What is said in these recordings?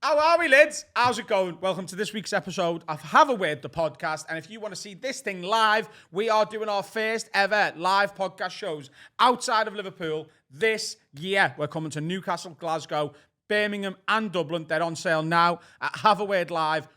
How are we, lids? How's it going? Welcome to this week's episode of Have a Word, the podcast. And if you want to see this thing live, we are doing our first ever live podcast shows outside of Liverpool this year. We're coming to Newcastle, Glasgow, Birmingham and Dublin. They're on sale now at haveawordlive.com.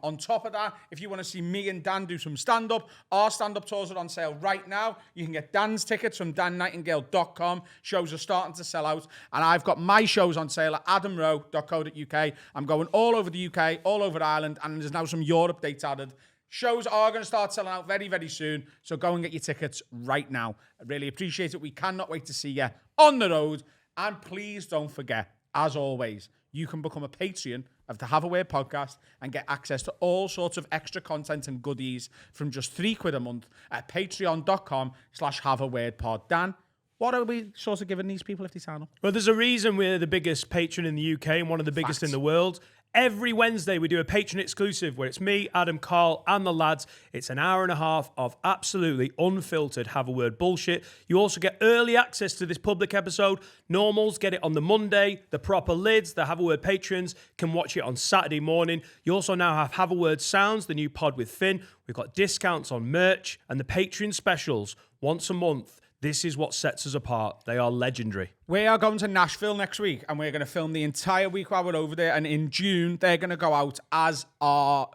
On top of that, if you want to see me and Dan do some stand-up, our stand-up tours are on sale right now. You can get Dan's tickets from dannightingale.com. Shows are starting to sell out. And I've got my shows on sale at adamrowe.co.uk. I'm going all over the UK, all over Ireland, and there's now some Europe dates added. Shows are going to start selling out very, very soon. So go and get your tickets right now. I really appreciate it. We cannot wait to see you on the road. And please don't forget, as always, you can become a Patreon of the Have a Word podcast and get access to all sorts of extra content and goodies from just £3 a month at patreon.com/haveawordpod. Dan, what are we sort of giving these people if they sign up? Well, there's a reason we're the biggest patron in the UK and one of the biggest in the world. Every Wednesday, we do a patron exclusive where it's me, Adam, Carl, and the lads. It's an hour and a half of absolutely unfiltered Have a Word bullshit. You also get early access to this public episode. Normals get it on the Monday. The proper lids, the Have a Word patrons, can watch it on Saturday morning. You also now have a Word Sounds, the new pod with Finn. We've got discounts on merch and the Patreon specials once a month. This is what sets us apart. They are legendary. We are going to Nashville next week, and we're going to film the entire week while we're over there. And in June, they're going to go out as our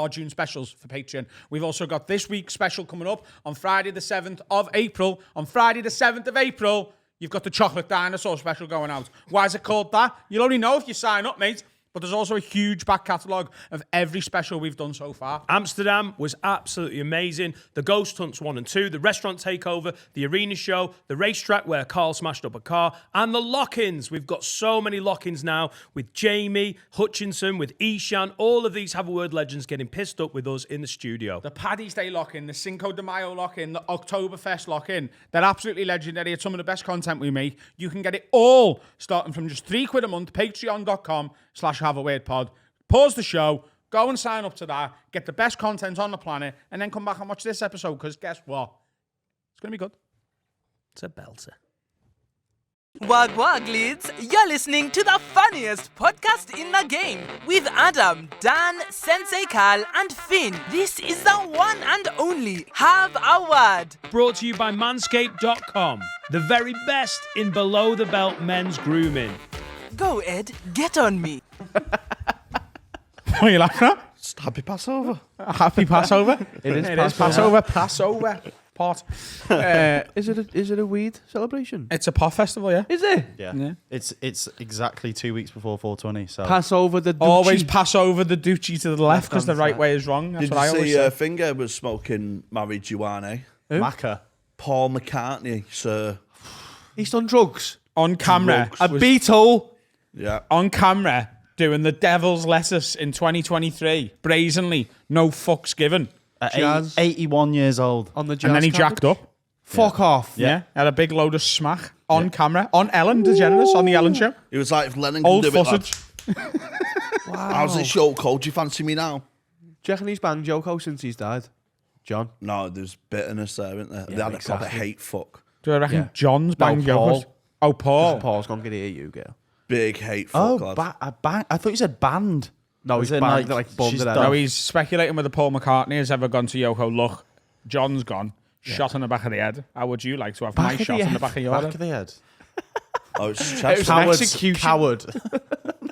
June specials for Patreon. We've also got this week's special coming up on Friday the 7th of April. On Friday the 7th of April, you've got the Chocolate Dinosaur special going out. Why is it called that? You'll only know if you sign up, mate. But there's also a huge back catalogue of every special we've done so far. Amsterdam was absolutely amazing. The Ghost Hunts 1 and 2, the restaurant takeover, the arena show, the racetrack where Carl smashed up a car, and the lock-ins. We've got so many lock-ins now with Jamie, Hutchinson, with Ishan, all of these Have a Word legends getting pissed up with us in the studio. The Paddy's Day lock-in, the Cinco de Mayo lock-in, the Oktoberfest lock-in. They're absolutely legendary. It's some of the best content we make. You can get it all starting from just £3 a month, patreon.com/haveawordpod. Pause the show, go and sign up to that, get the best content on the planet, and then come back and watch this episode, because guess what? It's going to be good. It's a belter. Wag wag leads, you're listening to the funniest podcast in the game with Adam, Dan, Sensei Carl, and Finn. This is the one and only Have a Word. Brought to you by manscaped.com, the very best in below-the-belt men's grooming. Go Ed, get on me. What are you laughing at? It's Happy Passover. Happy Passover. It is Passover. Passover. Pot. Is it a weed celebration? It's a pot festival, yeah. Is it? Yeah. It's exactly 2 weeks before 420. So Pass over the Duchy. Always pass over the Duchy to the left because the right way is wrong. That's Did what I you always see say. Finger was smoking marijuana? Macca. Paul McCartney, sir. He's done drugs. On camera. A Beatle. Yeah. On camera doing the devil's lettuce in 2023. Brazenly. No fucks given. At Jazz. 81 years old. On the jazz And then he carpet. jacked up. Fuck off. Yeah. Had a big load of smack on camera. On Ellen DeGeneres, on the Ellen show. It was like, if Lennon can Old do footage. it, Wow. how's this show called? Do you fancy me now? Do you reckon he's banged Joko since he's died? John? No, there's bitterness there, isn't there? Yeah, they had exactly. a proper hate fuck. Do I reckon Yeah. John's banged Paul. Yokos? Oh, Paul. Paul's gonna get at you, girl. Big hate fuck, lad. I thought you said band. No, As he's in, banged like, like bummed she's it done. out. No, he's speculating whether Paul McCartney has ever gone to Yoko. Look, John's gone. Shot in the back of the head. How would you like to have my of the shot in head. the back of your Back head? of the head. Oh, it's It was chest, an Coward's execution. Coward.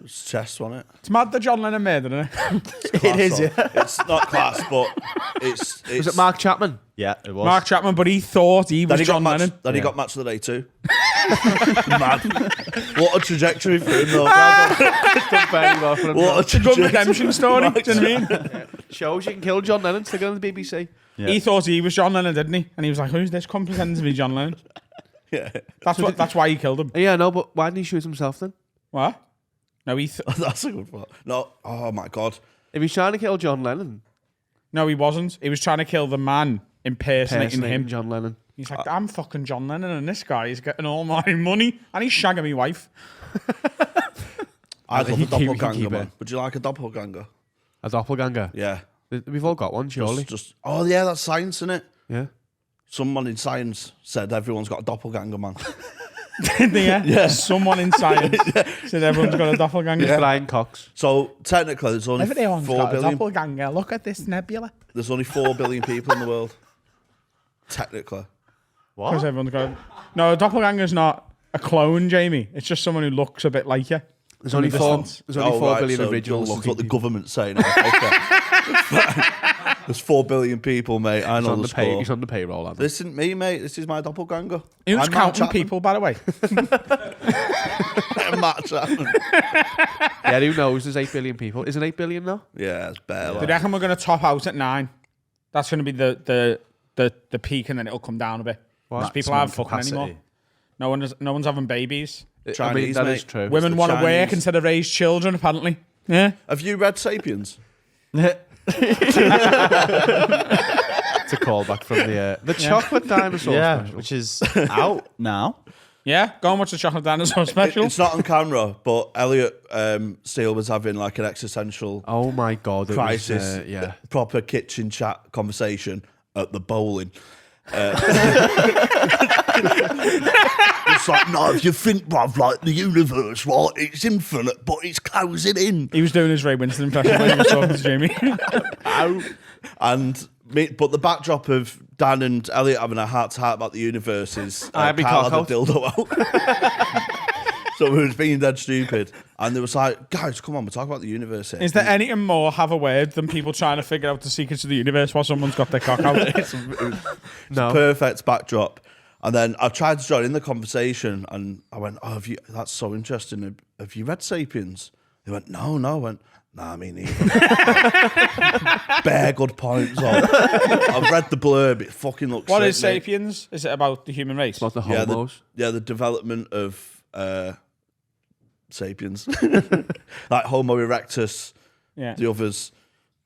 it's chest on it. It's mad that John Lennon made it, isn't it? It is, Class, yeah. though. It's not class, but it's Was it Mark Chapman? Yeah, it was. Mark Chapman, but he thought he was John Lennon. Then he got match of the day too. Mad. What a trajectory for him, though. Very well for him. What a It's a good trajectory. redemption story, do you know what I mean? Shows you can kill John Lennon. Stick it on the BBC. Yeah. He thought he was John Lennon, didn't he? And he was like, who's this? Come pretending to be John Lennon. Yeah, That's why he killed him. Yeah, no, but why didn't he shoot himself then? What? No, that's a good one. No, oh my God. If he's trying to kill John Lennon, no, he wasn't. He was trying to kill the man impersonating him. John Lennon. He's like, I'm fucking John Lennon, and this guy is getting all my money, and he's shagging my wife. I'd love he a keep- he doppelganger, keep man. it. Would you like a doppelganger? A doppelganger. Yeah. We've all got one, surely. Oh yeah, that's science, isn't it? Yeah. Someone in science said everyone's got a doppelganger, man. Yeah. Someone in science said everyone's got a doppelganger. Brian Cox. So technically, there's only Everyone's 4 got a billion. doppelganger. Look at this nebula. There's only 4 billion people in the world. Technically. Because everyone's got. No, a doppelganger's not a clone, Jamie. It's just someone who looks a bit like you. There's only the four. distance. There's only 4 billion so original listen to looking what the people. government's saying. Okay. There's 4 billion people, mate. I know the score. He's on the payroll. Adam. This isn't me, mate. This is my doppelganger. Who's I'm Matt counting Chapman. people, by the way? I'm Matt Chapman. Yeah, who knows? There's 8 billion people. Is it 8 billion now? Yeah, it's bare. Do Like. you reckon we're going to top out at 9? That's going to be the peak, and then it'll come down a bit. Because people aren't fucking anymore. No one's having babies. Chinese, I mean, that mate. is true. Women the want to work Chinese. instead of raise children, apparently. Yeah. Have you read *Sapiens*? It's a callback from the chocolate dinosaur Yeah, special. which is out now. Yeah, go and watch the Chocolate Dinosaur special. It's not on camera, but Elliot Steele was having like an existential Oh my god! It crisis, Was, yeah. proper kitchen chat conversation at the bowling. It's like, no, if you think, bruv, like the universe, right, it's infinite, but it's closing in. He was doing his Ray Winston impression when he was talking to Jamie. But the backdrop of Dan and Elliot having a heart-to-heart about the universe is I'd be Carl had a cock out. dildo out. So we was being dead stupid. And they was like, guys, come on, we're talking about the universe here. Is there anything more have a word than people trying to figure out the secrets of the universe while someone's got their cock out? No. Perfect backdrop. And then I tried to join in the conversation and I went, oh, that's so interesting. Have you read *Sapiens*? They went, no. I went, nah, me neither. Bare good points. I've read the blurb. It fucking looks What sick, is mate. *Sapiens*? Is it about the human race? Not the Yeah, homos. the development of sapiens. Like Homo erectus, Yeah. the others.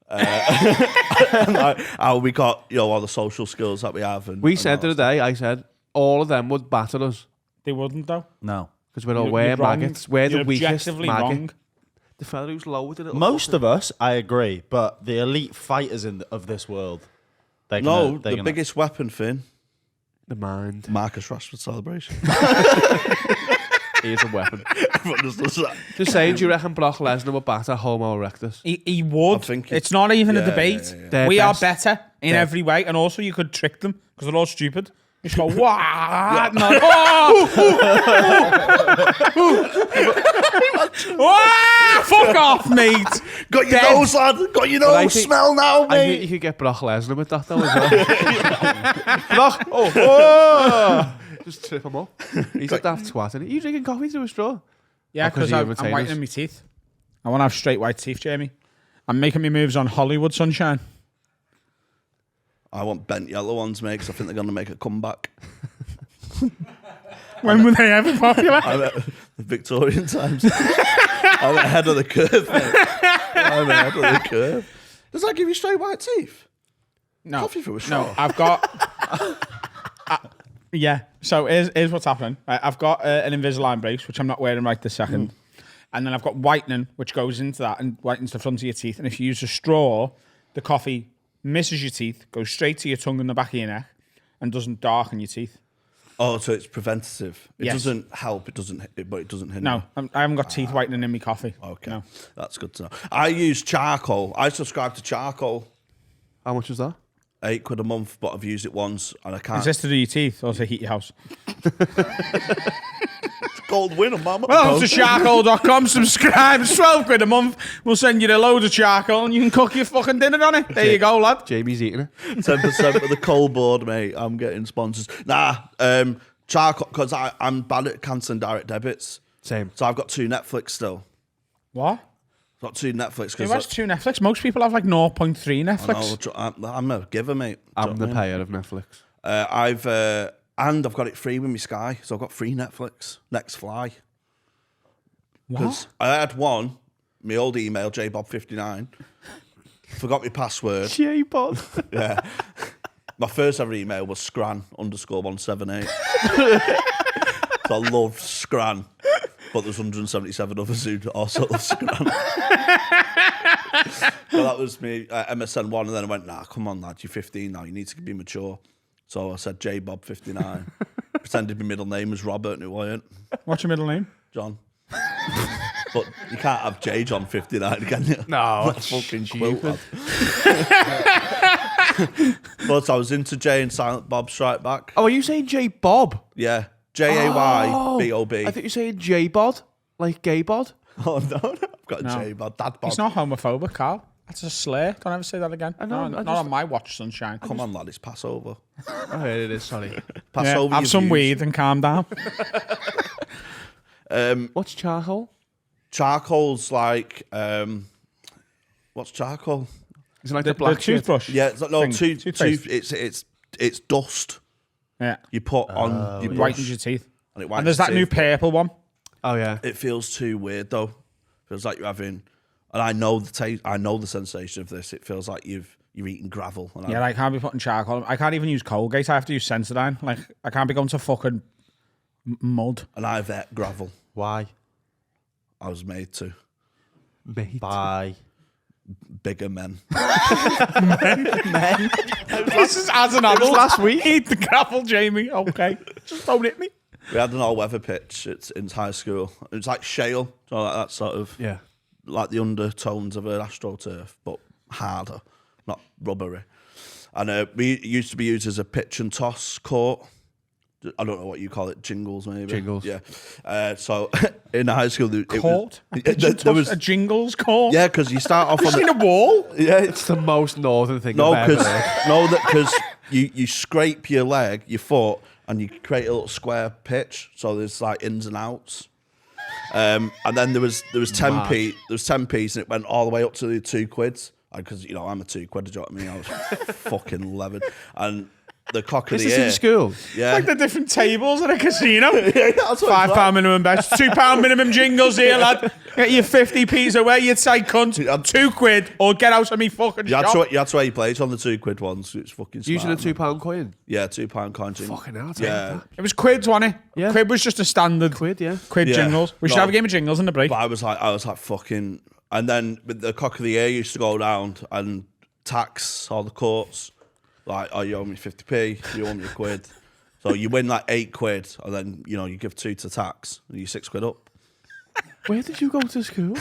And like how we got, all the social skills that we have. We said the other day, I said, all of them would batter us They wouldn't, though. No. because we're all You're we're wrong. maggots. We're You're the weakest objectively maggot. wrong. The fella who's low with the little Most fucker. of us, I agree, but the elite fighters of this world, they're No, gonna, the biggest weapon, Finn, The mind. Marcus Rashford celebration. He is a weapon. Everyone just does that. Just saying, do you reckon Brock Lesnar would batter Homo erectus? He would. I think It's not even a yeah, debate. yeah. They're We best. are better in They're- every way, and also you could trick them because they're all stupid. You just go, what? No. Oh! Fuck off, mate. Got your Dead. nose, lad. Got your I nose. think- Smell now, I think mate. you could get Brock Lesnar with that though as well. Brock, oh. Just trip him up. He's a daft twat, isn't he? You drinking coffee through a straw? Yeah, Oh, 'cause because you I'm have retainers. whitening my teeth. I want to have straight white teeth, Jamie. I'm making my moves on Hollywood, sunshine. I want bent yellow ones, mate, because I think they're going to make a comeback. When were they ever popular? I'm at the Victorian times. I'm ahead of the curve, mate. I'm ahead of the curve. Does that give you straight white teeth? No, Coffee through a straw. no. I've got. Yeah. So here's what's happening. I've got an Invisalign brace, which I'm not wearing right this second, and then I've got whitening, which goes into that and whitens the front of your teeth. And if you use a straw, the coffee misses your teeth, goes straight to your tongue and the back of your neck, and doesn't darken your teeth. Oh, so it's preventative. It Yes. doesn't help. But it doesn't hinder. No, I haven't got teeth whitening in my coffee. Okay, No. that's good to know. I use charcoal. I subscribe to charcoal. How much was that? £8 a month, but I've used it once and I can't. Is this to do your teeth or to heat your house? Gold winner, mama. Well, to charcoal.com, subscribe. It's £12 a month. We'll send you a load of charcoal and you can cook your fucking dinner on it. There you go, lad. Jamie's eating it. 10% of the coal board, mate. I'm getting sponsors. Nah, charcoal, because I'm bad at cancelling direct debits. Same. So I've got 2 Netflix still. What? I've got 2 Netflix. Who has 2 Netflix? Most people have like 0.3 Netflix. I'm a giver, mate. I'm the Do you know what I mean? payer of Netflix. I've got it free with my Sky, so I've got free Netflix. Next fly. Because I had one, my old email, jbob59. Forgot my password. J-Pod. Yeah. My first ever email was scran_178. So I love Scran. But there's 177 others who also love Scran. So that was me, MSN1, and then I went, nah, come on, lad, you're 15 now, you need to be mature. So I said JBob59. Pretended my middle name was Robert and it wasn't. What's your middle name? John. But you can't have J John 59, can you? No, What a fucking quilt, lad. But I was into Jay and Silent Bob Strike Back. Oh, are you saying J Bob? Yeah. Jaybob. I think you're saying J Bod, like gay bod. Oh, no. I've got a No. J Bob. Dad Bob. He's not homophobic, Carl. That's a slur. Don't ever say that again. know, No, I not on my watch, sunshine. Come on, lad. It's Passover. Oh, it is. Sorry. Pass Yeah, over have your some views. weed and calm down. What's charcoal? Charcoal's like... what's charcoal? Is it like The the black shit? toothbrush. Yeah, it's like, no, thing, toothpaste. it's dust Yeah. you put on your brush, Whitens your teeth. and it And there's that new purple one. Oh yeah. It feels too weird though. Feels like you're having, and I know the taste. I know the sensation of this. It feels like you're eating gravel. And Yeah, I can't be putting charcoal. I can't even use Colgate. I have to use Sensodyne. Like, I can't be going to fucking mud. and I've ate gravel. Why? I was made to. Mate. By Bigger men. This is as an adult. last week. Eat the gravel, Jamie. Okay. Just don't hit me. We had an all-weather pitch. It's in high school. It's like shale, so like that sort of Yeah. like the undertones of an AstroTurf, but harder, not rubbery. And we used to be used as a pitch and toss court. I don't know what you call it, jingles maybe. Jingles. Yeah. So in high school, Court? there was a jingles court? yeah, because you start off on In a wall? yeah. It's the most northern thing No, I've ever because heard. you scrape your leg, your foot, and you create a little square pitch. So there's like ins and outs. And then there was 10p, there was 10p's, and it went all the way up to the £2. Because I'm a £2. Do you know what I mean? I was fucking leathered. And the cock of Is the this year. in school? Yeah. Like the different tables at a casino. Yeah, that's what it's £5 minimum bets, £2 minimum jingles here, lad. Get your 50p's away, you'd say cunt. £2 or get out of me fucking You had shop. to wear your plates on the £2 ones. It's fucking smart, Using a man. £2 coin. Yeah, £2 coin. Fucking hell, Yeah. It was quids, wasn't it? Yeah. Quid was just a standard Quid, yeah. quid Yeah. jingles. We should No. have a game of jingles in the break. But I was like fucking. And then with the cock of the year used to go round and tax all the courts. Like, oh, you owe me 50p, you owe me £1. So you win like £8, and then you give 2 to tax, and you're £6 up. Where did you go to school?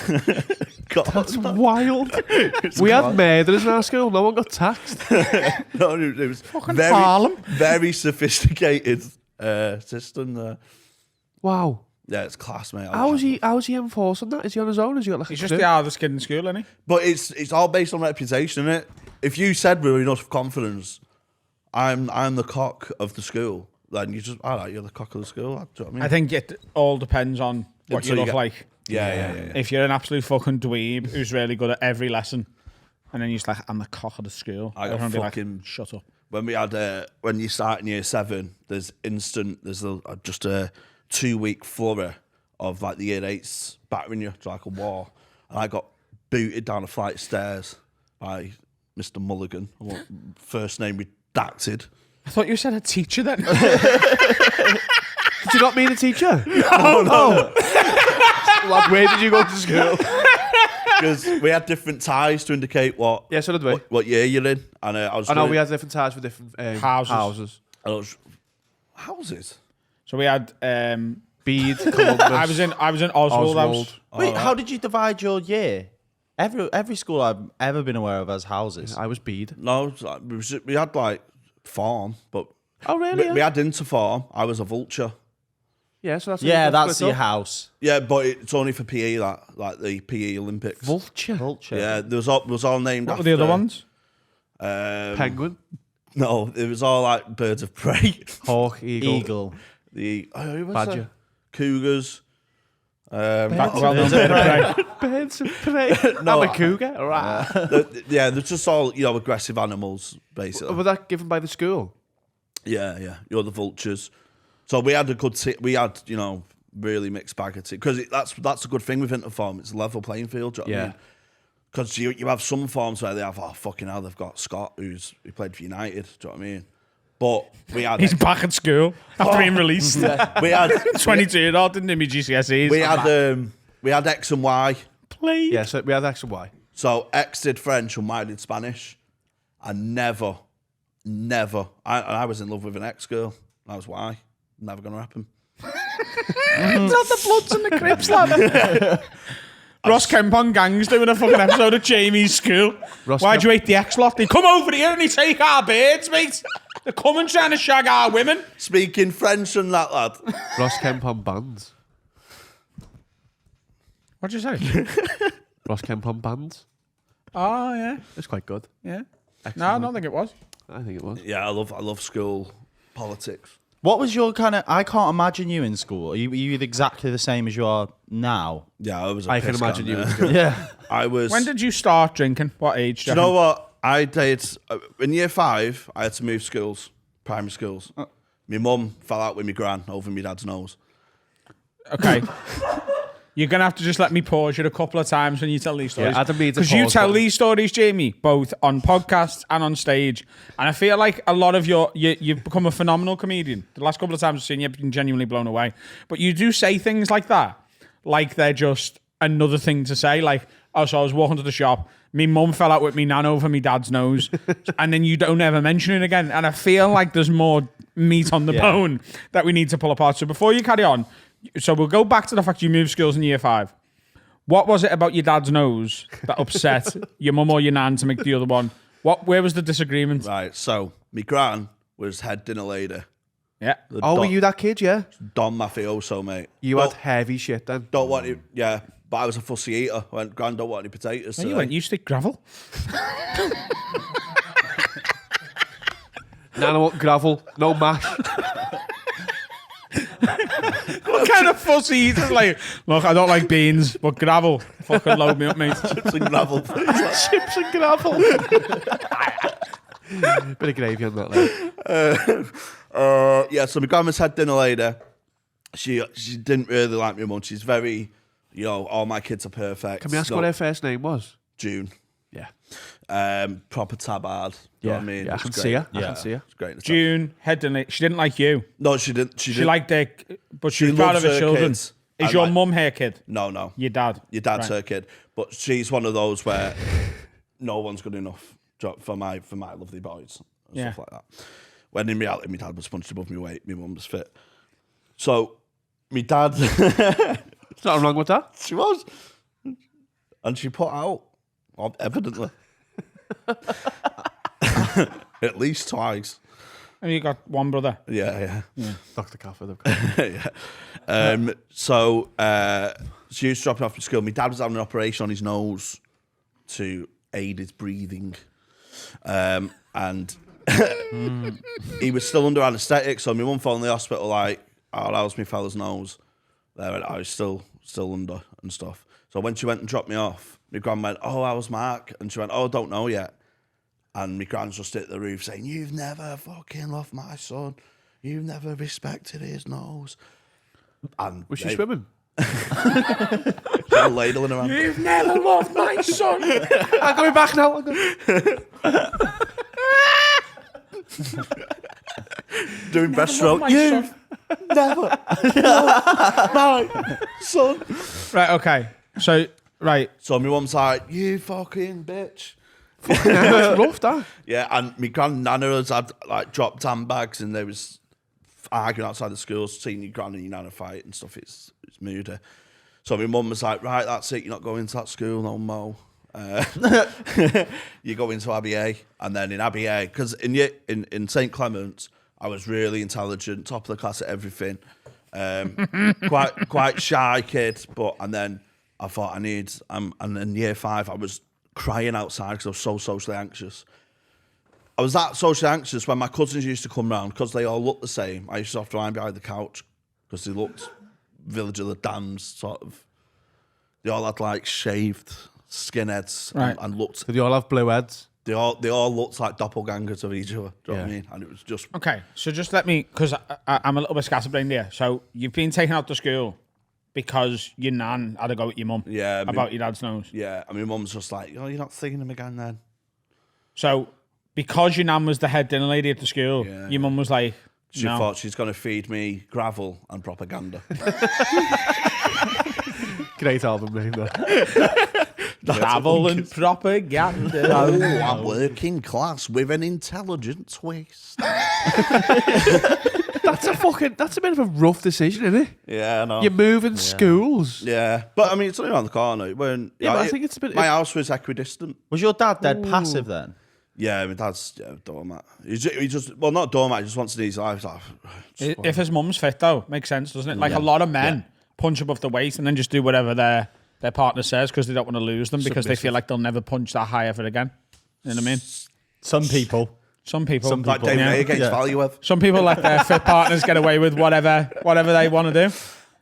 God, That's wild. We had murderers in our school. No one got taxed. no, it was Harlem. very sophisticated system there. Wow. Yeah, it's class, mate. How's he enforcing that? Is he on his own? Has he got like He's a just crew? the hardest kid in school, isn't he? But it's all based on reputation, isn't it? If you said with enough confidence, I'm the cock of the school, then you just you're the cock of the school. Do you know what I mean? I think it all depends on what Until you you look get- like. Yeah. If you're an absolute fucking dweeb who's really good at every lesson, and then you're just like, I'm the cock of the school. I got Everyone will be fucking- like, shut up. When we had when you start in year 7, there's just a 2-week flurry of like the year 8s battering you to like a war, and I got booted down a flight of stairs by Mr. Mulligan. I want first name redacted. I thought you said a teacher then. Did you not mean a teacher? No. Lad, where did you go to school? Because we had different ties to indicate what Yeah, so did we. what year you're in, and I was. I know doing- we had different ties for different Houses. houses. So we had Bede, Columbus. I was in Oswald House. Oswald. Wait, how did you divide your year? Every school I've ever been aware of has houses. I was Bede. No, we had like farm, but Oh, really? we had interfarm. I was a vulture. Yeah, so that's Yeah, what that's split your up. house. Yeah, but it's only for PE, like the PE Olympics. Vulture. Vulture. Yeah, there was all named What were after the other ones? Penguin. No, it was all like birds of prey. Hawk. Eagle. Eagle. Who was Badger. that? Cougars. Well done, bit of prey. Birds of prey. No, I'm a cougar. All right. yeah, they're just all aggressive animals, basically. Was that given by the school? Yeah. You're the vultures. So we had a good we had, really mixed bag of team. Because that's a good thing with Interform. It's a level playing field, do you know what I mean? Because you have some forms where they have, fucking hell, they've got Scott, who played for United, do you know what I mean? But we had... He's back at school after being released. we had... 22-year-old didn't do me GCSEs. We had X and Y. Played. Yeah, so we had X and Y. So X did French and Y did Spanish. I never... I was in love with an X girl. That was Y. never going to happen. It's not the Bloods and the Crips, lad. Ross Kemp on gangs doing a fucking episode of Jamie's school. Why'd you hate the X-Lot? They come over here and they take our beards, mate. They're coming trying to shag our women. Speaking French and that, lad. Ross Kemp on bands. What'd you say? Ross Kemp on bands. Oh, yeah. It's quite good. Yeah. No, I don't think it was. I think it was. Yeah, I love school politics. What was your kind of? I can't imagine you in school. Are you exactly the same as you are now? Yeah, I was. I can imagine you. Yeah. I was. When did you start drinking? What age? Do you know what? I did. In year 5, I had to move schools, primary schools. My mum fell out with my gran over my dad's nose. Okay. You're going to have to just let me pause you a couple of times when you tell these stories. Yeah, Adam needs a because you pause tell button. these stories, Jamie, both on podcasts and on stage. And I feel like a lot of you've become a phenomenal comedian. The last couple of times I've seen you, I've been genuinely blown away. But you do say things like that, like they're just another thing to say. Like, oh, so I was walking to the shop. Me mum fell out with me nan over me dad's nose. And then you don't ever mention it again. And I feel like there's more meat on the bone that we need to pull apart. So before you carry on, so we'll go back to the fact you moved schools in year 5. What was it about your dad's nose that upset your mum or your nan to make the other one? Where was the disagreement? Right, so my gran was head dinner lady. Yeah. Were you that kid? Yeah. Don Mafioso, mate. You had heavy shit then. Don't want it. Yeah, but I was a fussy eater. I went, Gran, don't want any potatoes. And you today." went, you stick gravel? Nana want gravel, no mash. What kind of fussy eater? Like, look, I don't like beans, but gravel. Fucking load me up, mate. Chips and gravel. Chips and gravel. Bit of gravy on that, like. Yeah, so my grandma's head dinner lady. She didn't really like me much. She's very, all my kids are perfect. Can we ask what her first name was? June. Yeah. Proper tabard. You know what I mean? Yeah, I It's can great. see her. I can see her. It's great. June, head dinner. She didn't like you. No, she didn't. She liked Dick, but she She was proud of loves her her children. kids. Is And your like- mum her kid? No. Your dad? Your dad's Right. her kid. But she's one of those where no one's good enough for my lovely boys and Yeah. stuff like that. When in reality, my dad was punched above my weight. My mum was fit. So, my dad... There's nothing wrong with that. She was. And she put out, evidently. At least twice. And you got one brother. Yeah. Dr. Cafford, of course. So she was dropping off from school. My dad was having an operation on his nose to aid his breathing. And he was still under anaesthetic. So my mum phoned the hospital like, oh, how's my fella's nose? I was still under and stuff. So when she went and dropped me off, my gran went, oh, how's Mark? And she went, oh, don't know yet. And my gran's just at the roof saying, you've never fucking loved my son. You've never respected his nose. And Was she swimming? She was ladling around. You've never loved my son. I'm going back now. Doing breaststroke. my You've never loved my son. Right, okay. So, right. So my mum's like, you fucking bitch. That's rough, that. Yeah, and my grandnana had like dropped handbags and they was arguing outside the schools, seeing your gran and your nana fight and stuff. It's moody. So my mum was like, right, that's it, you're not going to that school no more. You go into Abbey A, and then in Abbey A, because in St Clement's, I was really intelligent, top of the class at everything. Quite shy kid, and then I thought and in year 5 I was crying outside because I was so socially anxious. I was that socially anxious when my cousins used to come round because they all looked the same. I used to have to hide behind the couch because they looked Village of the Damned sort of. They all had like shaved skinheads and looked. Did you all have blue heads? They all looked like doppelgangers of each other. Do you know what I mean? And it was just Okay, so just let me, because I'm a little bit scatterbrained here. So you've been taken out to school because your nan had a go at your mum about your dad's nose. Yeah, and my mum's just like, oh, you're not seeing him again then. So because your nan was the head dinner lady at the school, your mum was like, She thought she's going to feed me gravel and propaganda. Great album name, though. gravel and propaganda. Oh, I'm working class with an intelligent twist. That's That's a bit of a rough decision, isn't it? Yeah, I know. You're moving schools. Yeah, but I mean, it's only around the corner. Yeah, but I think it's a bit. My house was equidistant. Was your dad dead passive then? Yeah, my dad's doormat. He just not doormat. He just wants an easy life. If his mum's fit though, makes sense, doesn't it? Like a lot of men punch above the weight and then just do whatever their partner says because they don't want to lose them because they feel like they'll never punch that high ever again. You know what I mean? Some people. Like David May against Valuev. Some people let their fit partners get away with whatever they want to do.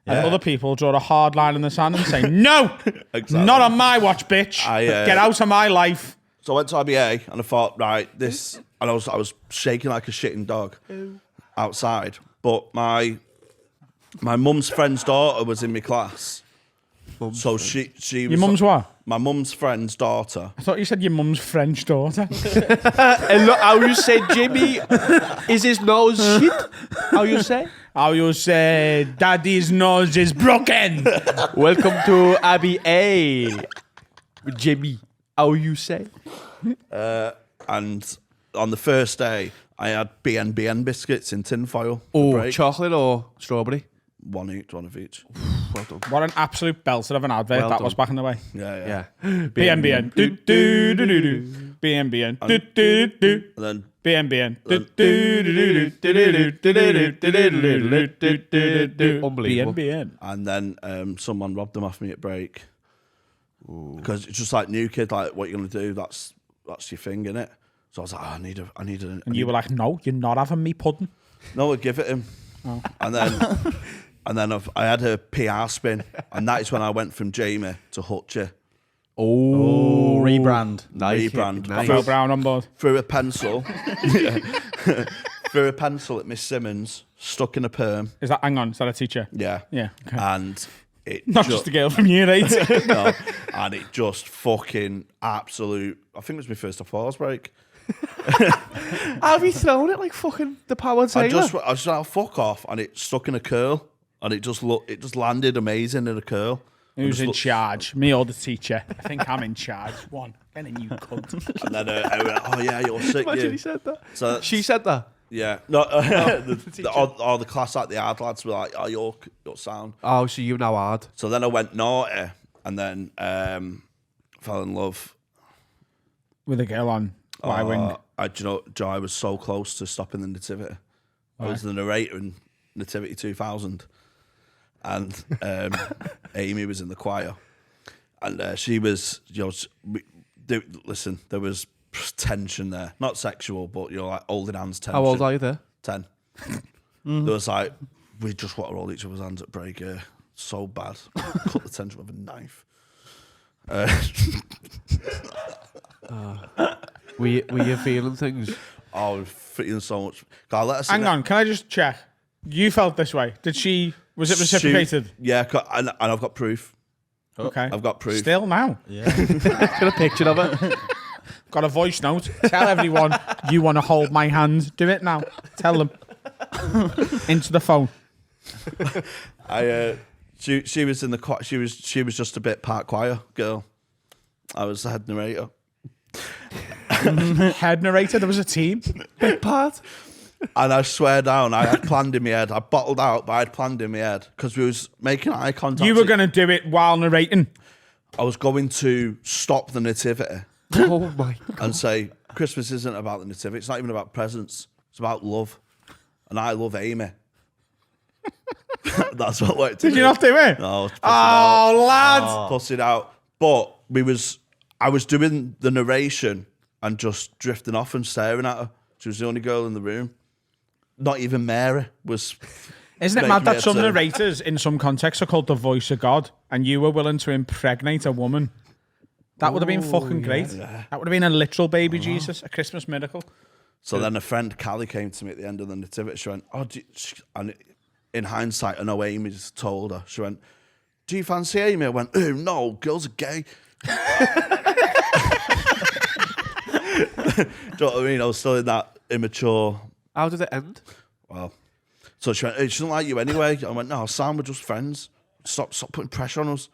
And other people draw a hard line in the sand and say, no, not on my watch, bitch. Get out of my life. So I went to IBA and I thought, right, this, and I was shaking like a shitting dog outside. But my mum's friend's daughter was in my class. So she was. Your mum's what? My mum's friend's daughter. I thought you said your mum's French daughter. And look, how you say Jimmy is his nose shit? How you say? How you say daddy's nose is broken. Welcome to IBA, Jimmy. How you say? And on the first day, I had BNBN biscuits in tin foil. Oh, chocolate or strawberry? One of each. Well done. What an absolute belter of an advert that was back in the way. Yeah. BNBN. Do, do, do, do, do. BNBN. Do, do, do. And then BNBN. Do, do, do, do, do. Unbelievable. BNBN. And then someone robbed them off me at break. Because it's just like new kid, like what you're gonna do? That's your thing, innit? So I was like, I need an. And you were like, no, you're not having me pudding. No, I'd give it him. Oh. And then I had a PR spin, and that is when I went from Jamie to Hutchie. Oh, rebrand. Rebrand. Joe Brown on board. Threw a pencil. Threw a pencil at Miss Simmons, stuck in a perm. Hang on, is that a teacher? Yeah. Yeah. Okay. And it Not just a girl from year 8. No, and it just fucking absolute. I think it was my first applause break. Have you thrown it like fucking the Power Taylor? I just like, fuck off, and it stuck in a curl, and it just landed amazing in a curl. Who's in charge? Me or the teacher? I think I'm in charge. One. Get in, you cunt. And then I went, oh yeah, you're sick. Imagine he said that. So She said that. yeah, no, the class like the hard lads were like, oh you're sound. Oh, so you now hard. So then I went naughty, and then fell in love With a girl on Y-Wing. Joe, I was so close to stopping the nativity. I was the narrator in Nativity 2000, and Amy was in the choir, and she was, listen, there was tension there, not sexual, but like holding hands tension. How old are you there? 10. There was like, we just want to hold each other's hands at break here. So bad. Cut the tension with a knife. Were you feeling things? I was feeling so much. God, let us Hang on, can I just check? You felt this way. Was it reciprocated? Yeah, and I've got proof. Okay. I've got proof. Still now. Got a picture of it. Got a voice note. Tell everyone you want to hold my hand. Do it now. Tell them. Into the phone. She was in the choir. She was just a bit part choir girl. I was the head narrator. Head narrator. There was a team. Big part. And I swear down, I had planned in my head. I bottled out, but I had planned in my head because we was making eye contact. You were going to do it while narrating. I was going to stop the nativity. Oh my God. And say, Christmas isn't about the nativity. It's not even about presents. It's about love. And I love Amy. That's what worked. Did you not do it? No, I was lad. pussing out. But I was doing the narration and just drifting off and staring at her. She was the only girl in the room. Not even Mary was. Isn't it mad that some narrators in some contexts are called the voice of God and you were willing to impregnate a woman? That would have been fucking great. Yeah. That would have been a literal baby Jesus, a Christmas miracle. So then a friend, Callie, came to me at the end of the nativity. She went, and in hindsight, I know Amy's told her, she went, do you fancy Amy? I went, oh, no, girls are gay. Do you know what I mean? I was still in that immature. How did it end? Well, so she went, hey, she doesn't like you anyway. I went, no, Sam, we're just friends. Stop putting pressure on us.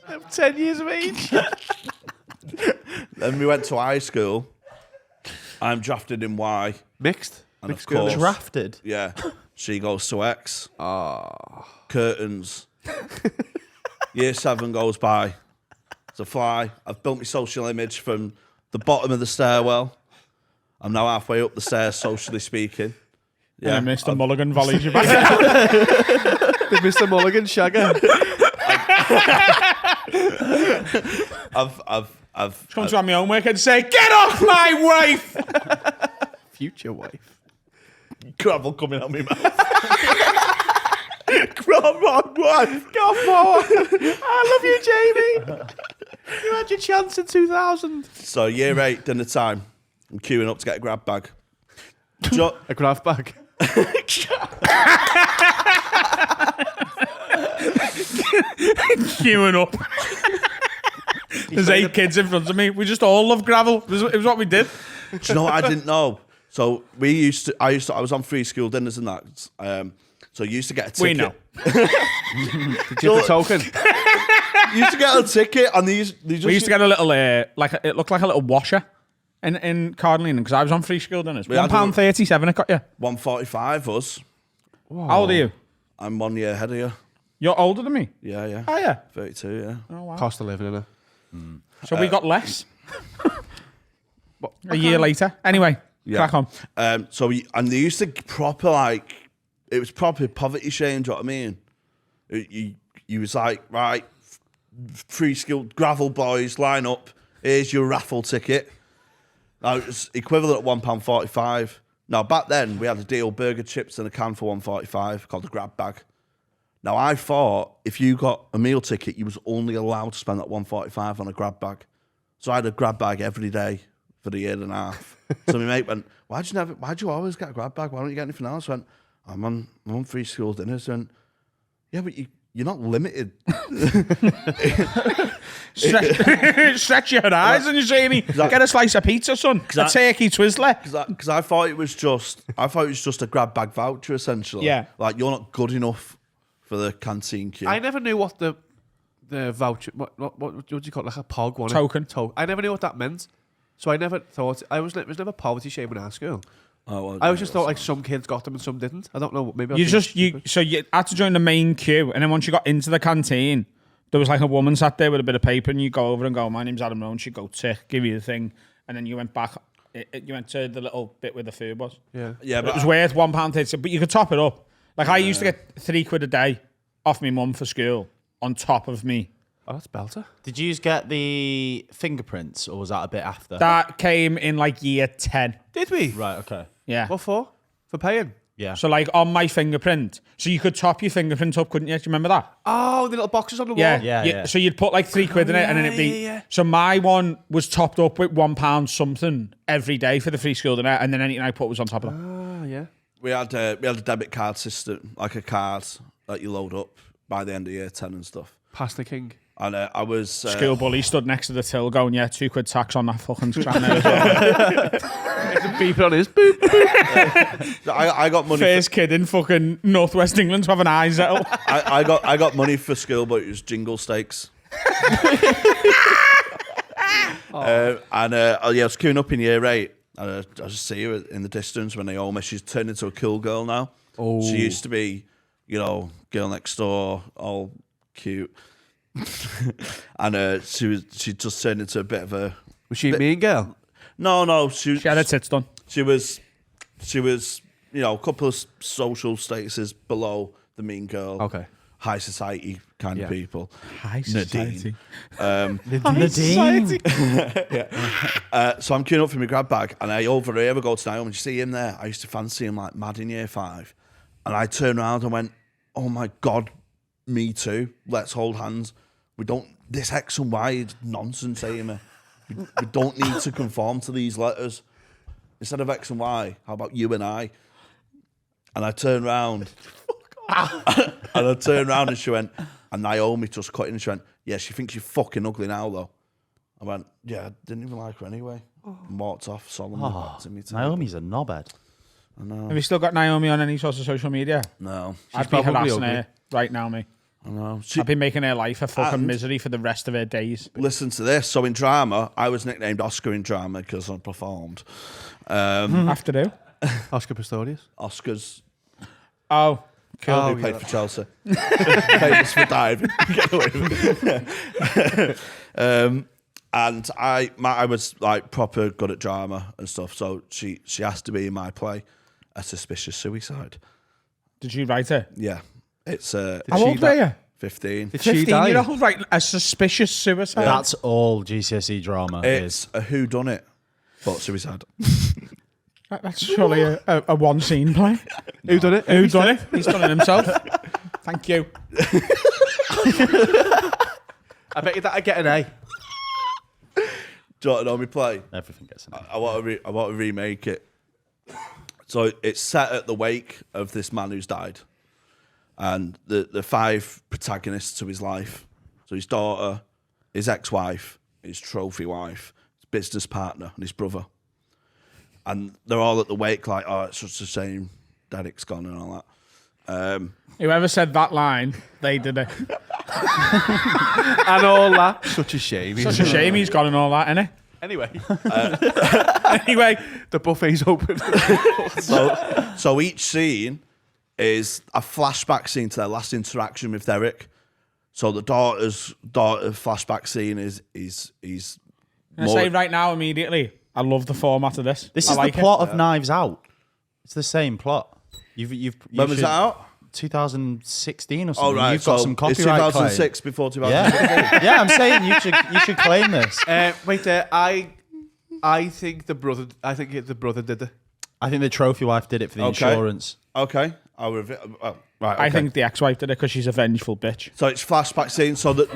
I'm 10 years of age. Then we went to high school. I'm drafted in Y. Mixed? And of course, Drafted. yeah, she goes to X. Curtains. Year 7 goes by. It's a fly. I've built my social image from the bottom of the stairwell. I'm now halfway up the stairs, socially speaking. Yeah, and Mr. Mulligan volleys you back. The Mr. Mulligan shagger. I've Come to my homework and say, "Get off my wife!" Future wife. gravel coming out of my mouth. Come on, wife. Come on. I love you, Jamie. You had your chance in 2000. So year 8, dinner time. I'm queuing up to get a grab bag. A grab bag. Queuing up. There's 8 kids in front of me. We just all love gravel. It was what we did. Do you know what I didn't know? So I was on free school dinners and that. So you used to get a ticket. We know. Did you have the token? You used to get a ticket and these just... We used to get a little, it looked like a little washer in Cardinal because I was on free school dinners. £1.37 it got you. 145 us. How old are you? I'm 1 year ahead of you. You're older than me. Yeah. Oh, yeah. 32, yeah. Oh, wow. Cost of living, innit? So we got less. A year later. Anyway, crack on. And they used to it was proper poverty shame, do you know what I mean? You was like, right, free skilled gravel boys, line up, here's your raffle ticket. Now, it was equivalent at £1.45. Now, back then, we had a deal, burger, chips and a can for £1.45 called a grab bag. Now, I thought if you got a meal ticket, you was only allowed to spend that £1.45 on a grab bag. So I had a grab bag every day for a year and a half. So my mate went, why'd you always get a grab bag? Why don't you get anything else? I went, I'm on free school dinners. And yeah, but you're not limited. Stretch your horizon, you see me. Get a slice of pizza, son. A turkey Twizzler. Because I thought it was just a grab bag voucher, essentially. Yeah. Like, you're not good enough for the canteen queue. I never knew what the voucher, what do you call it, like a POG one? Token. I never knew what that meant. So I never thought, it was never poverty shame in our school. Oh, well, I always just thought like some kids got them and some didn't. I don't know, maybe So you had to join the main queue, and then once you got into the canteen, there was like a woman sat there with a bit of paper, and you go over and go, "My name's Adam Rowan." She'd go, "Tick," give you the thing, and then you went back. You went to the little bit where the food was. Yeah, but it was worth £1.30, but you could top it up. Like I used to get £3 a day off my mum for school on top of me. Oh, that's belter. Did you get the fingerprints, or was that a bit after? That came in like year 10. Did we? Right, okay. Yeah. What for? For paying? Yeah. So like on my fingerprint, so you could top your fingerprint up, couldn't you? Do you remember that? Oh, the little boxes on the wall. Yeah. So you'd put like £3 in it, and then it'd be. Yeah. So my one was topped up with £1 something every day for the free school dinner, and then anything I put was on top of that. Ah, yeah. We had a debit card system, like a card that you load up by the end of year 10 and stuff. Pasta King. And I was... School bully stood next to the till going, yeah, £2 tax on that fucking scram there as well. Beep on his boop. I got money... First kid in fucking Northwest England to have an eye settle. I got money for school, but it was jingle stakes. I was queuing up in year 8, and I just see her in the distance when Naomi, she's turned into a cool girl now. Oh. She used to be, girl next door, all cute. And she just turned into a bit of a... Was she a mean girl? No, She had her tits done. She was, a couple of social statuses below the mean girl. Okay. High society kind of people. High society. Nadine. So I'm queuing up for my grab bag, and I overhear her go to Naomi, and you see him there. I used to fancy him like mad in year 5. And I turned around and went, oh my God, me too. Let's hold hands. This X and Y is nonsense, Amy. We don't need to conform to these letters. Instead of X and Y, how about you and I? And I turned round. And she went, and Naomi just cut in and she went, yeah, she thinks you're fucking ugly now, though. I went, yeah, I didn't even like her anyway. And walked off solemnly back to me. Naomi's a knobhead. I know. Have you still got Naomi on any sort of social media? No. I'd be harassing her right now, mate. I know. I'd be making her life a fucking misery for the rest of her days. Listen to this. So in drama, I was nicknamed Oscar in drama because I performed. Have to do. Oscar Pistorius. Oscar's. Oh, cool. Oh, Who played for Chelsea. Famous for diving. Get away with it. And I was like proper good at drama and stuff, so she has to be in my play A Suspicious Suicide. Did you write it? Yeah. It's How old were you? 15. Did she 15-year-old, right? A suspicious suicide. That's all GCSE drama It's is. a whodunit, but suicide. That's surely a one scene play. Who done it? Who done it? He's done it himself. Thank you. I bet you that I get an A. Do you want to know me play? Everything gets in it. I want to remake it. So it's set at the wake of this man who's died, and the 5 protagonists to his life. So his daughter, his ex-wife, his trophy wife, his business partner, and his brother. And they're all at the wake, like, oh, it's such a shame Derek's gone and all that. Whoever said that line, they did it. And all that. Such a shame. Such a shame he's gone and all that, innit? Anyway, Anyway, the buffet's open. So each scene is a flashback scene to their last interaction with Derek. So the daughter flashback scene is I'm going to say right now, immediately, I love the format of this. This I is like the plot it. of Knives Out. It's the same plot. When was that out? 2016 or something. Oh, right. You've got so some it's copyright 2006 claim. before 2006. Yeah, yeah. I'm saying you should claim this. Wait, I think the brother. I think the brother did it. I think the trophy wife did it for the Okay. insurance. Okay. I'll right. Okay. I think the ex-wife did it because she's a vengeful bitch. So it's flashback scene. So the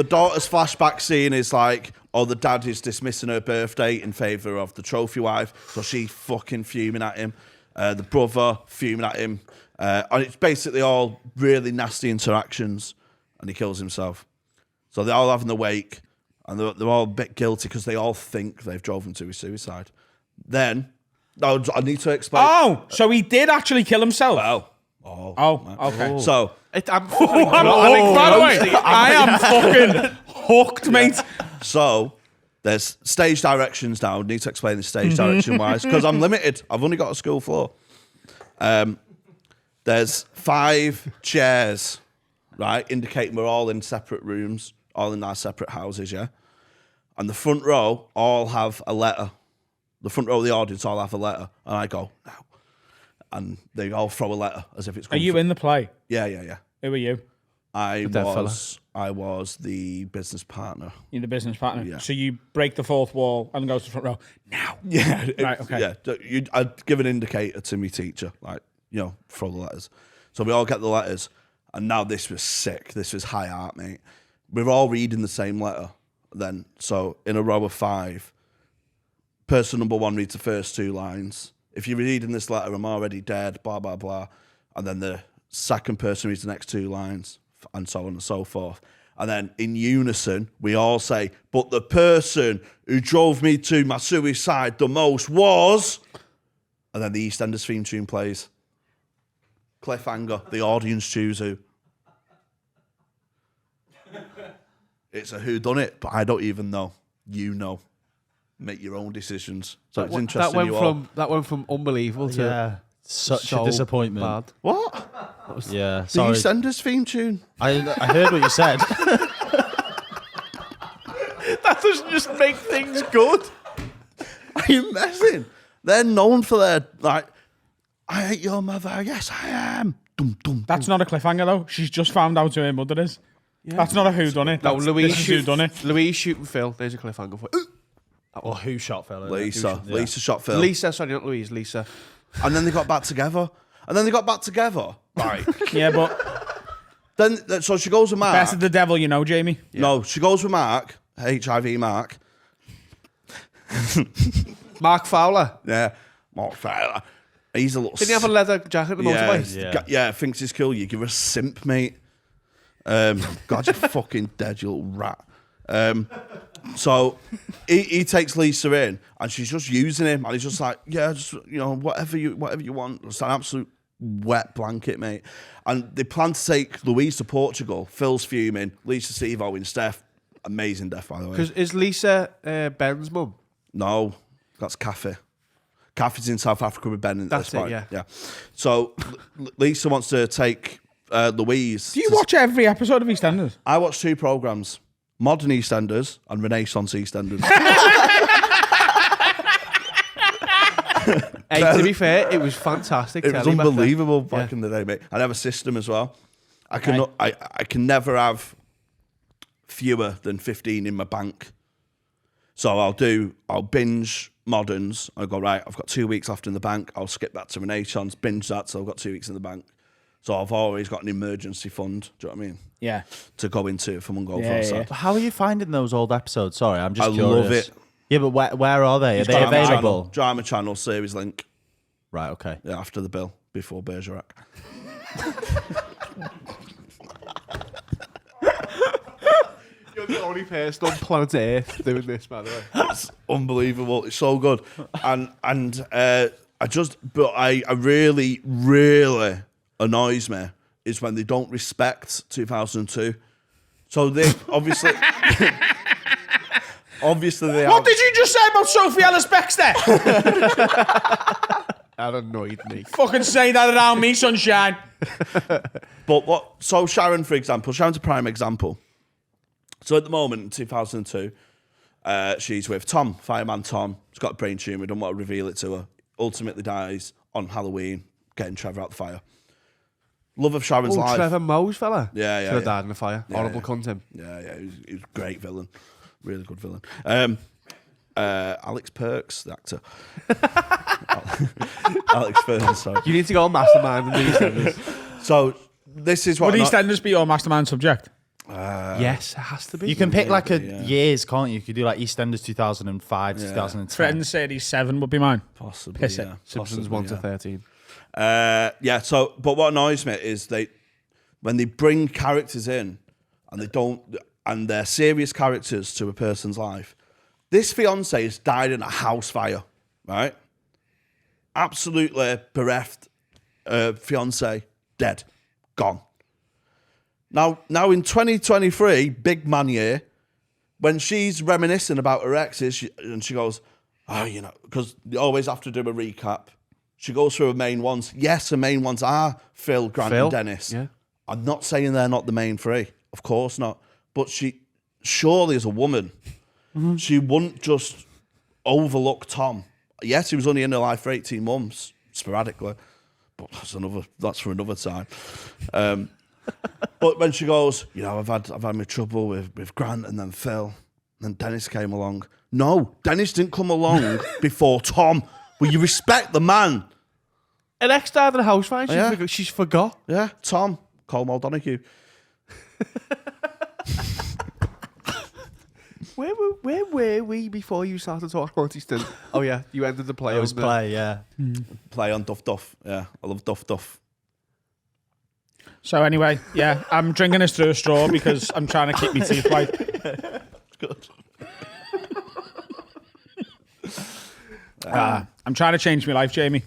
daughter's flashback scene is like, oh, the dad is dismissing her birthday in favour of the trophy wife, so she's fucking fuming at him. The brother fuming at him, and it's basically all really nasty interactions, and he kills himself. So they're all having the wake, and they're all a bit guilty because they all think they've driven to his suicide. Then, I need to explain. Oh, so he did actually kill himself? Oh, okay. So I'm By the way, I am fucking hooked, mate. So there's stage directions now. I need to explain the stage direction wise because I'm limited. I've only got a school floor. There's 5 chairs, right, indicating we're all in separate rooms, all in our separate houses, yeah? And the front row all have a letter. The front row of the audience all have a letter. And I go, no. And they all throw a letter as if it's Are you in the play? Yeah. Who are you? I was the business partner. You're the business partner. Yeah. So you break the fourth wall and go to the front row. Now. Yeah. Right, okay. Yeah. I'd give an indicator to me teacher, like, throw the letters. So we all get the letters. And now this was sick. This was high art, mate. We're all reading the same letter then. So in a row of 5, person number 1 reads the first 2 lines. If you're reading this letter, I'm already dead, blah, blah, blah. And then the second person reads the next 2 lines, and so on and so forth. And then in unison, we all say, but the person who drove me to my suicide the most was... And then the EastEnders theme tune plays. Cliffhanger, the audience choose who. It's a whodunit, but I don't even know. You know. Make your own decisions. So it's interesting. That went from unbelievable to Such so a disappointment. bad. What? Yeah, The sorry. EastEnders theme tune. I heard what you said. That doesn't just make things good. Are you messing? They're known for their, like, I hate your mother. Yes, I am. Dum, dum, That's not a cliffhanger, though. She's just found out who her mother is. Yeah. That's not a whodunit. No, Louise whodunit. Louise shooting Phil. There's a cliffhanger for Or who shot Phil? Lisa. Yeah. Lisa shot Phil. Lisa. Sorry, not Louise. Lisa. And then they got back together. Right. Yeah, but Then, so she goes with Mark. best of the devil, you know, Jamie. No, she goes with Mark. HIV Mark. Mark Fowler. Yeah. Mark Fowler. He's a little... Didn't he have a leather jacket at the motorway? Yeah, thinks he's cool. You give her a simp, mate. God, you're fucking dead, you little rat. So he takes Lisa in, and she's just using him, and he's just like, yeah, just whatever you want. It's an absolute wet blanket, mate. And they plan to take Louise to Portugal. Phil's fuming. Lisa Steve Owens' death. Amazing death, by the way. Because is Lisa Ben's mum? No, That's Cafe. Cafe's in South Africa with Ben. That's it, yeah. So Lisa wants to take Louise. Do you watch every episode of EastEnders? I watch 2 programmes. Modern EastEnders and Renaissance EastEnders. Hey, to be fair, it was fantastic. It was telly back then. unbelievable back in the day, mate. I have a system as well. I can never have fewer than 15 in my bank. So I'll binge Moderns. I'll go, right, I've got 2 weeks left in the bank. I'll skip that to Renaissance, binge that, so I've got 2 weeks in the bank. So I've always got an emergency fund, do you know what I mean? Yeah. To go into if I'm ungoing for a How are you finding those old episodes? Sorry, I'm just I curious. love it. Yeah, but where are they? Are they available? Drama Channel, Series Link. Right, okay. Yeah, after the bill, before Bergerac. You're the only person on planet Earth doing this, by the way. It's unbelievable. It's so good. And I really, really annoys me is when they don't respect 2002. So they obviously they What did you just say about Sophie Ellis-Bextor? That annoyed me. Fucking say that around me, sunshine. But so Sharon, for example, Sharon's a prime example. So at the moment in 2002, she's with Tom, fireman Tom. He's got a brain tumour, don't want to reveal it to her. Ultimately dies on Halloween, getting Trevor out the fire. Love of Sharon's life. Trevor Moe's fella? Yeah. Should have died in the fire. Horrible cunt him. Yeah, he was a great villain. Really good villain. Alex Perks, the actor. Alex Perks, sorry. You need to go on Mastermind and do EastEnders. So this is what Would EastEnders be your mastermind subject? Yes, it has to be. You can pick like years, can't you? You could do like EastEnders 2005 to 2010. Friends 37 would be mine. Possibly, Piss it. yeah. Simpsons 1 to 13. So, but what annoys me is when they bring characters in and they're serious characters to a person's life. This fiance has died in a house fire, right? Absolutely bereft fiance, dead, gone. Now in 2023, big man year, when she's reminiscing about her exes, and she goes, because you always have to do a recap. She goes through her main ones. Yes, her main ones are Phil, Grant, and Dennis. Yeah. I'm not saying they're not the main 3. Of course not. But she, surely as a woman, she wouldn't just overlook Tom. Yes, he was only in her life for 18 months, sporadically. But that's for another time. But when she goes, I've had my trouble with Grant and then Phil, and then Dennis came along. No, Dennis didn't come along before Tom. Will you respect the man? An ex died in a house fire. She's forgot. Yeah, Tom. Colm O'Donoghue. Where were we before you started talking about EastEnders? Oh yeah, you ended the play. It was play, yeah. Play on Duff Duff. Yeah, I love Duff Duff. So anyway, yeah, I'm drinking this through a straw because I'm trying to keep my teeth white. Good. I'm trying to change my life, Jamie.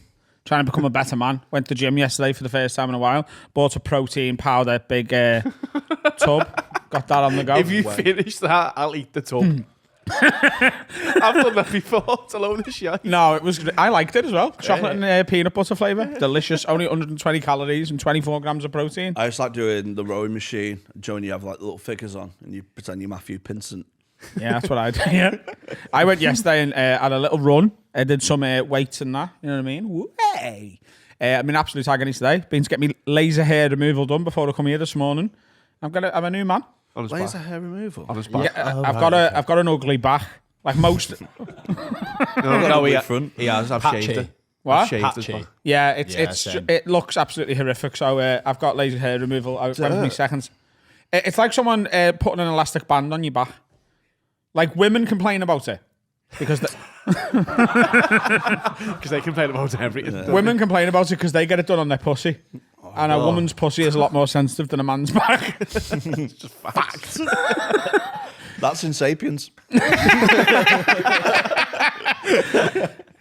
Trying to become a better man. Went to the gym yesterday for the first time in a while. Bought a protein powder, big tub. Got that on the go. If you finish that, I'll eat the tub. I've done that before. It's a load of shit. No, it was. I liked it as well. Chocolate and peanut butter flavour. Delicious. Only 120 calories and 24 grams of protein. I just like doing the rowing machine. Joe, and you have like little figures on and you pretend you're Matthew Pinsent. Yeah, that's what I do. Yeah, I went yesterday and had a little run. I did some weights and that. You know what I mean? Woo-hey. I'm in absolute agony today. Been to get me laser hair removal done before I come here this morning. I'm a new man. On his Laser back. hair removal. On his back. Yeah, I've got an ugly back. Like most. No, he front. He has. I've Patchy. shaved it. What? I've shaved his Patchy. back. Yeah, Yeah, same. it looks absolutely horrific. So I've got laser hair removal. Wait for me seconds. It's like someone putting an elastic band on your back. Like women complain about it because Because they complain about everything. women complain about it because they get it done on their pussy, and a woman's pussy is a lot more sensitive than a man's back. It's just fact. That's in Sapiens.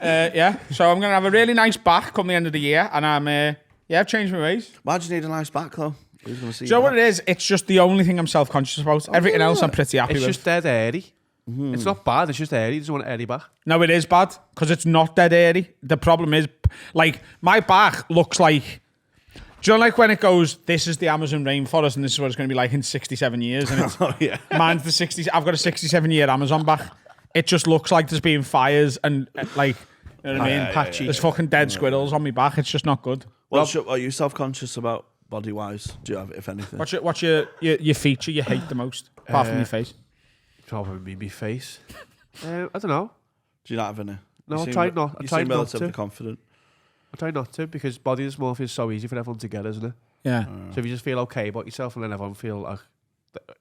Yeah, so I'm gonna have a really nice back come the end of the year, and I've changed my ways. Why do you need a nice back though? Who's going to see Do you know what it is? It's just the only thing I'm self-conscious about. Everything else I'm pretty happy It's with. just dead airy. It's not bad. It's just airy. You just want it airy back. No, it is bad because it's not dead airy. The problem is, like, my back looks like. Do you know, like when it goes, this is the Amazon rainforest and this is what it's going to be like in 67 years? And it's, mine's the 60s. I've got a 67-year Amazon back. It just looks like there's been fires and, like, you know what I mean? Patchy. There's fucking dead squirrels on my back. It's just not good. Are you self-conscious about body-wise? Do you have, if anything? What's your feature you hate the most, apart from your face? Probably my face. I don't know. Do you not have any? No, I tried not. You seem relatively confident. I try not to because body dysmorphia is so easy for everyone to get, isn't it? Yeah. So if you just feel okay about yourself and then everyone feel like...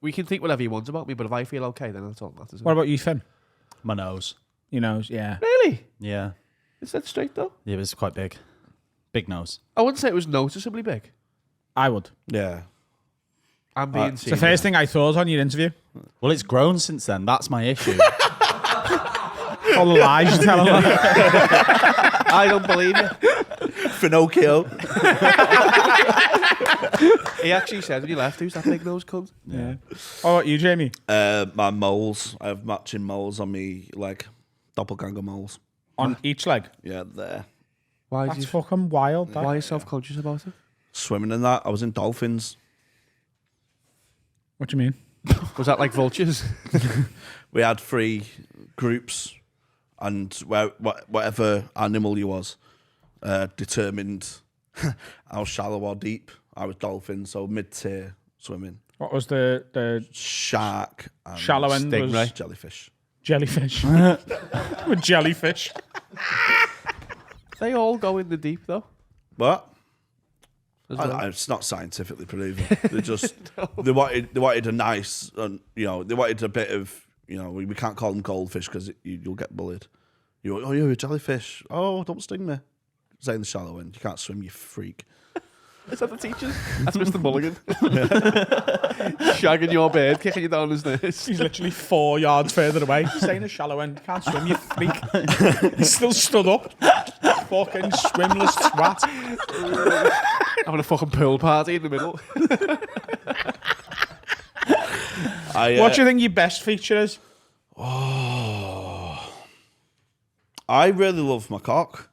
We can think whatever you want about me, but if I feel okay, then that's all that matters. What about you, Finn? My nose. Your nose, yeah. Really? Yeah. Is that straight though? Yeah, it was quite big. Big nose. I wouldn't say it was noticeably big. I would. Yeah. I'm being It's the first thing I thought on your interview. Well, it's grown since then. That's my issue. All the lies you're telling me. I don't believe you. Pinocchio. He actually said when he left, who's that big nose cunt? Yeah. Oh, what you, Jamie? My moles. I have matching moles on me leg. Doppelganger moles. On each leg? Yeah, there. Why That's fucking wild. Why are you self-conscious about it? Swimming in that. I was in dolphins. What do you mean? Was that like vultures? We had 3 groups, and whatever animal you was determined how shallow or deep. I was dolphin, so mid-tier swimming. What was the Shark and shallow end? Was jellyfish. Jellyfish. With jellyfish. They all go in the deep though. What? Well. It's not scientifically proven. They just they wanted a nice, they wanted a bit of, we can't call them goldfish because you'll get bullied. You're a jellyfish. Oh, don't sting me. Stay in the shallow end. You can't swim, you freak. Is that the teachers? That's Mr. Mulligan. Shagging your bird, kicking you down his nose. He's literally 4 yards further away. Stay in a shallow end. Can't swim, you freak. He's still stood up. Fucking swimless twat. Having a fucking pool party in the middle. What do you think your best feature is? Oh, I really love my cock.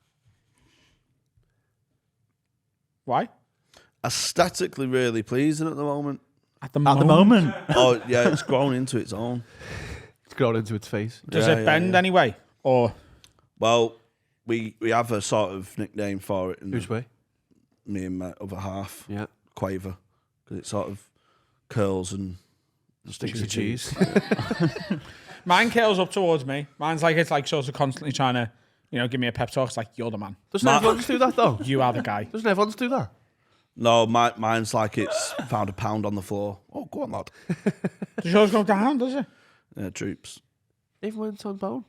Why? Aesthetically really pleasing at the moment. At the moment? Oh, yeah, it's grown into its own. It's grown into its face. Does it bend anyway? Or Well, we have a sort of nickname for it. Whose way? Me and my other half. Yeah. Quaver. Because it sort of curls and Sticks of cheese. mine curls up towards me. Mine's like, it's like sort of constantly trying to, give me a pep talk. It's like, you're the man. Doesn't everyone do that though? You are the guy. Doesn't everyone do that? No, mine's like it's found a pound on the floor. Oh, go on, lad. Does yours go down, does it? Yeah, droops. Even when it's on bone?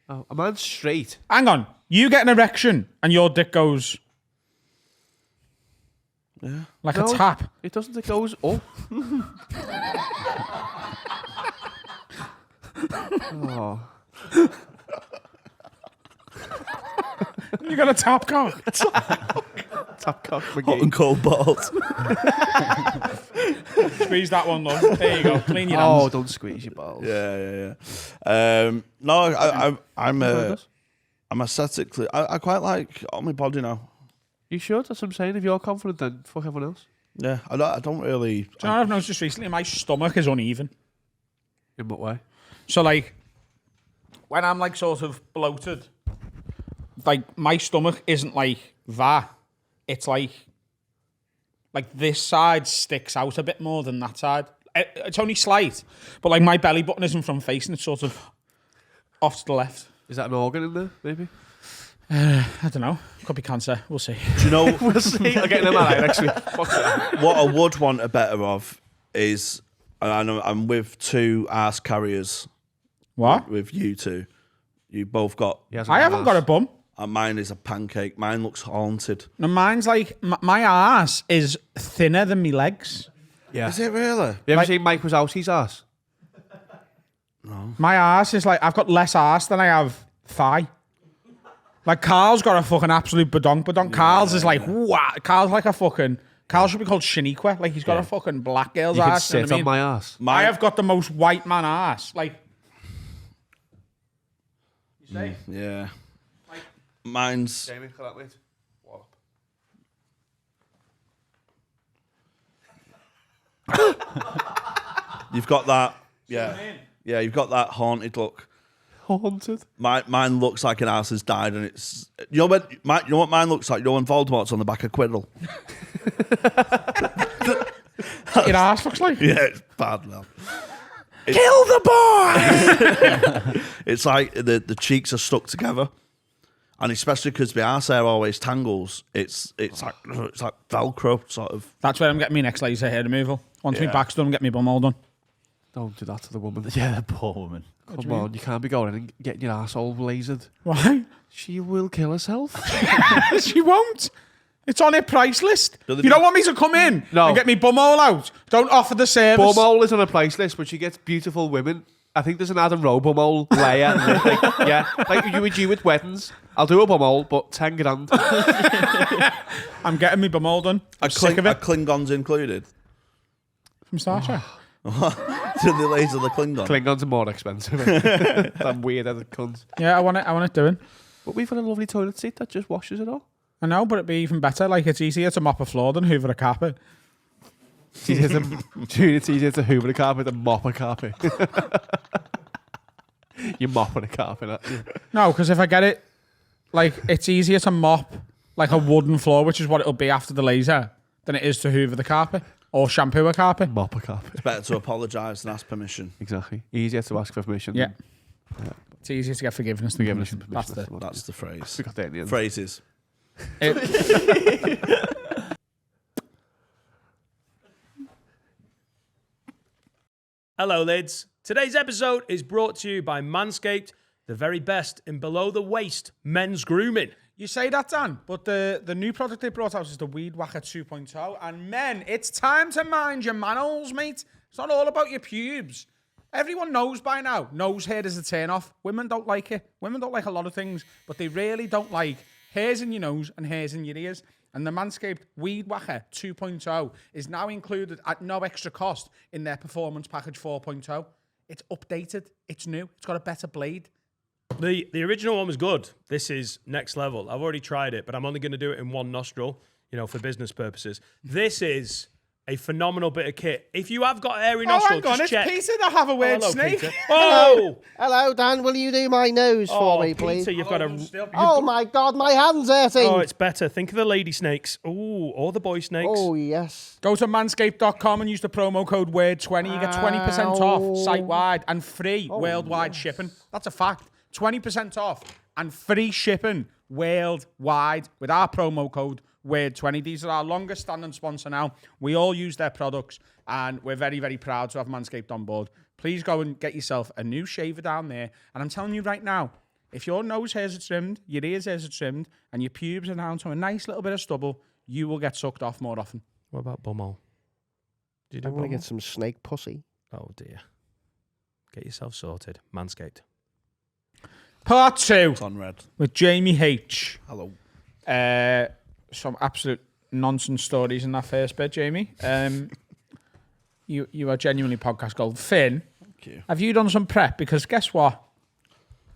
Oh, a man's straight. Hang on. You get an erection and your dick goes... Yeah. Like a tap. It doesn't. It goes up. Oh. You got a tap cock. Tap cock Hot and cold balls. Squeeze that one, love. There you go. Clean your hands. Oh, don't squeeze your balls. Yeah. No, I'm aesthetically. I quite like on my body now. You should. That's what I'm saying. If you're confident, then fuck everyone else. Yeah, I don't really. Do you know what I've noticed just recently? My stomach is uneven. In what way? So, like, when I'm, like, sort of bloated, like, my stomach isn't like that. It's like this side sticks out a bit more than that side. It's only slight, but, like, my belly button isn't from facing. It's sort of off to the left. Is that an organ in there, maybe? I don't know. Could be cancer. We'll see. Do you know? We'll see. I'll get an MRI next week. What I would want a better of is, and I'm with 2 ass carriers. What? With you 2. You both got. I haven't got a bum. And mine is a pancake. Mine looks haunted. No, mine's like, my ass is thinner than my legs. Yeah. Is it really? You ever seen Mike Wazowski's ass? No. My ass is like, I've got less ass than I have thigh. Like, Carl's got a fucking absolute badonk. Carl's is like, wow. Carl's like a fucking Carl should be called Shaniqua. Like, he's got a fucking black girl's You can ass. You know sit what I on mean? my ass. I have got the most white man ass. Like, you say? Yeah. Mine's... Jamie, can that wait? You've got that... Yeah. Yeah, you've got that haunted look. Haunted. Mine looks like an ass has died, and it's... You know what mine looks like? You know when Voldemort's on the back of Quiddle? Your ass looks like? Yeah, it's bad now. Kill the boy! It's like the cheeks are stuck together, and especially because my arse hair always tangles. It's like Velcro sort of. That's where I'm getting my next laser hair removal. Once my back's done, get my bum all done. Don't do that to the woman. Yeah, the poor woman. Come on, you can't be going in and getting your asshole lasered. Why? She will kill herself. She won't. It's on her price list. Do If they you do- don't want me to come in No. and get me bum all out, don't offer the service. Bumhole is on a price list, but she gets beautiful women. I think there's an Adam Rowe bumhole layer. Yeah, like you would do with weddings. I'll do a bumhole, but 10 grand. I'm getting me bum all done. I'm sick of Are it. Klingons included? From Star Trek. To the laser the Klingon. Klingons are more expensive. That weird-headed cunts. Yeah, I want it doing. But we've got a lovely toilet seat that just washes it all. I know, but it'd be even better. Like, it's easier to mop a floor than hoover a carpet. It's easier to hoover a carpet than mop a carpet. You're mopping a carpet, aren't you? No, because if I get it, like, it's easier to mop like a wooden floor, which is what it'll be after the laser, than it is to hoover the carpet or shampoo a carpet. Mop a carpet. It's better to apologise than ask permission. Exactly. Easier to ask for permission. Yeah. It's easier to get forgiveness than Forgiveness permission. and That's permission. the... That's the phrase. We got that in the end. Phrases. Hello, lids. Today's episode is brought to you by Manscaped, the very best in below-the-waist men's grooming. You say that, Dan, but the new product they brought out is the Weed Whacker 2.0. And men, it's time to mind your manholes, mate. It's not all about your pubes. Everyone knows by now. Nose hair is a turn-off. Women don't like it. Women don't like a lot of things, but they really don't like hairs in your nose and hairs in your ears. And the Manscaped Weed Whacker 2.0 is now included at no extra cost in their Performance Package 4.0. It's updated. It's new. It's got a better blade. The original one was good. This is next level. I've already tried it, but I'm only going to do it in one nostril, for business purposes. This is a phenomenal bit of kit. If you have got hairy nostril, hang on, just it's check. Peter the Have a Word Hello, Snake. Peter. Oh! Hello, Dan. Will you do my nose for me, please? Peter, you've got a... Oh my God, my hand's hurting. Oh, it's better. Think of the lady snakes. Ooh, or the boy snakes. Oh, yes. Go to manscaped.com and use the promo code WORD20. You get 20% off site-wide and free worldwide shipping. That's a fact. 20% off and free shipping worldwide with our promo code WORD20. These are our longest standing sponsor now. We all use their products and we're very, very proud to have Manscaped on board. Please go and get yourself a new shaver down there. And I'm telling you right now, if your nose hairs are trimmed, your ears hairs are trimmed, and your pubes are down to a nice little bit of stubble, you will get sucked off more often. What about bumhole? Do you do I'm going to bumhole? get some snake pussy. Oh, dear. Get yourself sorted. Manscaped. Part 2 It's on red. with Jamie H. Hello. Some absolute nonsense stories in that first bit, Jamie. You are genuinely podcast gold. Finn, Thank you. have you done some prep? Because guess what?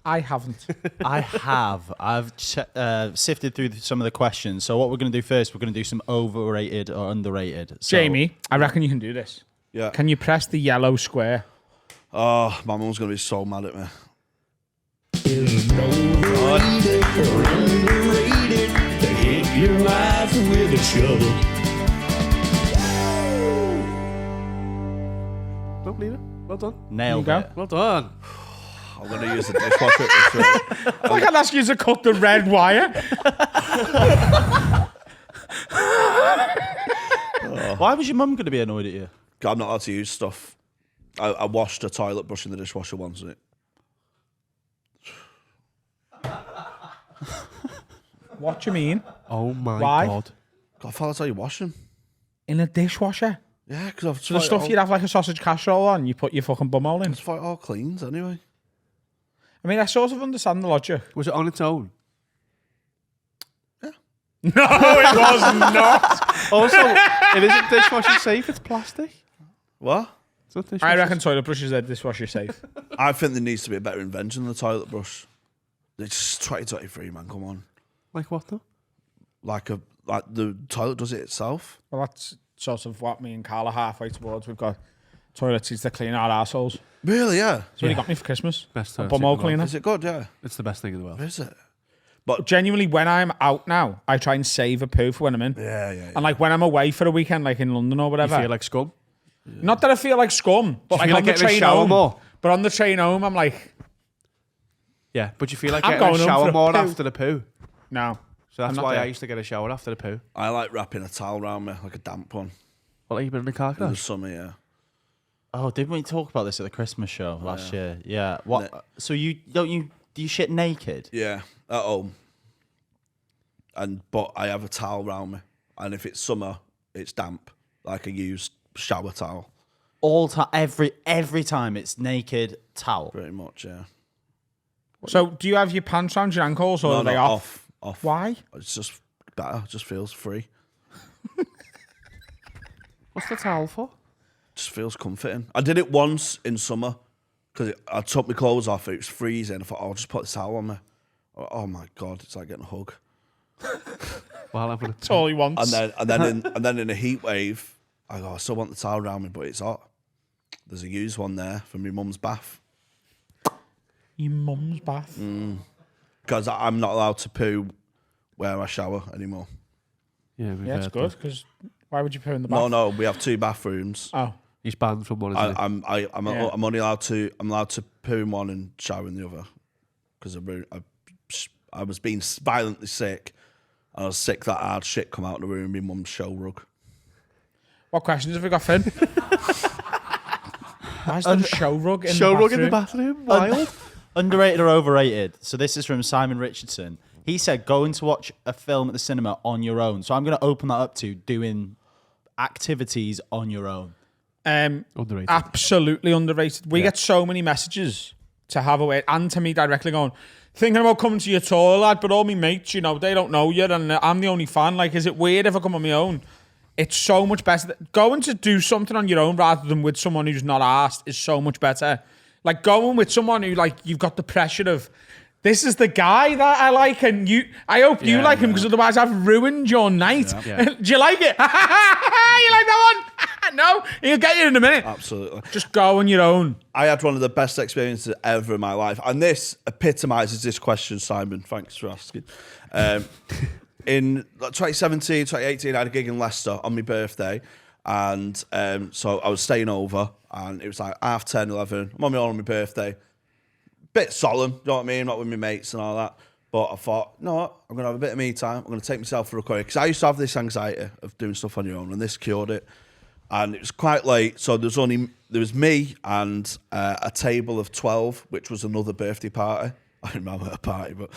I haven't. I have. I've sifted through some of the questions. So what we're going to do first, we're going to do some overrated or underrated. So, Jamie, I reckon you can do this. Yeah. Can you press the yellow square? Oh, my mum's going to be so mad at me. Don't believe it. Well done. Nailed There you it. Well done. I'm going to use the dishwasher at this rate. I can't ask you to cut the red wire. Why was your mum going to be annoyed at you? I'm not allowed to use stuff. I washed a toilet brush in the dishwasher once, and it. What do you mean? Oh my Why? God. God, I thought that's how you wash them. In a dishwasher? Yeah, because I've So the stuff you'd have like a sausage casserole on, you put your fucking bumhole in. It's like all cleans anyway. I mean, I sort of understand the logic. Was it on its own? No, it was not. Also, it isn't dishwasher safe, it's plastic. What? It's not dishwasher I reckon toilet brushes are dishwasher safe. I think there needs to be a better invention than the toilet brush. It's 2023, man. Come on. Like what though? Like the toilet does it itself. Well, that's sort of what me and Carl are halfway towards. We've got toilet seats that clean our arseholes. Really? Yeah. That's what he got me for Christmas. Best A toilet seat bumhole in the world. cleaner. Is it good? Yeah. It's the best thing in the world. Is it? Genuinely, when I'm out now, I try and save a poo for when I'm in. Yeah. And like when I'm away for a weekend, like in London or You whatever. feel like scum? Not that I feel like scum, but like feel on like the getting a train shower home. more? But on the train home, I'm like, Yeah, but you feel like I'm getting a going home shower for a more poo. after the poo. no. So that's I'm not why there. I used to get a shower after the poo. I like wrapping a towel around me, like a damp one. Well, you've been in the car In the crash? summer, yeah. Oh, didn't we talk about this at the Christmas show last year? Yeah. What? So do you shit naked? Yeah, at home. But I have a towel around me, and if it's summer, it's damp, like a used shower towel, All time, every time it's naked towel. pretty much. Yeah. So do you have your pants around your ankles or are they off? Off. Why? It's just better. It just feels free. What's the towel for? Just feels comforting. I did it once in summer because I took my clothes off. It was freezing. I thought, I'll just put the towel on me. Oh my god, it's like getting a hug. Well, I'm gonna. That's all he wants. And then in a heat wave, I go, I still want the towel around me, but it's hot. There's a used one there from your mum's bath. Your mum's bath. Because I'm not allowed to poo where I shower anymore. Yeah, Yeah, it's good because why would you poo in the bath? No, we have 2 bathrooms. Oh, He's banned from one, isn't he? I'm Yeah. only allowed to poo in one and shower in the other because I was being violently sick. I was sick that hard shit come out of the room in my mum's show rug. what questions have we got, Finn? Why is there a show rug in Show the rug in bathroom? the bathroom? Wild. Underrated or overrated? So this is from Simon Richardson. He said going to watch a film at the cinema on your own. So I'm going to open that up to doing activities on your own. Underrated. Absolutely underrated. We get so many messages to have away and to me directly going, thinking about coming to your tour, lad, but all my mates, they don't know you and I'm the only fan. Like, is it weird if I come on my own? It's so much better. Going to do something on your own rather than with someone who's not asked is so much better. Like, going with someone who, like, you've got the pressure of, this is the guy that I like, and I hope you like him because otherwise I've ruined your night. Yeah. Do you like it? You like that one? No, he'll get you in a minute. Absolutely. Just go on your own. I had one of the best experiences ever in my life. And this epitomizes this question, Simon. Thanks for asking. In 2017, 2018, I had a gig in Leicester on my birthday. And so I was staying over, and it was like 10:30, 11. I'm on my own on my birthday. Bit solemn, you know what I mean? Not with my mates and all that. But I thought, no, what? I'm going to have a bit of me time. I'm going to take myself for a curry. Because I used to have this anxiety of doing stuff on your own, and this cured it. And it was quite late, so there was me and a table of 12, which was another birthday party. I don't remember a party, but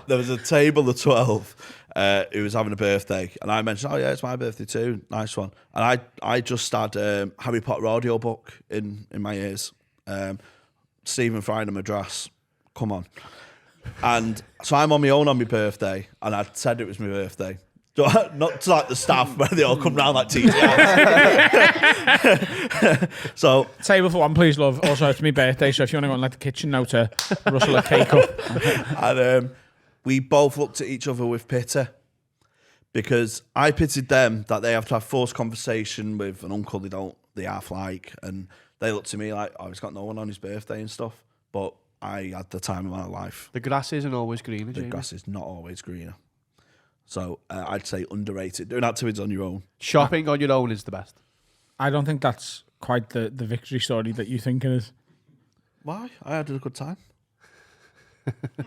there was a table of 12 who was having a birthday, and I mentioned, oh yeah, it's my birthday too, nice one. And I just had Harry Potter audio book in my ears, Stephen Fry and Madras, come on. And so I'm on my own on my birthday, and I said it was my birthday. Not to like the staff where they all come round like TTL. So Table for one, please, love. Also, it's my birthday, so if you want to go in like the kitchen now to rustle a cake up. and we both looked at each other with pity, because I pitied them that they have to have forced conversation with an uncle they half like, and they looked at me like, oh, he's got no one on his birthday and stuff. But I had the time of my life. The grass isn't always greener, The Jamie. grass is not always greener. So I'd say underrated. Doing activities on your own. Shopping on your own is the best. I don't think that's quite the victory story that you think it is. Why? I had a good time.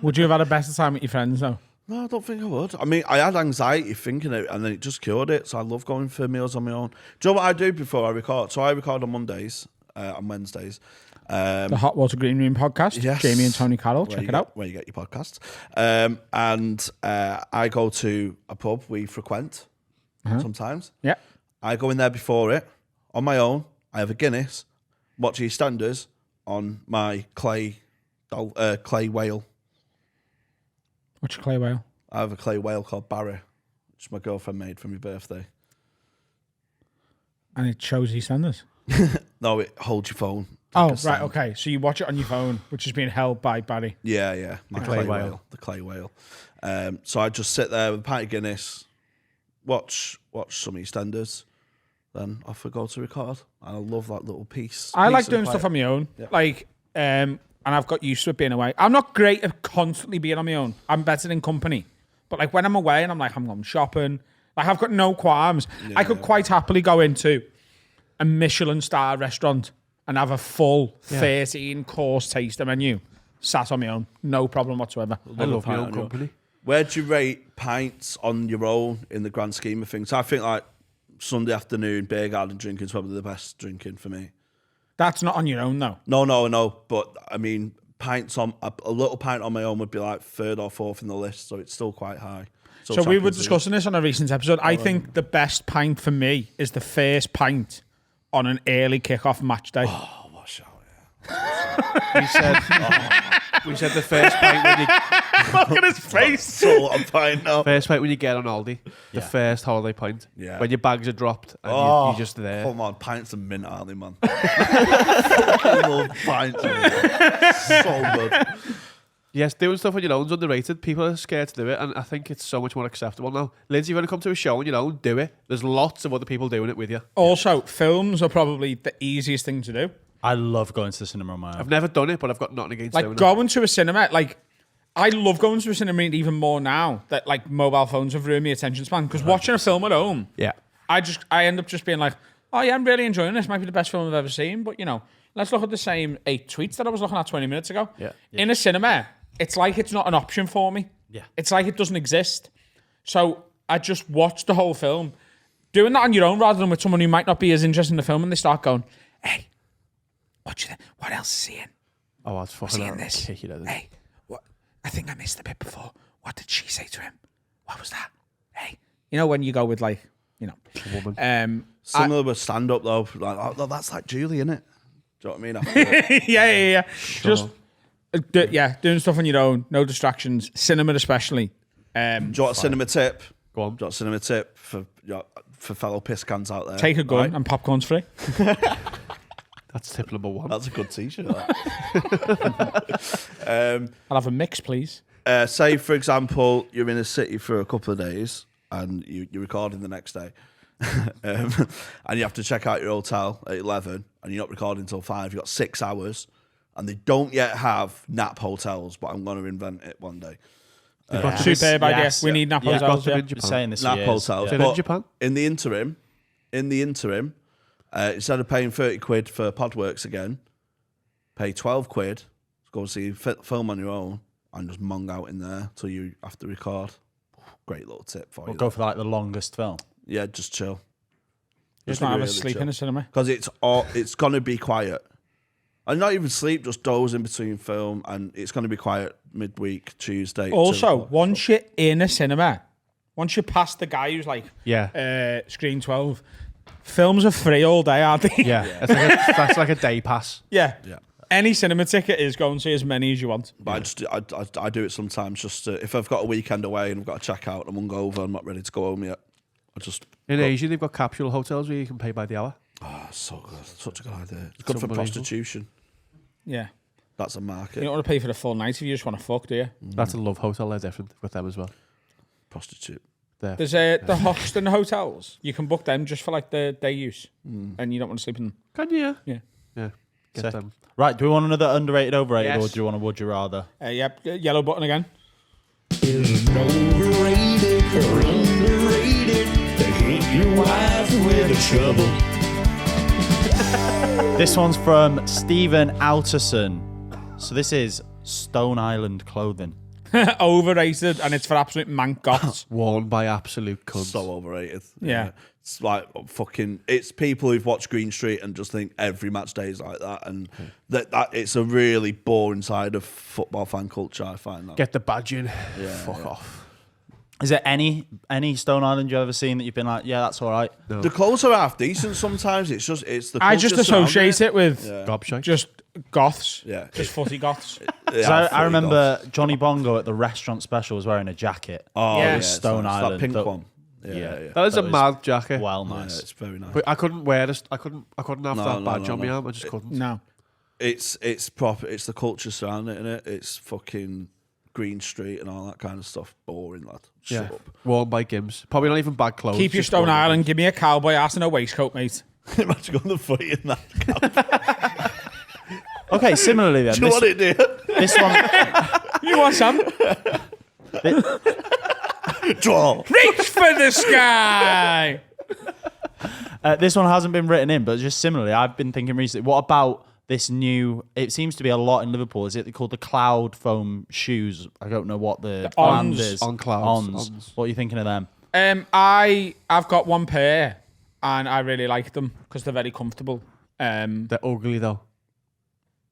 Would you have had a better time with your friends, though? No, I don't think I would. I mean, I had anxiety thinking it, and then it just cured it. So I love going for meals on my own. Do you know what I do before I record? So I record on Mondays, on Wednesdays. The Hot Water Green Room podcast. Yes. Jamie and Tony Carroll. Check it out. Where you get your podcasts. And I go to a pub we frequent sometimes. Yeah. I go in there before it, on my own. I have a Guinness, watch EastEnders on my clay whale. What's your clay whale? I have a clay whale called Barry, which my girlfriend made for my birthday. And it shows EastEnders. No, it holds your phone. Oh, Like a right, stand. okay. So you watch it on your phone, which is being held by Barry. Yeah. My clay whale. The clay whale. So I just sit there with a pint of Guinness, watch some EastEnders, then off I go to record. And I love that little piece. I like of doing quiet. stuff on my own. Like, and I've got used to it being away. I'm not great at constantly being on my own. I'm better in company. But like when I'm away and I'm like, I'm going shopping, like I've got no qualms. I could quite happily go into a Michelin star restaurant and have a full 13 course taster menu sat on my own. No problem whatsoever. I love my own company. Where do you rate pints on your own in the grand scheme of things? I think like Sunday afternoon beer garden drinking is probably the best drinking for me. That's not on your own though. No. But I mean, pints on a little pint on my own would be like third or fourth in the list, so it's still quite high. So we were Champions League. discussing this on a recent episode. I think the best pint for me is the first pint on an early kickoff match day. Oh, watch out, We said the first pint when you Look at his face. So what I'm buying now. first pint when you get on Aldi, the first holiday pint. Yeah. When your bags are dropped and you're just there. Come on, pints and mint, aren't they, man? I love pints. Man. So good. Yes, doing stuff on your own is underrated. People are scared to do it, and I think it's so much more acceptable now. Lindsay, when you come to a show on your own, do it. There's lots of other people doing it with you. Also, films are probably the easiest thing to do. I love going to the cinema on my own. I've never done it, but I've got nothing against doing Like it. going to a cinema, like I love going to a cinema even more now that like mobile phones have ruined my attention span. Because watching a film at home, Yeah. I end up just being like, oh yeah, I'm really enjoying this. Might be the best film I've ever seen. But you know, let's look at the same 8 tweets that I was looking at 20 minutes ago. Yeah. In a cinema, it's like it's not an option for me. Yeah. It's like it doesn't exist. So I just watch the whole film. Doing that on your own rather than with someone who might not be as interested in the film and they start going, hey, what else is he in? Oh, I'd fucking Seeing this. kick you out of Hey, what? I think I missed the bit before. What did she say to him? What was that? Hey, you know when you go with like, you know, woman. Similar with stand up though. Like, oh, that's like Julie, innit? Do you know what I mean? yeah. Just doing stuff on your own, no distractions. Cinema especially. Do you want a cinema tip? Go on. Do you want a cinema tip for fellow piss cans out there? Take a gun Right? and popcorn's free. That's tip number one. That's a good t-shirt. That. I'll have a mix, please. Say, for example, you're in a city for a couple of days and you're recording the next day. And you have to check out your hotel at 11 and you're not recording until 5. You've got 6 hours and they don't yet have nap hotels, but I'm going to invent it one day. Superb idea. Yes. We need nap Yeah. hotels. Got them Yeah. in Been Japan. saying this for Nap years. hotels. Yeah. Is it in But Japan? in the interim, instead of paying 30 quid for Podworks again, pay 12 quid, go see a film on your own and just mong out in there till you have to record. Great little tip for We'll you. go for like the longest film. Yeah, just chill. Just not have a sleep in the cinema. Because it's going to be quiet. And not even sleep, just doze in between film, and it's going to be quiet midweek, Tuesday. Also, once you're in a cinema, once you're past the guy who's like, Yeah. screen 12, films are free all day, aren't they? Yeah. That's like a day pass. Yeah. Yeah. Any cinema ticket is go and see as many as you want. But I do it sometimes just if I've got a weekend away and I've got to check out and I'm hungover, I'm not ready to go home yet. I just... In Asia, they've got capsule hotels where you can pay by the hour. Oh, so good. Such a good idea. It's good for unbelievable. prostitution. Yeah. That's a market. You don't want to pay for the full night if you just want to fuck, do you? That's a love hotel. They're different with them as well. Prostitute. They're There's the Hoxton hotels. You can book them just for like the day use, and you don't want to sleep in them. Can you? Yeah. Yeah. Get Sick. them. Right, do we want another underrated, overrated, or Yes. do you want a would you rather? Yep. Yellow button again. Is it overrated or underrated to hit your wife with a shovel? This one's from Stephen Alterson. So this is Stone Island clothing. Overrated, and it's for absolute mank goths. Worn by absolute cunts. So overrated. Yeah. It's like fucking... It's people who've watched Green Street and just think every match day is like that. And that it's a really boring side of football fan culture, I find that. Get the badge in. Yeah, Fuck yeah. off. Is there any Stone Island you've ever seen that you've been like, yeah, that's all right? The clothes are half decent sometimes. It's the. I just associate it with Gobshite. just goths. Yeah. Just footy goths. I remember Johnny Bongo at the restaurant special was wearing a jacket. Oh, Yeah. yeah. Stone it's Island. That pink that- one. Yeah. Yeah. That is a was mad jacket. Well, Yeah, nice. it's very nice. But I couldn't wear this. I couldn't have that badge on my no. arm. I just couldn't. No. It's proper. It's the culture surrounding it. It's fucking Green Street and all that kind of stuff. Boring, lad. Shut up. Worn by Gims. Probably not even bad clothes. Keep your just Stone worn by Island. Give me a cowboy ass and a waistcoat, mate. Imagine going the footy in that. Okay, similarly then, Do you want it, dear? this one, You want some? Draw. Reach for the sky. this one hasn't been written in, but just similarly, I've been thinking recently, what about this new, it seems to be a lot in Liverpool, is it called the Cloud Foam shoes? I don't know what the brand Ons. is. On Clouds. Ons. What are you thinking of them? I've got one pair, and I really like them because they're very comfortable. They're ugly though.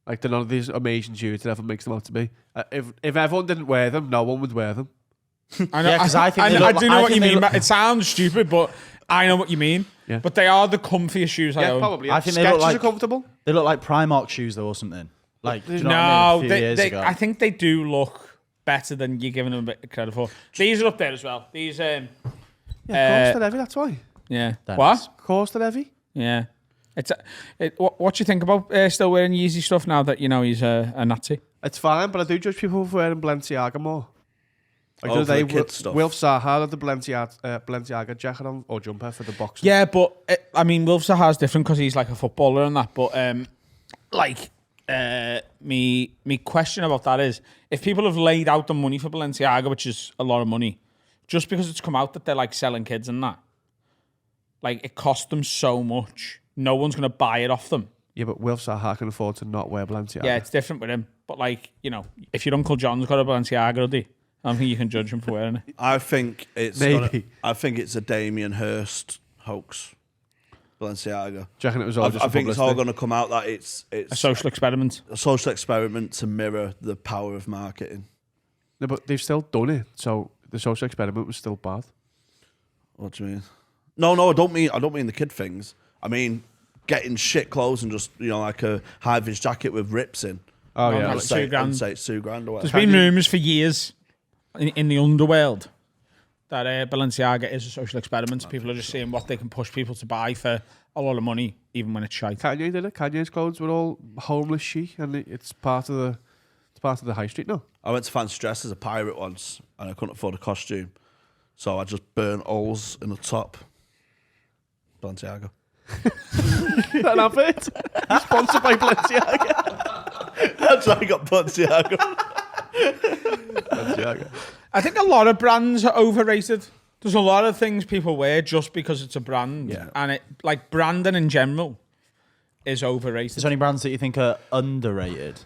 Like they're none of these amazing shoes that everyone makes them out to be. If everyone didn't wear them, no one would wear them. I know, Yeah, 'cause I think they I look do like- know I what you think they mean. look- It sounds stupid, but I know what you mean. Yeah. But they are the comfiest shoes I Yeah, own. probably. I Yeah. think they look Skechers like- are comfortable. They look like Primark shoes though or something. Like, do you know what I No, mean? A few years ago. I think they do look better than you're giving them a bit of credit for. These are up there as well. These, Yeah, of course they're heavy. That's why. yeah. That What? is- Of course they're heavy. Yeah. What do you think about still wearing Yeezy stuff now that you know he's a Nazi? It's fine, but I do judge people for wearing Balenciaga more. Like Oh, for the Wilf kid stuff. Zaha had the Balenciaga jacket on or jumper for the boxing. Yeah, but I mean, Wilf Zaha's different because he's like a footballer and that. But me question about that is if people have laid out the money for Balenciaga, which is a lot of money, just because it's come out that they're like selling kids and that, like it cost them so much, no one's gonna buy it off them. Yeah, but Wilf Zaha can afford to not wear Balenciaga. Yeah, it's different with him. But like, you know, if your Uncle John's got a Balenciaga hoodie, I don't think you can judge him for wearing it. I think it's Maybe. I think it's a Damien Hirst hoax. Balenciaga. Do you reckon it was all just I think it's all publicity? going to come out that it's A social experiment. a social experiment to mirror the power of marketing. No, but they've still done it, so the social experiment was still bad. What do you mean? No, I don't mean the kid things. I mean getting shit clothes and just like a high vis jacket with rips in. Oh No, yeah, no, And say, $2,000. and say it's $2,000 or There's whatever. been rumours for years in the underworld that Balenciaga is a social experiment. People are just seeing what they can push people to buy for a lot of money, even when it's shite. Kanye did it. Kanye's clothes were all homeless chic, and it's part of the high street now. I went to fancy dress as a pirate once and I couldn't afford a costume. So I just burnt holes in the top. Balenciaga. That outfit, sponsored by Balenciaga. That's how I got Balenciaga. Balenciaga. I think a lot of brands are overrated. There's a lot of things people wear just because it's a brand. Yeah. And it like branding in general is overrated. Is there any brands that you think are underrated?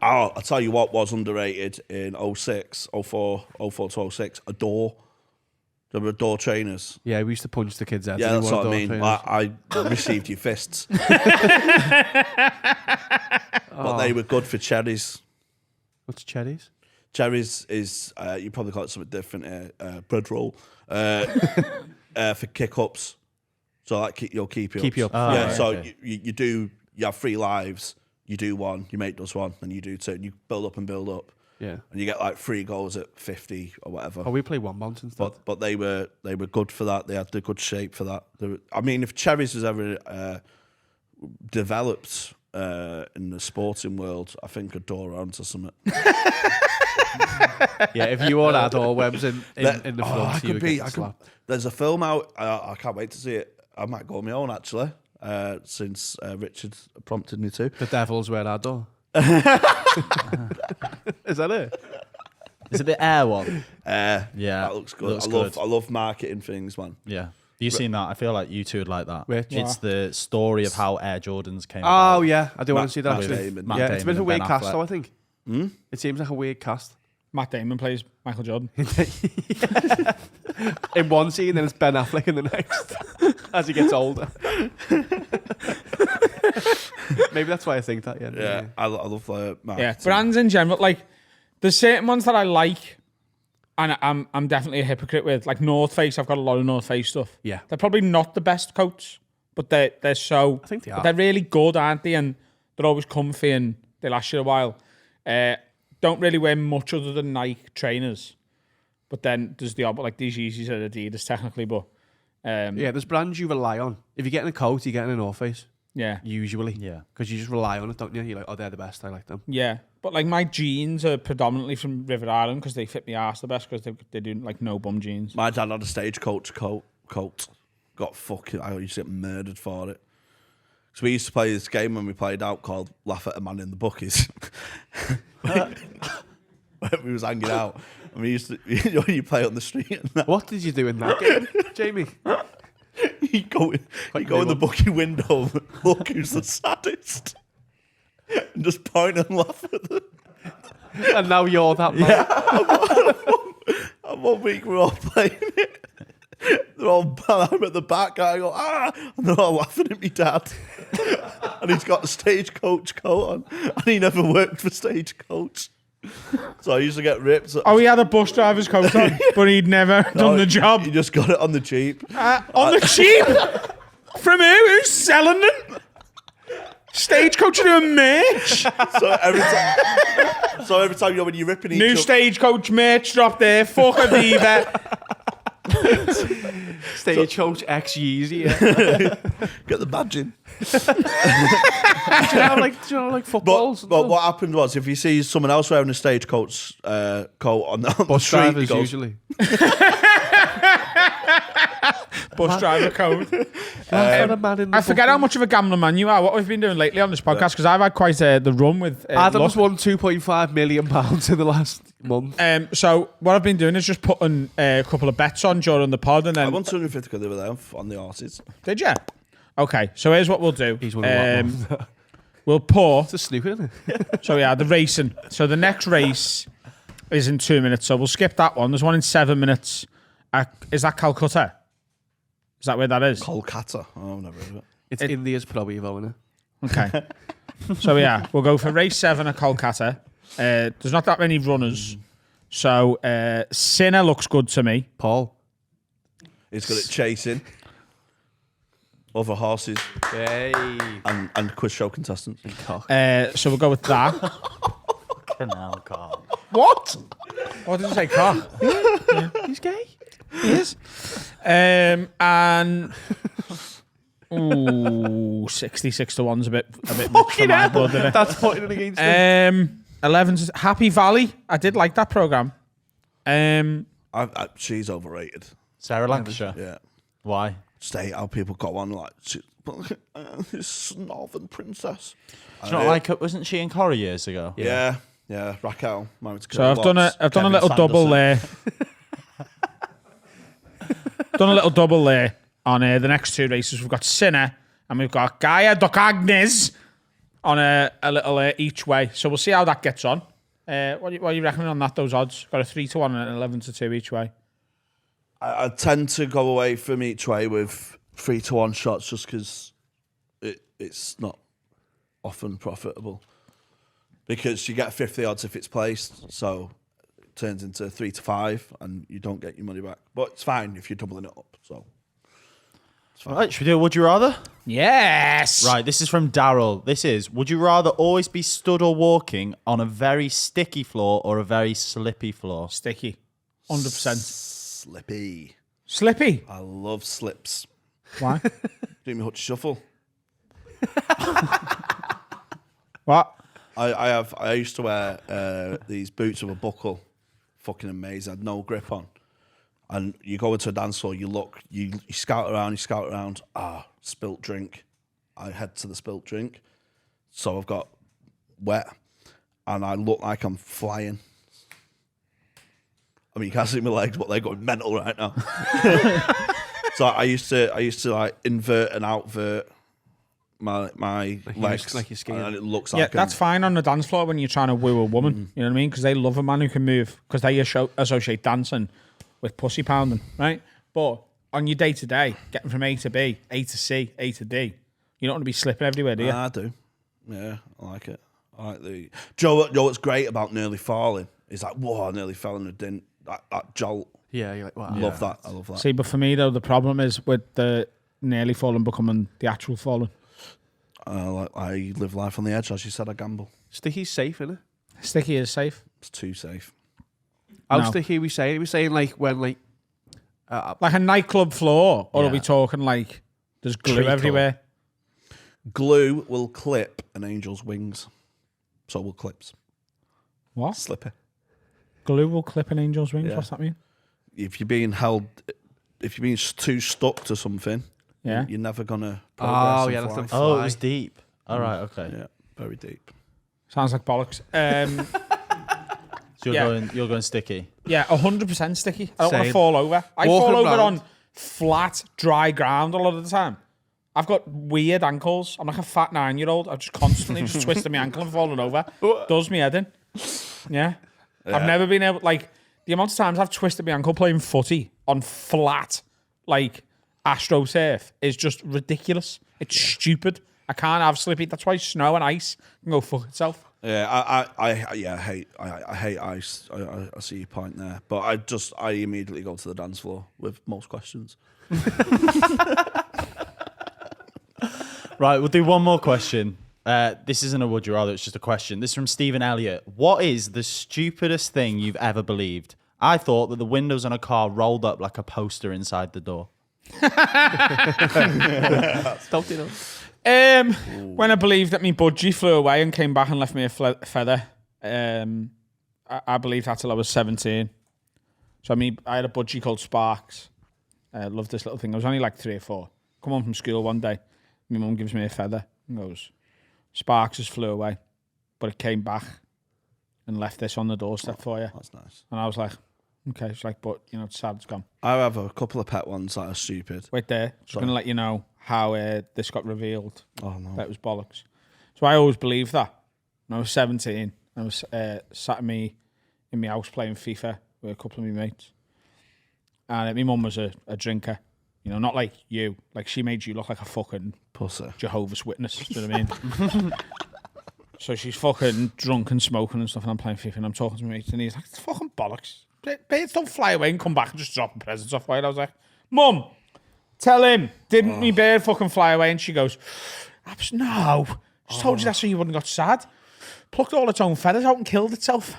Oh, I'll tell you what was underrated in 06, 04 to 06. Adore. Remember Adore trainers? Yeah, we used to punch the kids' heads. Yeah, and that's they what I wore mean. trainers. I received your fists. But they were good for cherries. What's cherries? Cherries is, you probably call it something different here, bread roll. For kick-ups. So like keep your up. Keep you up. Oh, Yeah, right, so okay. you have 3 lives. You do one, your mate does one, then you do 2. And you build up and build up. Yeah. And you get like 3 goals at 50 or whatever. Oh, we play one bounce instead. But they were good for that. They had the good shape for that. I mean, if cherries was ever developed in the sporting world, I think Adore onto something. Yeah, if you all had all webs in the front, you would get slapped. There's a film out. I can't wait to see it. I might go on my own actually. Since Richard prompted me to. The devil's where I door. Is that it? Is it the Air one? Yeah, Yeah, that looks good. looks I good. love marketing things, man. Yeah. You seen that? I feel like you two would like that. Which? It's the story of how Air Jordans came about. Oh yeah, I do want to see that Matt actually. Damon. Matt Yeah, it's a bit of a Damon weird and cast Ben though, I Affleck. think. It seems like a weird cast. Matt Damon plays Michael Jordan. In one scene, then it's Ben Affleck in the next as he gets older. Maybe that's why I think that. Yeah, I love marketing. Yeah, brands in general. Like, there's certain ones that I like, And I'm definitely a hypocrite with like North Face. I've got a lot of North Face stuff. Yeah. They're probably not the best coats, but they're so. I think they but are. They're really good, aren't they? And they're always comfy and they last you a while. Don't really wear much other than Nike trainers, but then there's the like these Yeezys are Adidas technically, but Yeah, there's brands you rely on. If you're getting a coat, you're getting a North Face. yeah, Usually. Yeah. Because you just rely on it, don't you? You're like, oh, they're the best. I like them. yeah. But like my jeans are predominantly from River Island because they fit me arse the best because they do like no bum jeans. My dad had a Stagecoach coat. Got fucking. I used to get murdered for it. So we used to play this game when we played out called Laugh at a Man in the Bookies. When we was hanging out, and we used to, you play on the street. And that. What did you do in that game, Jamie? You go in the bookie window, look who's the saddest, and just point and laugh at them. And now you're that man. And 1 week we were all playing it. They're all, I'm at the back, I go, and they're all laughing at me dad. And he's got a Stagecoach coat on, and he never worked for Stagecoach. So I used to get ripped. Oh, he had a bus driver's coat on, but he'd never done the job. He just got it on the cheap. On the cheap? From who? Who's selling them? Stagecoach are doing merch. So every time when you're ripping each New Stagecoach merch drop there. Fuck Aviva. Stagecoach X Yeezy. Yeah. get the badge in. Do you know like footballs? But what happened was, if you see someone else wearing a Stagecoach coat on the Bus street, he drivers goes, usually. Bus driver coat. I I forget how much of a gambling man you are. What we've been doing lately on this podcast, because I've had quite the run with Adam's luck. won £2.5 million in the last month. So what I've been doing is just putting a couple of bets on during the pod, and I then won 250 quid over there on the horses. did you? Okay, so here's what we'll do. He's won a lot more. We'll pour. It's a snooker, isn't it? So yeah, the racing. So the next race is in 2 minutes. So we'll skip that one. There's one in 7 minutes. Is that Calcutta? Is that where that is? Kolkata. Oh, I've never heard of it. It's India's probably isn't it? Okay. So yeah, we'll go for race 7 at Kolkata. There's not that many runners. So Sinner looks good to me. Paul. He's good at chasing other horses Hey. and quiz show contestants. So we'll go with that. Canal car. What? What did you say, car? He's gay. He is. And 66 to 1's a bit much for my blood, isn't it? That's putting it against him. 11's Happy Valley. I did like that program. She's overrated. Sarah Lancashire. Yeah. Why? Just hate how people got one like this northern princess. Do you not like it? Wasn't she in Corrie years ago? Yeah, Raquel. So I've done a little double there. Done a little double there on the next 2 races. We've got Sinner and we've got Gaia Docagnes on a little each way. So we'll see how that gets on. What are you reckoning on that? Those odds got a 3 to 1 and an 11 to 2 each way. I tend to go away from each way with 3 to 1 shots just because it's not often profitable. Because you get 50 odds if it's placed, so it turns into 3 to 5 and you don't get your money back. But it's fine if you're doubling it up. So it's fine. Right, should we do a Would You Rather? Yes. Right, this is from Daryl. This is, would you rather always be stood or walking on a very sticky floor or a very slippy floor? Sticky. 100%. Slippy. Slippy. I love slips. Why? Do me hutch shuffle. What? I used to wear these boots with a buckle. Fucking amazing. I had no grip on. And you go into a dance floor, you scout around. Spilt drink. I head to the spilt drink. So I've got wet. And I look like I'm flying. I mean, you can't see my legs, but they're going mental right now. So I used to like invert and outvert my legs, like you're skiing. and it looks Yeah, like that's fine on the dance floor when you're trying to woo a woman. You know what I mean? Because they love a man who can move. Because they associate dancing with pussy pounding, right? But on your day to day, getting from A to B, A to C, A to D, you don't want to be slipping everywhere, do you? I do. Yeah, I like it. I like the. Do you know what's great about nearly falling? Is like, whoa, I nearly fell and I didn't. that jolt. Yeah, you're like, wow. Love that. I love that. See, but for me though, the problem is with the nearly falling becoming the actual falling. I live life on the edge, as you said. I gamble. Sticky's safe, isn't it? Sticky is safe. It's too safe. How No. sticky are we saying? Are we saying like when like Like a nightclub floor, or are we Yeah. talking like there's glue Treacle. everywhere? Glue will clip an angel's wings. So will clips. What? Slipper. Glue will clip an angel's wings. Yeah. What's that mean? If you're being held, if you're being too stuck to something, Yeah. you're never gonna progress. Oh, yeah, and that's fly. them Oh, it fly. was deep. All right, okay. Yeah, very deep. Sounds like bollocks. So you're going sticky. Yeah, 100% sticky. I don't want to Same. fall over. I Walking fall over round. on flat, dry ground a lot of the time. I've got weird ankles. I'm like a fat 9-year-old. I'm just constantly just twisting my ankle and falling over. Does me head in. Yeah. I've never been able, like, the amount of times I've twisted my ankle playing footy on flat, like, AstroTurf is just ridiculous. It's stupid. I can't have slippy. That's why snow and ice can go fuck itself. Yeah, I hate ice. I see your point there, but I immediately go to the dance floor with most questions. Right, we'll do one more question. This isn't a would you rather, it's just a question. This is from Stephen Elliott. What is the stupidest thing you've ever believed? I thought that the windows on a car rolled up like a poster inside the door. Don't you know? When I believed that me budgie flew away and came back and left me a feather, I believed that till I was 17. So I had a budgie called Sparks. I loved this little thing. I was only like 3 or 4. Come home from school one day, my mum gives me a feather and goes, Sparks has flew away, but it came back and left this on the doorstep for you. That's nice. And I was like, okay. She's like, but you know, it's sad, it's gone. I have a couple of pet ones that are stupid. Wait there. Just going to let you know how this got revealed. Oh no. That was bollocks. So I always believed that. When I was 17, I was sat in my house playing FIFA with a couple of my mates. And my mum was a drinker. You know, not like you. Like, she made you look like a fucking Pussy. Jehovah's Witness. Do you know what I mean? So she's fucking drunk and smoking and stuff, and I'm playing FIFA, and I'm talking to my mates, and he's like, it's fucking bollocks. Birds don't fly away and come back and just drop presents off. And I was like, Mum, tell him, didn't me bird fucking fly away? And she goes, no. Just told you that so you wouldn't got sad. Plucked all its own feathers out and killed itself.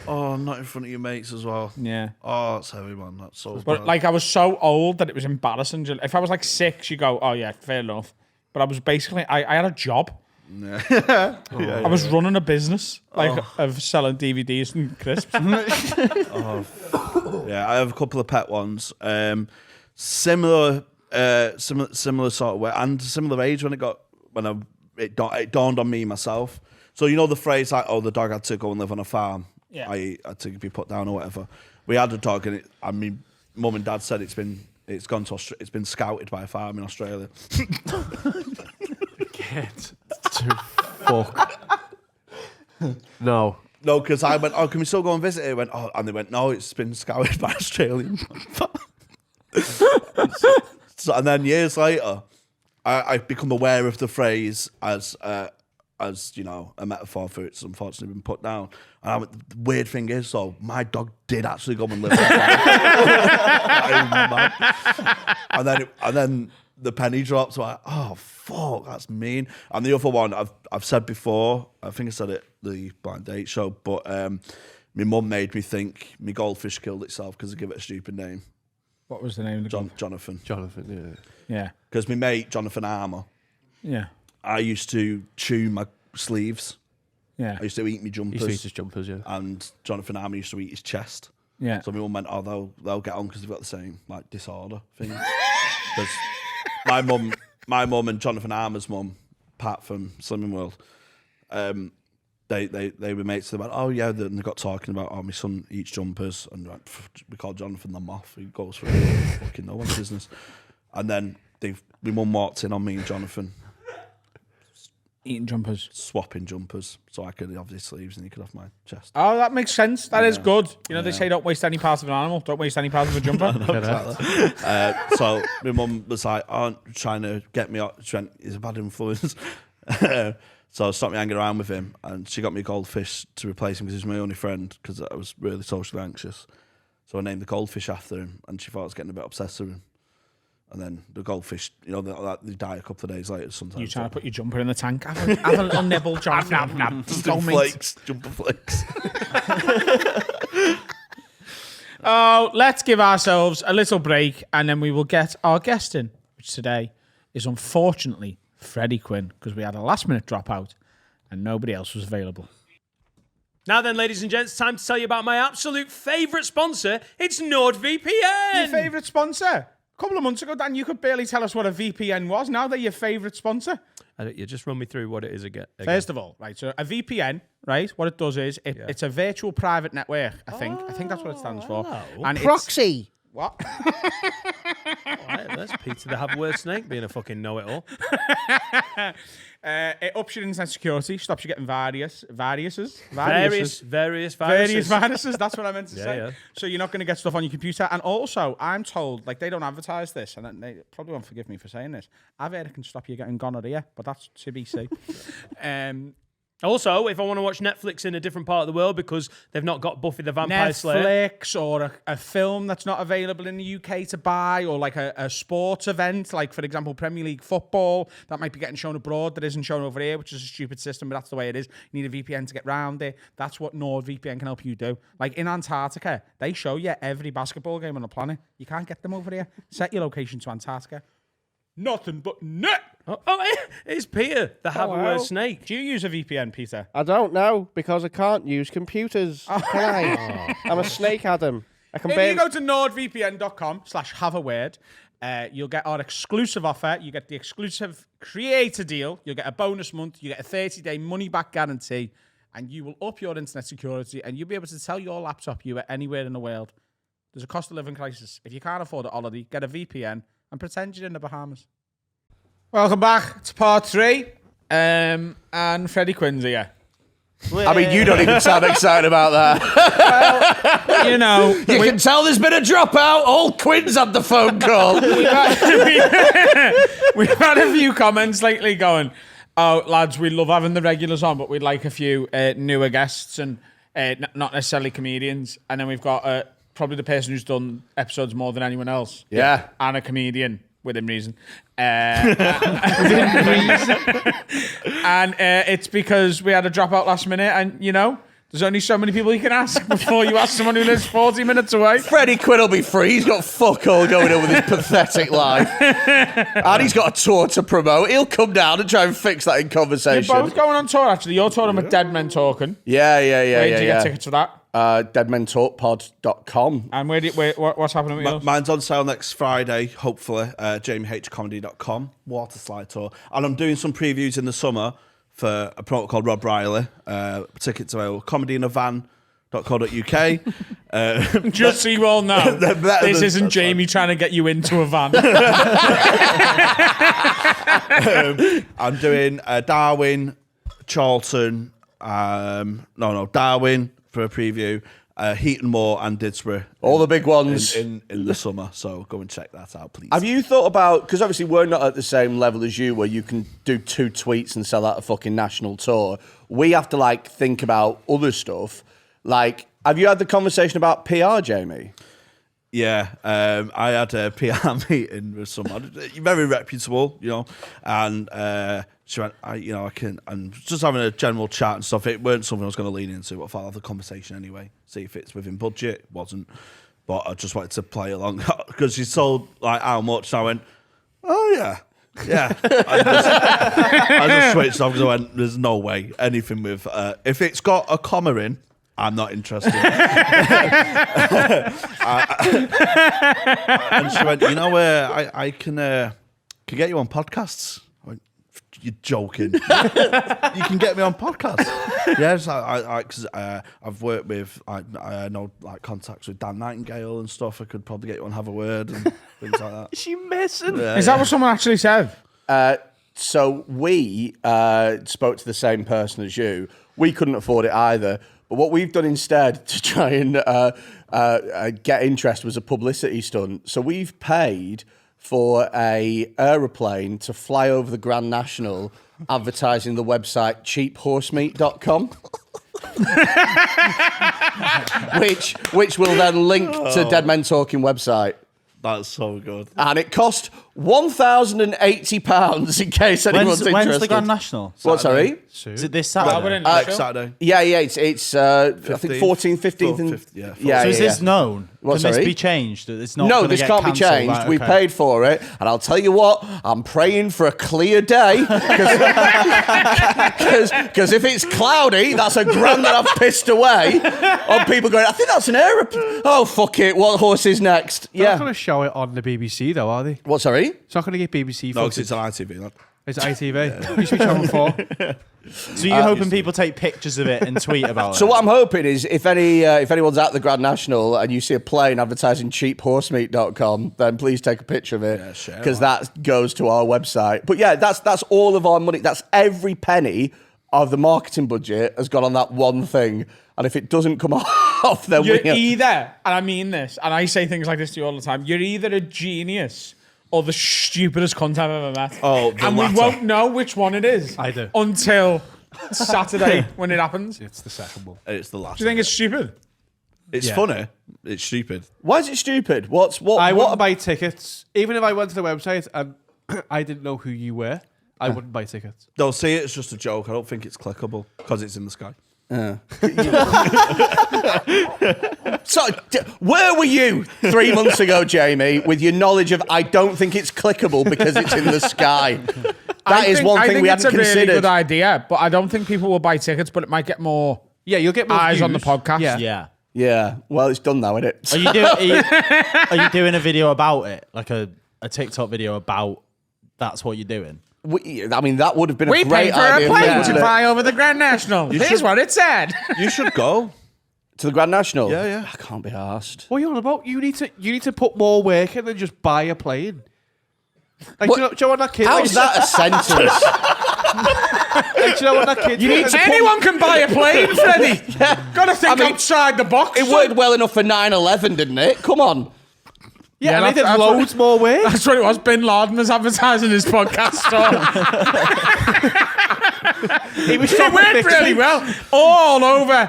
Oh, not in front of your mates as well. Yeah. Oh, that's heavy, man. That's so But bad. like, I was so old that it was embarrassing. If I was like 6, you go, oh yeah, fair enough. But I was basically, I had a job. I was running a business, like, of selling DVDs and crisps. Yeah, I have a couple of pet ones. Similar sort of way, and similar age when it dawned on me myself. So you know the phrase like, "Oh, the dog had to go and live on a farm." Yeah. I had to be put down or whatever. We had a dog, and mum and dad said it's been scouted by a farm in Australia. Get to fuck. No. No, because I went, oh, can we still go and visit it? Went, oh, and they went, no, it's been scouted by Australian. So, and then years later, I become aware of the phrase as you know, a metaphor for it's unfortunately been put down. And the weird thing is, so my dog did actually go and live on a farm. And then the penny drops. So oh fuck, that's mean. And the other one I've said before, I think I said it the Blind Date show, but my mum made me think my goldfish killed itself because I give it a stupid name. What was the name of the Jonathan. Jonathan, Yeah. Because my mate Jonathan Armour, Yeah. I used to chew my sleeves. Yeah. I used to eat my He jumpers. used to eat his jumpers, yeah. And Jonathan Armour used to eat his chest. Yeah. So my mum went, oh, they'll get on because they've got the same like disorder thing. Because my mum and Jonathan Armour's mum, Pat from Slimming World, they were mates. They went, oh yeah, and they got talking about, oh, my son eats jumpers, and like, we call Jonathan the moth. He goes for fucking no one's business. And then my mum walked in on me and Jonathan Eating jumpers. swapping jumpers, so I could have his sleeves and he could have my chest. Oh, that makes sense. That is good. You know, they say don't waste any part of an animal. Don't waste any part of a jumper. So my mum was like, oh, trying to get me out. She went, he's a bad influence. So I stopped me hanging around with him, and she got me a goldfish to replace him because he's my only friend, because I was really socially anxious. So I named the goldfish after him, and she thought I was getting a bit obsessed with him. And then the goldfish, they die a couple of days later sometimes. You trying to put your jumper in the tank? Have a little nibble, John. Nab. Jumper flakes. Oh, let's give ourselves a little break, and then we will get our guest in, which today is unfortunately Freddy Quinne, because we had a last-minute dropout and nobody else was available. Now then, ladies and gents, time to tell you about my absolute favourite sponsor. It's NordVPN. Your favourite sponsor? A couple of months ago, Dan, you could barely tell us what a VPN was. Now they're your favourite sponsor. You just run me through what it is again. First of all, right, so a VPN, right, what it does is it's a virtual private network, I think. I think that's what it stands for. And Proxy. What? Right, there's Peter the Have-Word Snake being a fucking know-it-all. It ups your internet security, stops you getting various viruses. Various Various viruses. viruses, that's what I meant to say. Yeah. So you're not going to get stuff on your computer. And also, I'm told, like, they don't advertise this, and they probably won't forgive me for saying this. I've heard it can stop you getting gonorrhea, but that's to be seen. Also, if I want to watch Netflix in a different part of the world because they've not got Buffy the Vampire Slayer. Netflix or a film that's not available in the UK to buy, or like a sports event, like, for example, Premier League football, that might be getting shown abroad that isn't shown over here, which is a stupid system, but that's the way it is. You need a VPN to get round it. That's what NordVPN can help you do. Like in Antarctica, they show you every basketball game on the planet. You can't get them over here. Set your location to Antarctica. Nothing but net. Oh, it's Peter the Have-Word Snake. Do you use a VPN, Peter? I don't know, because I can't use computers. Can I? I'm a snake, Adam. I can If barely... you go to nordvpn.com/haveaword, you'll get our exclusive offer. You get the exclusive creator deal. You'll get a bonus month. You get a 30-day money-back guarantee. And you will up your internet security, and you'll be able to tell your laptop you are anywhere in the world. There's a cost of living crisis. If you can't afford a holiday, get a VPN and pretend you're in the Bahamas. Welcome back to part 3. And Freddy Quinne's here. I mean, you don't even sound excited about that. Well, you know. You can tell there's been a dropout. All Quinne's had the phone call. We've had a few comments lately going, oh, lads, we love having the regulars on, but we'd like a few newer guests and not necessarily comedians. And then we've got probably the person who's done episodes more than anyone else. Yeah. And a comedian, within reason. Within reason. And it's because we had a dropout last minute, and, you know, there's only so many people you can ask before you ask someone who lives 40 minutes away. Freddy Quinne will be free. He's got fuck all going on with his pathetic life. And he's got a tour to promote. He'll come down and try and fix that in conversation. You're both going on tour, actually. You're touring with Dead Men Talking. Yeah. Where did you get tickets for that? Deadmentalkpod.com. And what's happening with yours? Mine's on sale next Friday, hopefully. JamiehComedy.com, Waterslide Tour. And I'm doing some previews in the summer for a promoter called Rob Riley. Tickets available. comedyinavan.co.uk. Just so you all know, this isn't Jamie trying to get you into a van. I'm doing Darwin, Charlton, Darwin for a preview, Heaton Moor and Didsbury. All the big ones. In the summer, so go and check that out, please. Have you thought about, because obviously we're not at the same level as you where you can do 2 tweets and sell out a fucking national tour. We have to like think about other stuff. Like, have you had the conversation about PR, Jamie? Yeah, I had a PR meeting with someone, very reputable, you know, and she went, I can, and just having a general chat and stuff. It weren't something I was going to lean into, but I thought I'd have the conversation anyway, see if it's within budget. It wasn't, but I just wanted to play along because she told like how much. And I went, oh yeah. I just switched off because I went, there's no way anything with if it's got a comma in, I'm not interested. And she went, you know, I can get you on podcasts. I went, you're joking. You can get me on podcasts. Yes, because I've worked with, I know like contacts with Dan Nightingale and stuff. I could probably get you on Have a Word and things like that. Is she messing? Is that what someone actually said? So we spoke to the same person as you. We couldn't afford it either. But what we've done instead to try and get interest was a publicity stunt. So we've paid for a aeroplane to fly over the Grand National advertising the website cheaphorsemeat.com. which will then link to Dead Men Talking website. That's so good. And it cost £1,080 in case anyone's interested. When's the Grand National? What, sorry? Is it this we're Saturday? in Nashville. Saturday. Yeah, it's I think 14th, 15th, and 15th, yeah. So is this known? What, Can this sorry? be changed? It's not. No, gonna this get can't be cancelled, changed. right, We okay. paid for it, and I'll tell you what, I'm praying for a clear day because if it's cloudy, that's $1,000 that I've pissed away on people going, I think that's an aeroplane. Oh, fuck it. What horse is next? They're not Yeah. going to show it on the BBC, though, are they? What, sorry? It's not going to get BBC No, because footage. it's on ITV. That. It's ITV. Used to be Channel 4. So you're hoping people take pictures of it and tweet about it? So what I'm hoping is if anyone's at the Grand National and you see a plane advertising cheaphorsemeat.com, then please take a picture of it because that goes to our website. But yeah, that's all of our money. That's every penny of the marketing budget has gone on that one thing. And if it doesn't come off, then You're either, and I mean this, and I say things like this to you all the time, you're either a genius or the stupidest cunt I've ever met. Oh, the and we latter. won't know which one it is. I do. Until Saturday when it happens. It's the second one. It's the last. Do you think it's stupid? It's funny. It's stupid. Why is it stupid? I wouldn't buy tickets. Even if I went to the website and I didn't know who you were, I wouldn't buy tickets. They'll see it's just a joke. I don't think it's clickable because it's in the sky. So, where were you 3 months ago, Jamie, with your knowledge of I don't think it's clickable because it's in the sky? That is one thing we hadn't it's a really considered. good idea, but I don't think people will buy tickets, but it might get more Yeah, you'll get more eyes views. on the podcast. Yeah. Yeah. Yeah, well, it's done now, isn't it? Are you doing a video about it? Like a TikTok video about that's what you're doing? I mean, that would have been We a great paid for a idea. plane wouldn't to it? fly over the Grand National. Here's what it said. You should go. To the Grand National? Yeah. I can't be arsed. What are you on about? You need to put more work in than just buy a plane. Like, do you know what that kid? How's that a sentence? Like, do you know what that kid? Anyone can buy a plane, Freddie. Gotta think outside the box. It worked well enough for 9/11, didn't it? Come on. Yeah, and that's- they did that's loads more work. That's what it was. Bin Laden was advertising his podcast store. He was It shot with went Bixby. really well. All over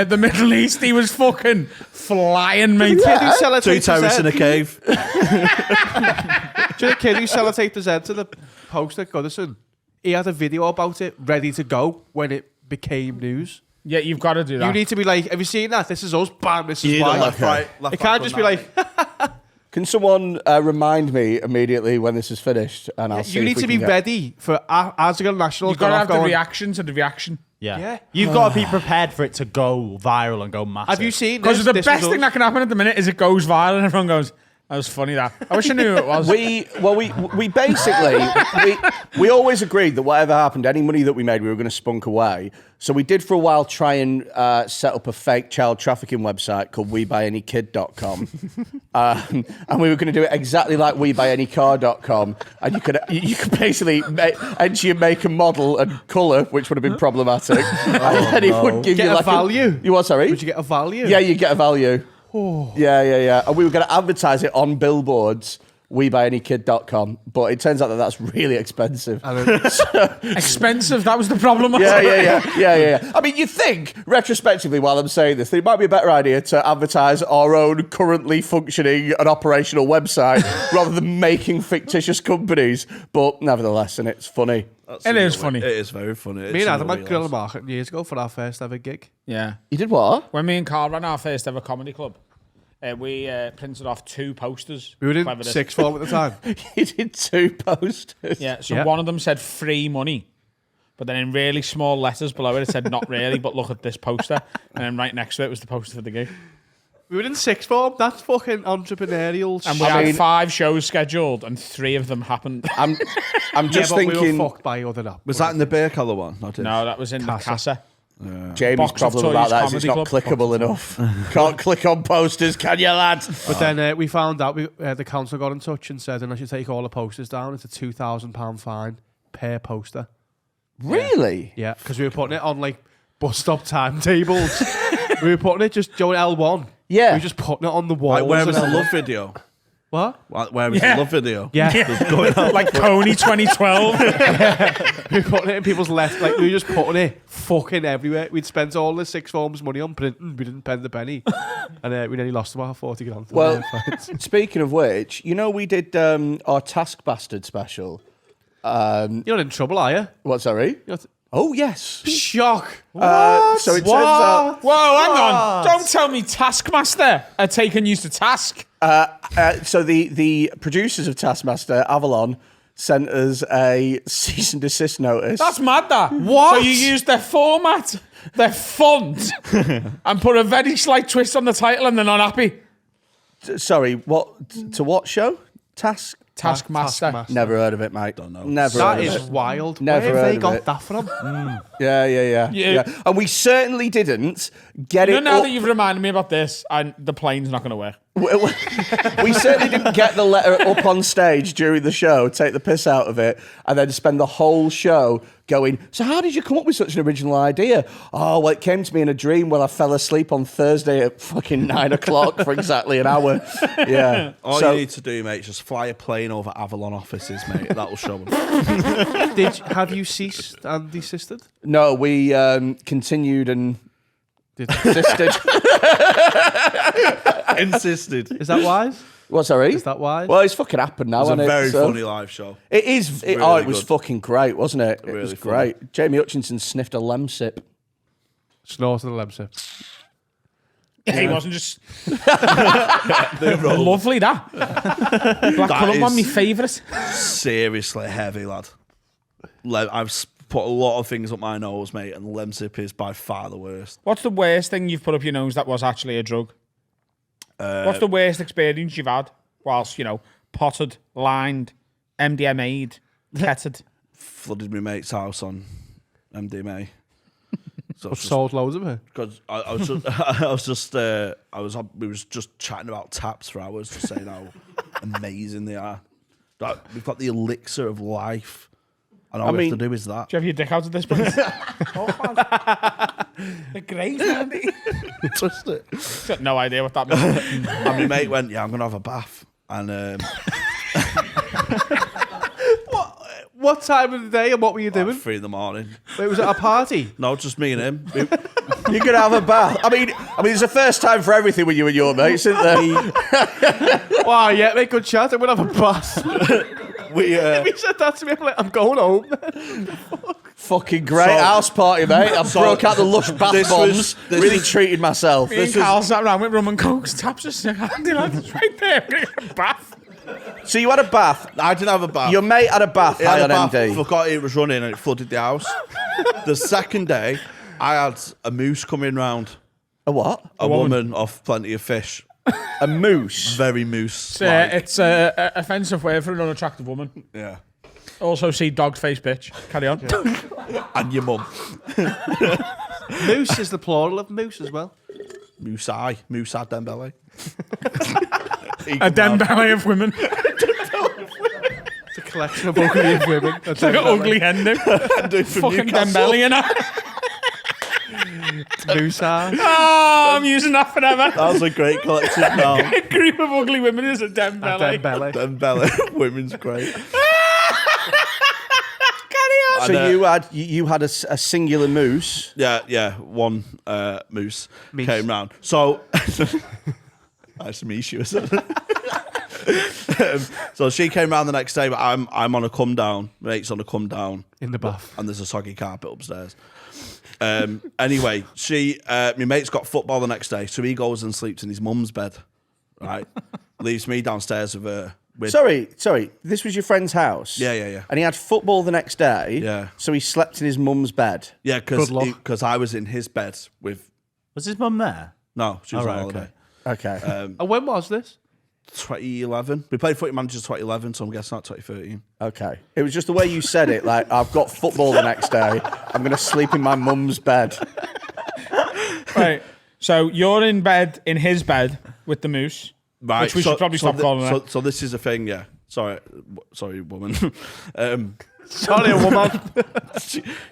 the Middle East, he was fucking flying, mate. Kid who sellotaped Two his terrorists in head. a cave. Do you know the kid who sellotaped his head to the post at Goodison? He had a video about it ready to go when it became news. Yeah, you've got to do that. You need to be like, have you seen that? This is us. Bam, this is You need a why. left, right, left, It can't back just on be that. like, Can someone remind me immediately when this is finished? And I'll see you if need we to can be get- ready for as a national. You've got to have the reaction to the reaction. Yeah. Yeah. You've got to be prepared for it to go viral and go massive. Have you seen Because this? the This best was thing us. that can happen at the minute is it goes viral and everyone goes, that was funny that. I wish I knew who it was. We basically we always agreed that whatever happened, any money that we made, we were going to spunk away. So we did for a while try and set up a fake child trafficking website called WeBuyAnyKid.com, and we were going to do it exactly like WeBuyAnyCar.com, and you could basically enter your make and model and colour, which would have been problematic, and then it would give Get you a like value. You what? Sorry? Would you get a value? Yeah, you get a value. Yeah. And we were going to advertise it on billboards, WeBuyAnyKid.com, but it turns out that that's really expensive. Expensive, that was the problem. Yeah. I mean, you think, retrospectively, while I'm saying this, that it might be a better idea to advertise our own currently functioning and operational website rather than making fictitious companies. But nevertheless, and it's funny. It is funny. It is very funny. Me and Adam had Grill Market years ago for our first ever gig. Yeah. You did what? When me and Carl ran our first ever comedy club, we printed off 2 posters. We were in Clever this. sixth form at the time. You did 2 posters. Yeah, so Yeah. one of them said free money, but then in really small letters below it said not really, but look at this poster. And then right next to it was the poster for the gig. We were in sixth form. That's fucking entrepreneurial And shit. we had mean- 5 shows scheduled, and 3 of them happened. I'm just yeah, but thinking. we were fucked by other Was that in the beer colour one? I did. No, that was in the Casa. Jamie's Box of problem about Toys that is it's Comedy not Club. clickable enough. Can't click on posters, can you, lad? But then we found out the council got in touch and said unless you take all the posters down, it's a £2,000 fine per poster. Really? Yeah, because we were putting it on like bus stop timetables. We were putting it just Joe L1. Yeah. We were just putting it on the wall. Like, where was the love video? What? Where was the love video? Yeah. Like Coney 2012. We put it in people's left. Like, we were just putting it fucking everywhere. We'd spent all the sixth form's money on printing. We didn't pen the penny. And we nearly lost about 40 grand. Well, speaking of which, you know, we did our Task Bastard special. You're not in trouble, are you? What, sorry? Oh, yes. Shock. So it turns out... Whoa, hang on. Don't tell me Taskmaster are taking you to task. So the producers of Taskmaster, Avalon, sent us a cease and desist notice. That's mad, that. What? So you used their format, their font, and put a very slight twist on the title and they're not happy. Sorry, what? To what show? Taskmaster. Never heard of it, mate. Don't know. Never That heard of is it. wild. Never Where have heard they of got it. that from? Yeah. And we certainly didn't get You it know, now up. that you've reminded me about this, the plane's not going to work. We certainly didn't get the letter up on stage during the show, take the piss out of it, and then spend the whole show going, so how did you come up with such an original idea? Oh, well, it came to me in a dream when I fell asleep on Thursday at fucking 9 o'clock for exactly an hour. Yeah. All you need to do, mate, is just fly a plane over Avalon offices, mate. That'll show them. Have you ceased and desisted? No, we continued and insisted. Insisted. Is that wise? What, sorry? Is that wise? Well, it's fucking happened now, It was a isn't very it? So- funny live show. It is. It Really was good. fucking great, wasn't it? It Really was funny. great. Jamie Hutchinson sniffed a lemsip. Snort of the lemsip. He wasn't just... Lovely, that. Black colour one, my favourite. Seriously heavy, lad. I've put a lot of things up my nose, mate, and the Lemsip is by far the worst. What's the worst thing you've put up your nose that was actually a drug? What's the worst experience you've had whilst, you know, potted, lined, MDMA'd, ketted? Flooded my mate's house on MDMA. So Sold loads of it. Because we was just chatting about taps for hours, just saying how amazing they are. Like, we've got the elixir of life, and all we have to do is that. Do you have your dick out at this point? They're great, aren't they? Trust it. Got no idea what that means. And my mate went, "Yeah, I'm gonna have a bath," and What time of the day and what were you doing? 3 in the morning. Wait, was it a party? No, just me and him. You're gonna have a bath. I mean, it's the first time for everything with you and your mates, isn't there? Wow, yeah, make good chat. I'm going to have a bath. We He said that to me. I'm like, I'm going home. Fucking great house party, mate. I broke out the lush bath bombs. Really treated myself. Me and Carl sat around with rum and cokes, taps just handy lads right there. We're gonna get a bath. So you had a bath. I didn't have a bath. Your mate had a bath. He had High a on bath, MD. forgot it was running and it flooded the house. The second day, I had a moose coming round. A what? A woman off Plenty of Fish. A moose. Very moose. It's an offensive word for an unattractive woman. Yeah. Also see dog face bitch. Carry on. And your mum. Moose is the plural of moose as well. Moose-eye. Moose-eye Dembele. A Dembele of women. It's a collection of ugly women. It's like an ugly hen now. Fucking Dembele and I. Moose eye. Oh, I'm using that forever. That was a great collective now. A group of ugly women is a Dembele. Dembele. Women's great. So you had a singular moose. Yeah. One moose came round. So nice to meet you. So she came round the next day, but I'm on a come down. Mate's on a come down In the bath. and there's a soggy carpet upstairs. Anyway, my mate's got football the next day, so he goes and sleeps in his mum's bed. Right, leaves me downstairs with her. Sorry. This was your friend's house? Yeah. And he had football the next day? Yeah. So he slept in his mum's bed? Yeah, Good luck. because I was in his bed with. Was his mum there? No, she was Oh, on right, holiday. Okay. And when was this? 2011. We played Footy Manager 2011, so I'm guessing not 2013. Okay. It was just the way you said it. Like, I've got football the next day. I'm going to sleep in my mum's bed. Right. So you're in bed, in his bed, with the moose. Right. Which we should probably stop calling her. So this is the thing, yeah. Sorry, woman. Sorry, woman.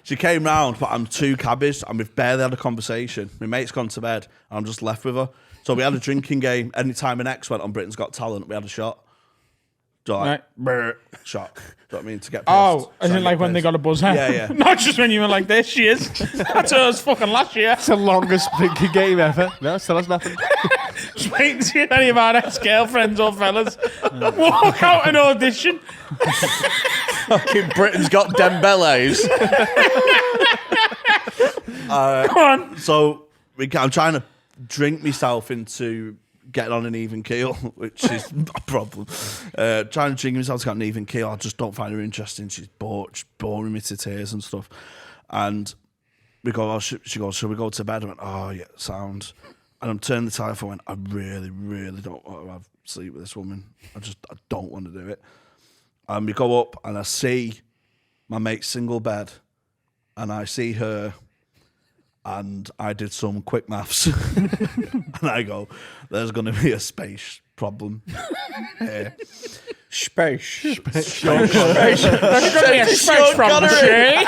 She came round, but I'm too cabbaged, and we've barely had a conversation. My mate's gone to bed, and I'm just left with her. So we had a drinking game. Anytime an ex went on Britain's Got Talent, we had a shot. Do you Right. like shock? Do you know what I mean? To get pissed. Oh, So as I in get like when they pissed. got a buzzer. Yeah, yeah. Not just when you were like this. She is. That's us fucking last year. It's the longest drinking game ever. No, still has nothing. Just waiting to see if any of our ex-girlfriends or fellas walk out an audition. Fucking Britain's Got Dembele's. Go on. So I'm trying to drink myself into getting on an even keel, which is a problem. Trying to drink myself to get on an even keel, I just don't find her interesting. She's boring me to tears and stuff. And we go, she goes, should we go to bed? I went, oh yeah, sound. And I'm turning the telephone. I really, really don't want to have sleep with this woman. I don't want to do it. And we go up, and I see my mate's single bed, and I see her. And I did some quick maths, and I go, "There's going to be a space problem here." Space. There's going to be a space problem, Shay.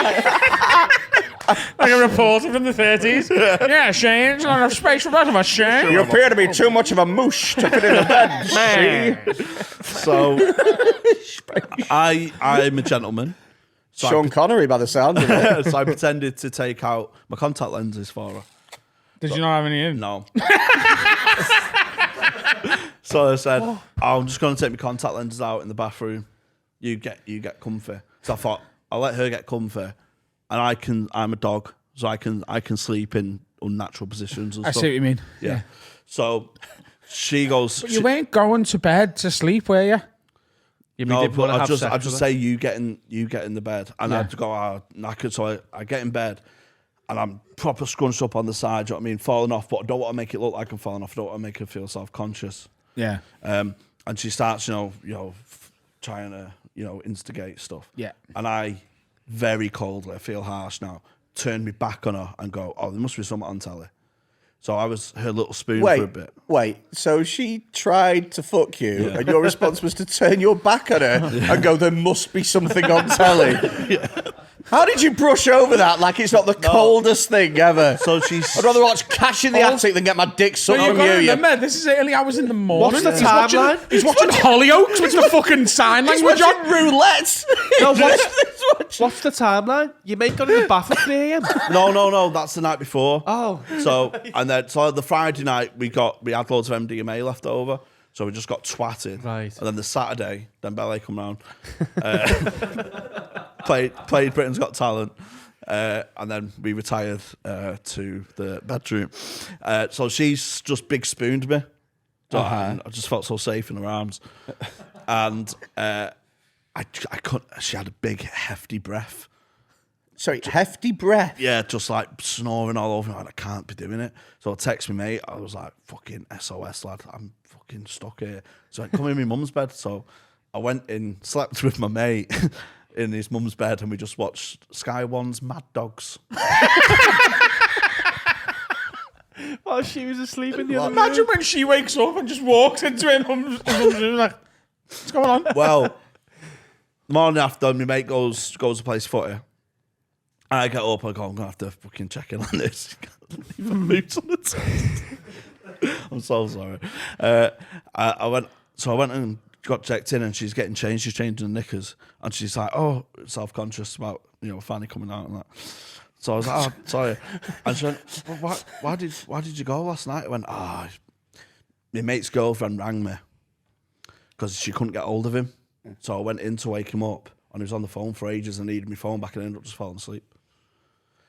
Like a reporter from the 30s. Yeah, Shay, there's not enough space for both of us, Shay. You appear to be too much of a moosh to fit in the bed, Shay. So I'm a gentleman. So Sean Connery, by the sound of it. So I pretended to take out my contact lenses for her. Did you not have any in? No. So I said, I'm just going to take my contact lenses out in the bathroom. You get comfy. So I thought I'll let her get comfy, and I'm a dog, so I can sleep in unnatural positions and I stuff. see what you mean. Yeah. So she goes. But you weren't going to bed to sleep, were you? No, but I just say you get in the bed, and I have to go knackered. So I get in bed, and I'm proper scrunched up on the side. You know what I mean, falling off, but I don't want to make it look like I'm falling off. I don't want to make her feel self-conscious. Yeah. And she starts, trying to, instigate stuff. Yeah. And I, very coldly, I feel harsh now, turn me back on her and go, oh, there must be something on telly. So I was her little spoon for a bit. Wait, so she tried to fuck you, and your response was to turn your back on her and go, there must be something on telly. How did you brush over that like it's not the coldest thing ever? So she's... I'd rather watch Cash in the Attic than get my dick sucked But from you've got to you. remember, this is early hours in the morning. What's the timeline? He's watching Hollyoaks with the fucking sign He's language on. watching roulette. No, what's the timeline? You mate got in the bath at 3 a.m. No, that's the night before. Oh. So the Friday night we had loads of MDMA left over, so we just got twatted. Right. And then the Saturday, Dembele come round, played Britain's Got Talent, and then we retired to the bedroom. So she's just big spooned me. I just felt so safe in her arms, and I couldn't. She had a big hefty breath. Sorry, hefty breath. Yeah, just like snoring all over me. I can't be doing it. So I text my mate. I was like, fucking SOS, lad. I'm fucking stuck here. So I come in my mum's bed. So I went in, slept with my mate in his mum's bed, and we just watched Sky One's Mad Dogs. While she was asleep in the other Imagine when she wakes up and just walks into her mum's room like, what's going on? Well, the morning after, my mate goes to play footy. I get up, I go, I'm going to have to fucking check in on this. Leave a moot on the test. I'm so sorry. I went and got checked in, and she's getting changed. She's changing the knickers. And she's like, oh, self-conscious about, Fanny coming out and that. So I was like, oh, sorry. And she went, well, why did you go last night? I went, my mate's girlfriend rang me because she couldn't get hold of him. So I went in to wake him up, and he was on the phone for ages and needed my phone back, and I ended up just falling asleep.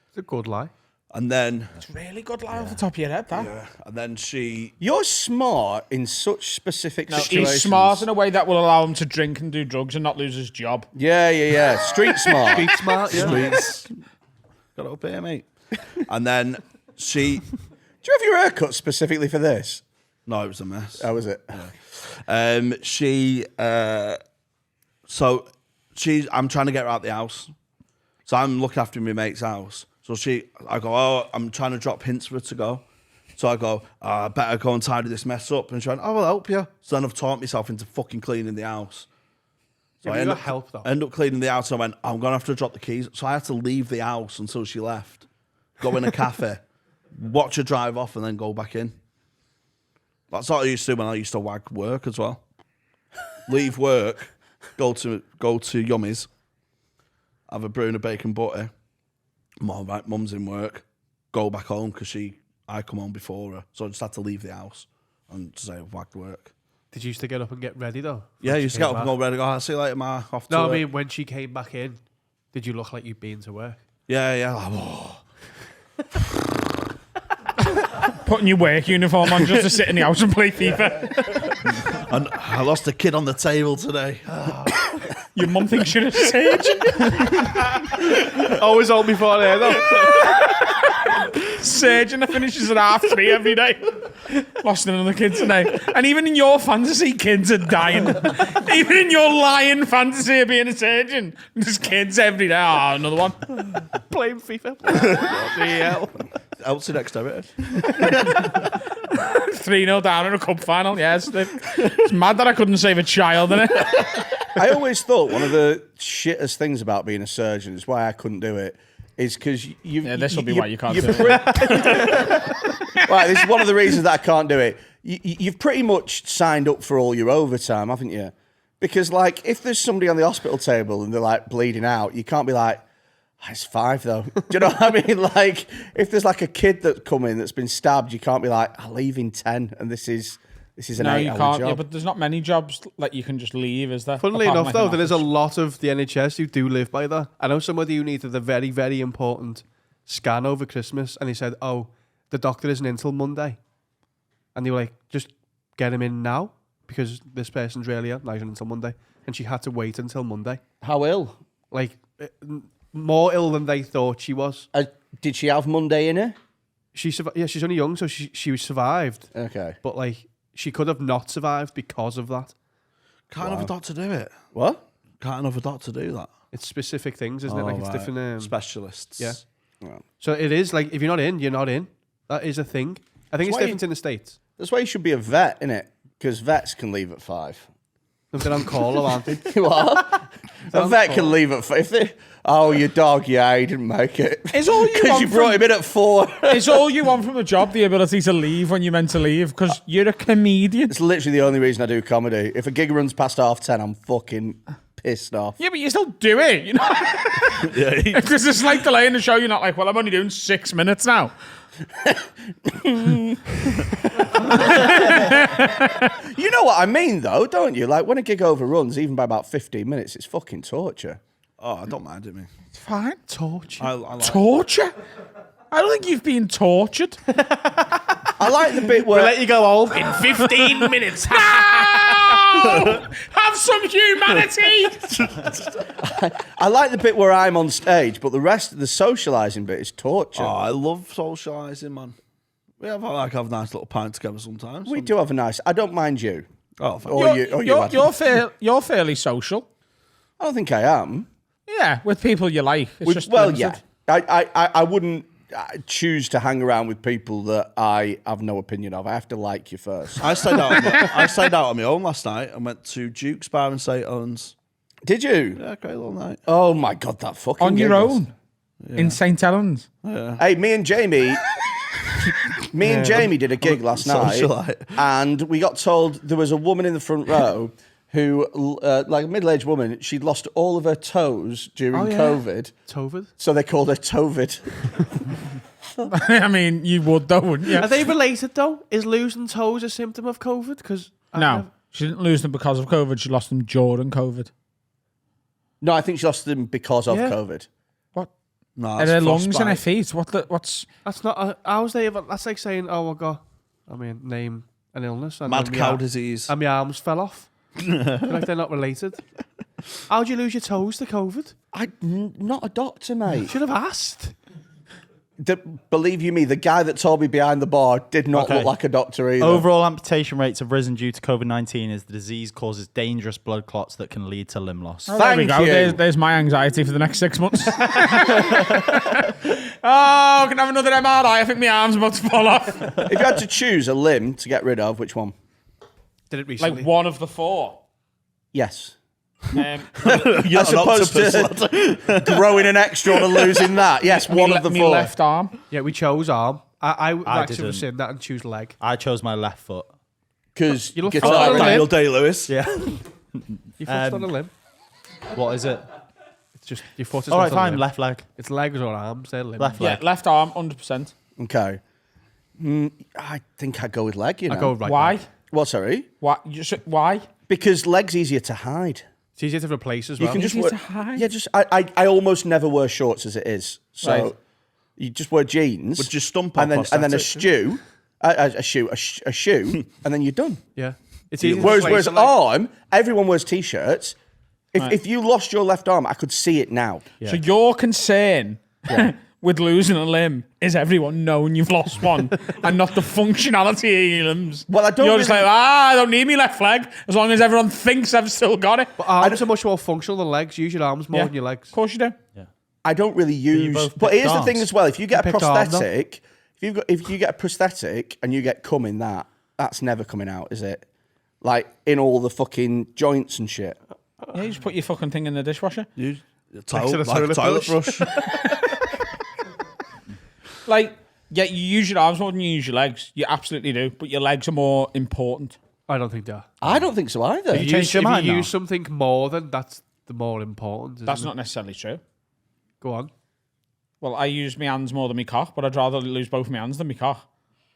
It's a good lie. And then... It's really good lie off the top of your head, that. Yeah, and then she... You're smart in such specific situations. He's smart in a way that will allow him to drink and do drugs and not lose his job. Yeah. Street smart. Street smart, yeah. Streets. Got it up here, mate. And then she... Do you have your hair cut specifically for this? No, it was a mess. How was it? I'm trying to get her out the house. So I'm looking after my mate's house. So I go, oh, I'm trying to drop hints for her to go. So I go, I better go and tidy this mess up. And she went, oh, I'll help you. So then I've taught myself into fucking cleaning the house. So I end up cleaning the house, and I went, I'm going to have to drop the keys. So I had to leave the house until she left, go in a cafe, watch her drive off, and then go back in. That's what I used to do when I used to wag work as well. Leave work, go to Yummy's, have a brew and a bacon butty. Mum's in work. Go back home because I come home before her, so I just had to leave the house and say whack work. Did you used to get up and get ready though? Yeah, you used to get up and go ready. Go, I'll see you later, Ma. Off to No, I work. mean when she came back in, did you look like you'd been to work? Yeah. Like, oh. Putting your work uniform on just to sit in the house and play FIFA. And I lost a kid on the table today. Your mum thinks you're a surgeon. Always hold me for there though. Surgeon that finishes at 3:30 every day. Lost another kid today. And even in your fantasy, kids are dying. Even in your lying fantasy of being a surgeon, there's kids every day. Oh, another one. Playing FIFA. Bloody hell. Out to dexterity. 3-0 down in a cup final. Yes, it's mad that I couldn't save a child in it. I always thought one of the shittest things about being a surgeon is why I couldn't do it. Is because this will be why you can't do it. Right, this is one of the reasons that I can't do it. You've pretty much signed up for all your overtime, haven't you? Because, like, if there's somebody on the hospital table and they're, like, bleeding out, you can't be like, it's 5, though. Do you know what I mean? Like, if there's, like, a kid that's come in that's been stabbed, you can't be like, I'll leave in 10, and this is an 8-hour job. Yeah, but there's not many jobs like you can just leave, is there? Funnily Apart from, enough, like, though, an there is a office. lot of the NHS who do live by that. I know somebody who needed a very, very important scan over Christmas, and he said, "Oh, the doctor isn't in till Monday," and they were like, "Just get him in now because this person's really ill, not even until Monday," and she had to wait until Monday. How ill? Like more ill than they thought she was. Did she have Monday in her? Yeah, she's only young, so she survived. Okay. But like she could have not survived because of that. Can't have a doctor do it. What? Can't have a doctor do that. It's specific things, isn't it? Like it's different Specialists. Yeah. So it is like if you're not in, you're not in. That is a thing. I think it's different in the States. That's why you should be a vet, innit? Because vets can leave at 5. They're on call, aren't they? What? A vet can leave at 5. If they, your dog, he didn't make it. Is all you Because want you brought him in at 4. Is all you want from a job the ability to leave when you're meant to leave? Because you're a comedian. It's literally the only reason I do comedy. If a gig runs past 10:30, I'm fucking pissed off. Yeah, but you still do it, you know? If there's a slight delay in the show, you're not like, well, I'm only doing 6 minutes now. You know what I mean, though, don't you? Like, when a gig overruns, even by about 15 minutes, it's fucking torture. Oh, I don't mind it, me. It's fine. Torture. I like Torture? I don't think you've been tortured. I like the bit where... We'll let you go home. In 15 minutes. No! Have some humanity! I like the bit where I'm on stage, but the rest of the socialising bit is torture. Oh, I love socialising, man. I have a nice little pint together sometimes. We do have a nice... I don't mind you. Oh, thank Or you. you, Adam. You're fairly social. I don't think I am. Yeah, with people you like. It's just limited. Yeah. I wouldn't choose to hang around with people that I have no opinion of. I have to like you first. I stayed out on my own last night and went to Duke's Bar in St. Helens. Did you? Yeah, great little night. Oh my God, that fucking On your gig was- own? In St. Helens? Hey, me and Jamie did a gig last night, Socialite. and we got told there was a woman in the front row who, like a middle-aged woman, she'd lost all of her toes during COVID. Tovid? So they called her Tovid. I mean, you would though, wouldn't you? Are they related though? Is losing toes a symptom of COVID? Because No, she didn't lose them because of COVID. She lost them during COVID. No, I think she lost them because of COVID. What? No, Are that's her lungs and her frostbite. feet? What's... that's not. How's they ever? That's like saying, "Oh, I got." I mean, name an illness. And Mad then my cow ar- disease. And my arms fell off. Like they're not related. How'd you lose your toes to COVID? I'm not a doctor, mate. Should have asked. Believe you me, the guy that told me behind the bar did not Okay. look like a doctor either. Overall amputation rates have risen due to COVID-19 as the disease causes dangerous blood clots that can lead to limb loss. Oh, there we Thank go. you. There's my anxiety for the next 6 months. Oh, can I have another MRI? I think my arm's about to fall off. If you had to choose a limb to get rid of, which one? Did it recently? Like one of the 4. Yes. You're As an opposed octopus, to growing an extra and losing that. Yes, one of the Me 4. left arm. Yeah, we chose arm. I would I actually didn't. rescind that and choose leg. I chose my left foot. Because You look guitar. fine. Daniel Day-Lewis. Yeah. Your foot's on a limb. What is it? It's just your foot is All not right, a fine. limb. Left leg. It's legs or arms. They're limbs. Left Yeah, leg. left arm, 100%. Okay. I think I'd go with leg, you know. I go right. Why? leg. What, sorry? Why? Because leg's easier to hide. It's easier to replace as You well. can just Easier wear, to hide? yeah, just I almost never wear shorts as it is. So Right. you just wear jeans. Would you stump and on then a prosthetic? shoe, and then you're done. Yeah. It's easier to Whereas replace a leg. arm, everyone wears t-shirts. If you lost your left arm, I could see it now. So your concern with losing a limb is everyone knowing you've lost one and not the functionality of your limbs. Well, I don't You're just really- like, I don't need my left leg as long as everyone thinks I've still got it. But arms are much more functional than legs. Use your arms more Yeah. than your legs. Of course you do. I don't really use. both But picked here's the thing arms. as well: if you get a picked arm, though. prosthetic, if you get a prosthetic and you get cum in that, that's never coming out, is it? Like in all the fucking joints and shit. Yeah, you just put your fucking thing in the dishwasher. Use Next to the like a toilet toilet brush. brush. Like, yeah, you use your arms more than you use your legs. You absolutely do. But your legs are more important. I don't think that. I don't think so either. You changed your mind If you now? use something more, then that's the more important. Isn't That's it? not necessarily true. Go on. Well, I use my hands more than my cock, but I'd rather lose both my hands than my cock.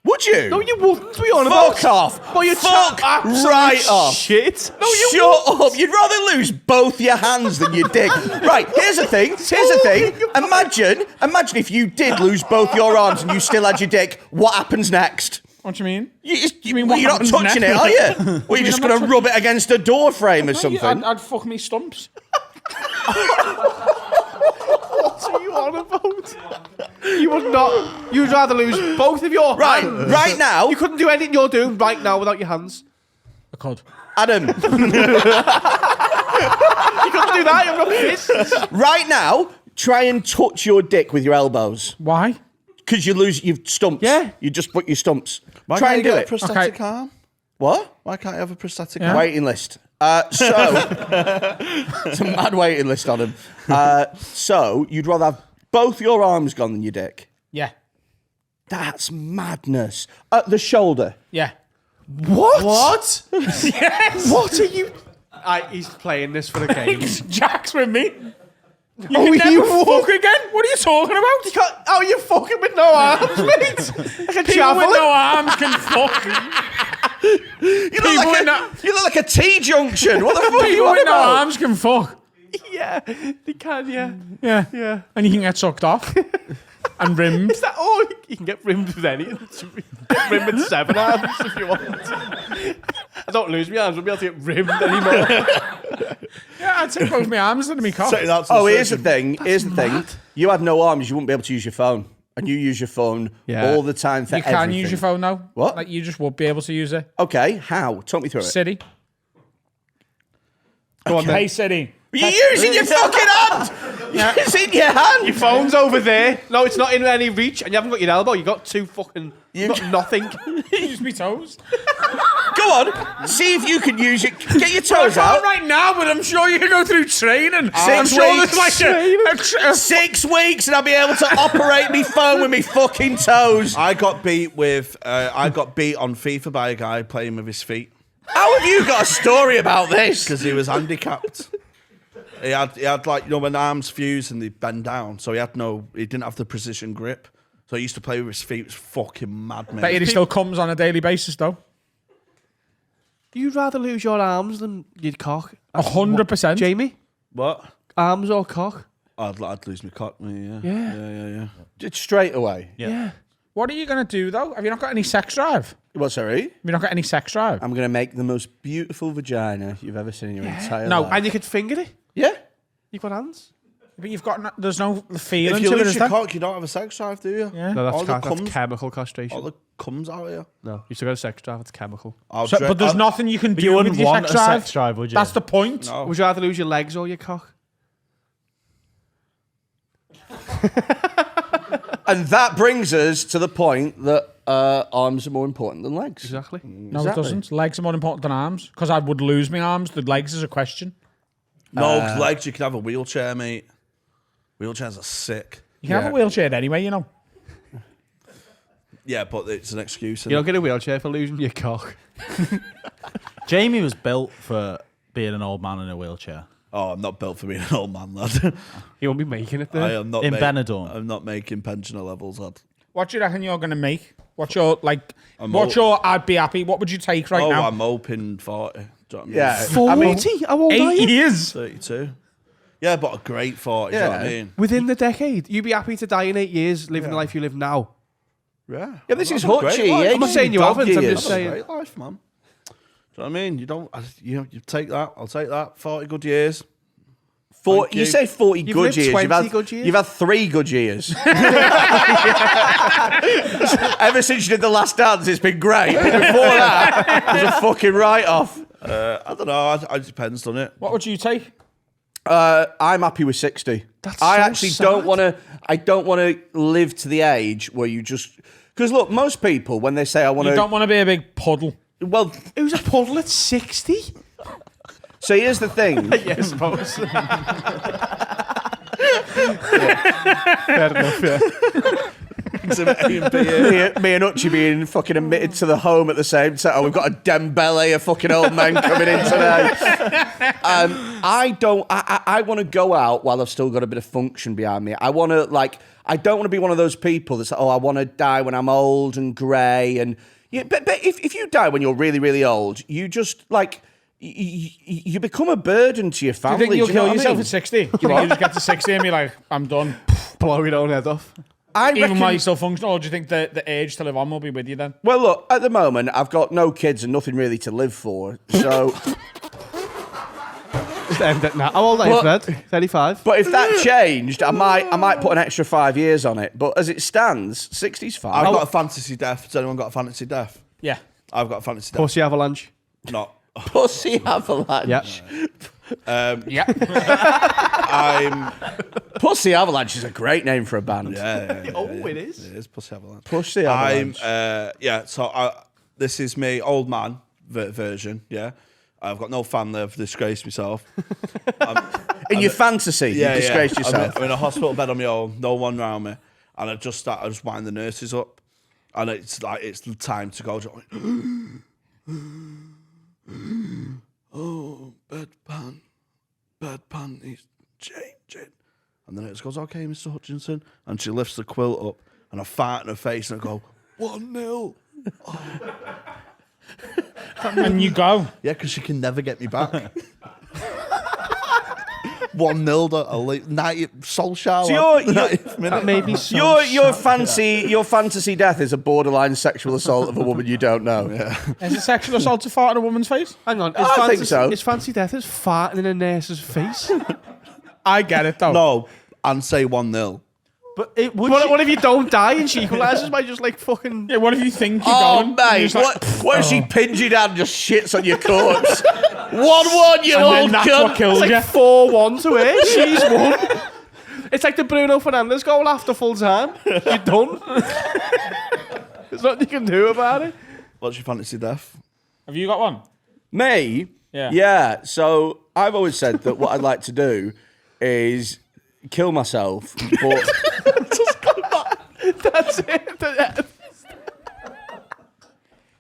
Would you? No, you wouldn't be on Fuck off. Well, you Fuck right off. Shit. No, you Shut up. You'd rather lose both your hands than your dick. Right, here's the thing. Imagine if you did lose both your arms and you still had your dick. What happens next? What do you mean? You mean, what you're not happens touching next? it, are you? Or you're just I'm not going to rub it against a door frame or something? I'd fuck me stumps. What are you on about? You would not. You'd rather lose both of your Right, hands. right now, You couldn't do anything you're doing right now without your hands. I could. Adam, You couldn't do that. You've got fists. right now, try and touch your dick with your elbows. Why? Because you've stumps. Yeah. You just put your stumps. Why Try can't and you do get it. a prosthetic Okay. arm? What? Why can't you have a prosthetic Yeah. arm? Waiting list. It's a mad waiting list on him. So you'd rather have both your arms gone than your dick. Yeah. That's madness. The shoulder. Yeah. What? Yes. What are you? He's playing this for the game. Jack's with me. You Oh, can never you fuck again. What are you talking about? Oh, you fucking with no arms, mate. Like a People javelin. with no arms can fuck. You look like a T-junction. What the fuck are you People on with no about? arms can fuck. Yeah, they can. Yeah, Yeah. yeah. And you can get sucked off. And rimmed. Is that all? You can get rimmed with anything. Get rimmed with 7 arms if you want. I don't lose my arms. I'll be able to get rimmed anymore. Yeah, I'd take both my arms than my cock. Take that to Oh, the here's the surgeon. thing. Here's the thing. You had no arms, you wouldn't be able to use your phone. And you use your phone Yeah. all the time for You can everything. use your phone now. What? Like, you just would be able to use it. Okay, how? Talk me through it. City. Go on, then. Hey, City. You're using your fucking hand! It's in your hand! Your phone's over there. No, it's not in any reach, and you haven't got your elbow. You got two fucking. You got nothing. Use me toes. Go on, see if you can use it. Get your I toes can't out. right now, but I'm sure you can go through training. I'm 6 sure weeks. there's like a 6 weeks and I'll be able to operate my phone with my fucking toes. I got beat on FIFA by a guy playing with his feet How have you got a story about this? because he was handicapped. He had like, you know, when arms fuse and they bend down, so he didn't have the precision grip. So he used to play with his feet. It was fucking mad, Bet he mate. still comes on a daily basis, though. You'd rather lose your arms than your cock. 100%. Jamie, What? arms or cock? I'd lose my cock, mate, Yeah. yeah. Just straight away. Yeah. What are you going to do, though? Have you not got any sex drive? What, sorry? Have you not got any sex drive? I'm going to make the most beautiful vagina you've ever seen in your entire No, life. And you could finger it. Yeah. You've got hands. But you've got there's no feeling If you to it, lose is your there? cock, you don't have a sex drive, do you? Yeah. No, All the that's comes- chemical castration. All that comes out here. No, you still got a sex drive. It's chemical. So, but there's nothing you can But do you with wouldn't your want sex a drive. sex drive, would you? That's the point. No. Would you rather lose your legs or your cock? And that brings us to the point that arms are more important than legs. Exactly. No, Exactly. it doesn't. Legs are more important than arms because I would lose my arms. The legs is a question. No, 'cause legs, you can have a wheelchair, mate. Wheelchairs are sick. You can have a wheelchair anyway, you know. Yeah, but it's an excuse. You don't get a wheelchair for losing your cock. Jamie was built for being an old man in a wheelchair? Oh, I'm not built for being an old man, lad. You won't be making it there. I am not In Benidorm. I'm not making pensioner levels, lad. What do you reckon you're going to make? What's your, like, I'd be happy. What would you take right now? I'm hoping 40. Do you know what I mean? Yeah. 40? How old are 8 you? years. 32. Yeah, but a great 40, do you know what I mean? Within the decade, you'd be happy to die in 8 years, living the life you live now. Yeah. Yeah, this is I've had a great Hutchie. life. Yeah, I'm not saying you dog haven't, I'm years. just I've had saying. a great life, man. Do you know what I mean? You take that. I'll take that. 40 good years. You say 40 You've good lived years. 20 good years. You've had 3 good years. Ever since you did The Last Dance, it's been great. Before that, it was a fucking write-off. I don't know. It depends, doesn't it? What would you take? I'm happy with 60. That's I so actually sad. don't want to. I don't want to live to the age where you just. Because look, most people when they say I want You to. don't want to be a big puddle. Well, Who's a puddle at 60? so here's the thing. Yeah, I suppose. Fair enough, yeah. Me and Hutchie being fucking admitted to the home at the same time. Oh, we've got a Dembele of fucking old men coming in today. I want to go out while I've still got a bit of function behind me. I want to I don't want to be one of those people that's like, oh, I want to die when I'm old and grey. And yeah, but if you die when you're really, really old, you just you become a burden to your Do you family. think you'll Do you know kill what I yourself mean? at 60? You think you just get to 60 and be like, I'm done? Blow your own head off. I Even reckon, while you still function, or do you think the age to live on will be with you then? well, look, at the moment, I've got no kids and nothing really to live for. So, Just end it now. How old are you, But- Fred? 35? but if that changed, I might put an extra 5 years on it. But as it stands, 60's fine. I've got a fantasy death. Has anyone got a fantasy death? Yeah. I've got a fantasy death. Pussy avalanche. Not. Pussy Avalanche. Yeah. Yeah. I'm. Pussy Avalanche is a great name for a band. Yeah. It is. It is Pussy Avalanche. Pussy I'm. Avalanche. So this is me, old man version. Yeah. I've got no family. I've disgraced myself. In your fantasy, you disgraced yourself. I'm in a hospital bed on my own. No one around me, and I just wind the nurses up, and it's the time to go. Oh, bedpan is changing. And then it just goes, okay, Mr. Hutchinson. And she lifts the quilt up, and I fart in her face, and I go, 1-0. And you go. Yeah, because she can never get me back. 1-0, 90 Solskjaer. So Maybe your fantasy death is a borderline sexual assault of a woman you don't know. Yeah. Is it sexual assault to fart in a woman's face? Hang on. I think so. Is fancy death is farting in a nurse's face? I get it though. No, and say 1-0. But what if you don't die and she equalises by just like fucking... Yeah, what if you think you're Oh, going? mate, what if she pins you down and just shits on your corpse? 1-1, you And old then that's what cunt. kills It's you. like 4-1 to her. She's won. It's like the Bruno Fernandes goal after full time. You're done. There's nothing you can do about it. What's your fantasy death? Have you got one? Me? Yeah. Yeah, so I've always said that what I'd like to do is kill myself, but... That's it.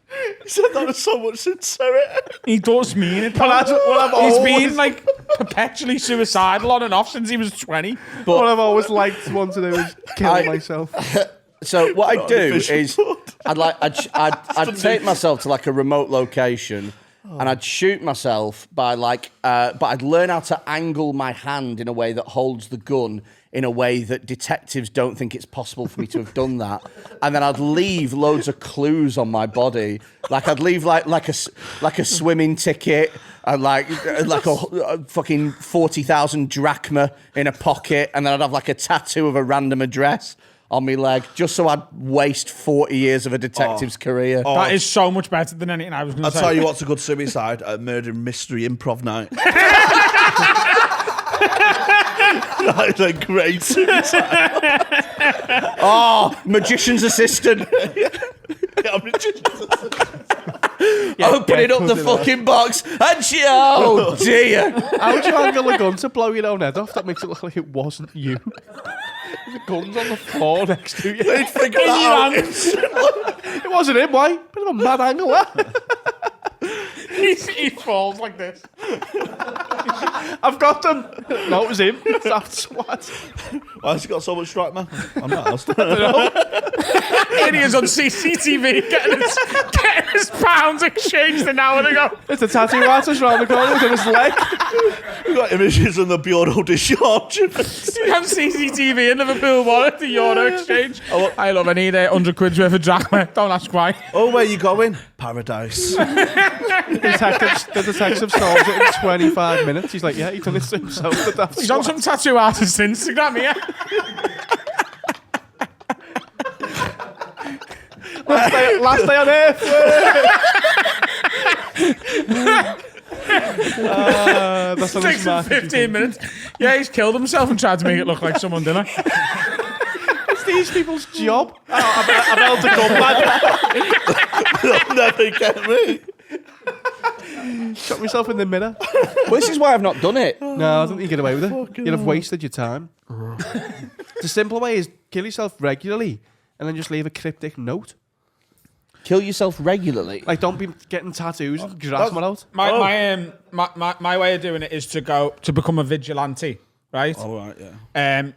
You said that with so much sincerity. He does mean it. But that's what I've He's always... been like perpetually suicidal on and off since he was 20. what I've always liked wanting to do is kill myself. So what I'd do is I'd take myself to like a remote location and I'd shoot myself by but I'd learn how to angle my hand in a way that holds the gun in a way that detectives don't think it's possible for me to have done that. And then I'd leave loads of clues on my body. Like I'd leave like a swimming ticket and like a fucking 40,000 drachma in a pocket, and then I'd have like a tattoo of a random address on my leg, just so I'd waste 40 years of a detective's career. That is so much better than anything I was going I'll to say. tell you what's a good suicide: a murder mystery improv night. That's a great suicide. Magician's assistant. Opening up the fucking box and oh dear. How would you angle a gun to blow your own head off? That makes it look like it wasn't you. The gun's on the floor next to you. They'd figure that out. It wasn't him, why? Bit of a mad angle, that. He falls like this. I've got them. No, it was him. That swat. Why has he got so much strike, man? I'm not asked. Here he is on CCTV getting his pounds exchanged an hour ago. It's a tattoo artist round the corner with his leg. We've got images in the Bureau de Charge. On CCTV in Liverpool wallet, the Euro exchange. I love, I need 100 quid's worth of drachma. Don't ask why. Oh, where you going? Paradise. The detective solves it in 25 minutes. He's like, yeah, he done this to himself. He's on some tattoo artist's Instagram, yeah. Last day on Earth. That's on Takes him 15 minutes. Yeah, he's killed himself and tried to make it look like someone, didn't he? It's these people's job. I've held the gun, man. They'll never get me. Shot myself in the mirror. Well, this is why I've not done it. No, I don't think you get away with it. You'd have wasted your time. The simple way is kill yourself regularly and then just leave a cryptic note. Kill yourself regularly. Like, don't be getting tattoos and drachma out. My way of doing it is to become a vigilante, right? All right, yeah.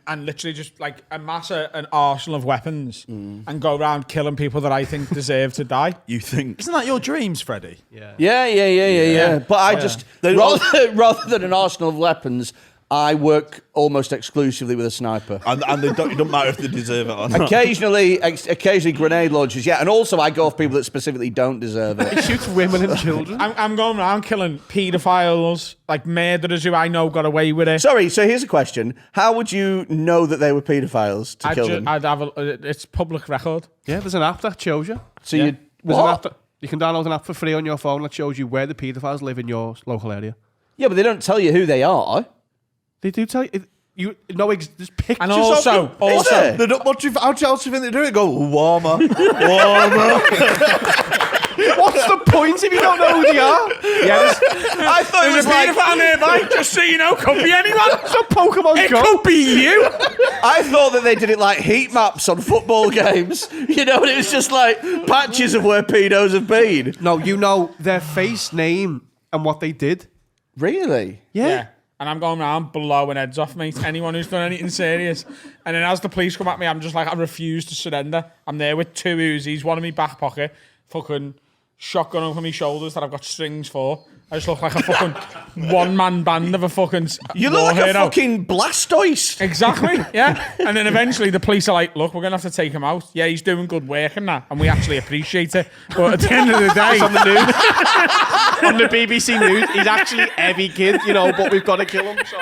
And literally just like amass an arsenal of weapons and go around killing people that I think deserve to die. You think? Isn't that your dreams, Freddie? Yeah. But I just rather than an arsenal of weapons, I work almost exclusively with a sniper. And it don't matter if they deserve it or not. Occasionally grenade launchers, yeah. And also I go off people that specifically don't deserve it. He shoots women and children. I'm going around killing paedophiles, like murderers who I know got away with it. Sorry, so here's a question. How would you know that they were paedophiles to kill them? It's public record. Yeah, there's an app that shows you. So Yeah. you... There's an What? app you can download an app for free on your phone that shows you where the paedophiles live in your local area. Yeah, but they don't tell you who they are. They do tell you. There's pictures And of also, them. Is there? They don't, how else do you think they do it? Go, warmer. What's the point if you don't know who they are? yeah, I thought it there's was a like... paedophile nearby, just so you know, could be anyone. It's a Pokemon It Go. could be you. I thought that they did it like heat maps on football games. You know, and it was just like patches of where pedos have been. No, you know their face, name, and what they did. Really? Yeah. And I'm going around blowing heads off, mate. Anyone who's done anything serious. And then as the police come at me, I'm just like, I refuse to surrender. I'm there with 2 Uzis, one in my back pocket, fucking shotgun over my shoulders that I've got strings for. I just look like a fucking one-man band of a fucking You look war like a hero. fucking Blastoise. Exactly, yeah. And then eventually the police are like, look, we're going to have to take him out. Yeah, he's doing good work and that, and we actually appreciate it. But at the end of the day... On the news. On the BBC News, he's actually heavy kid, but we've got to kill him, so...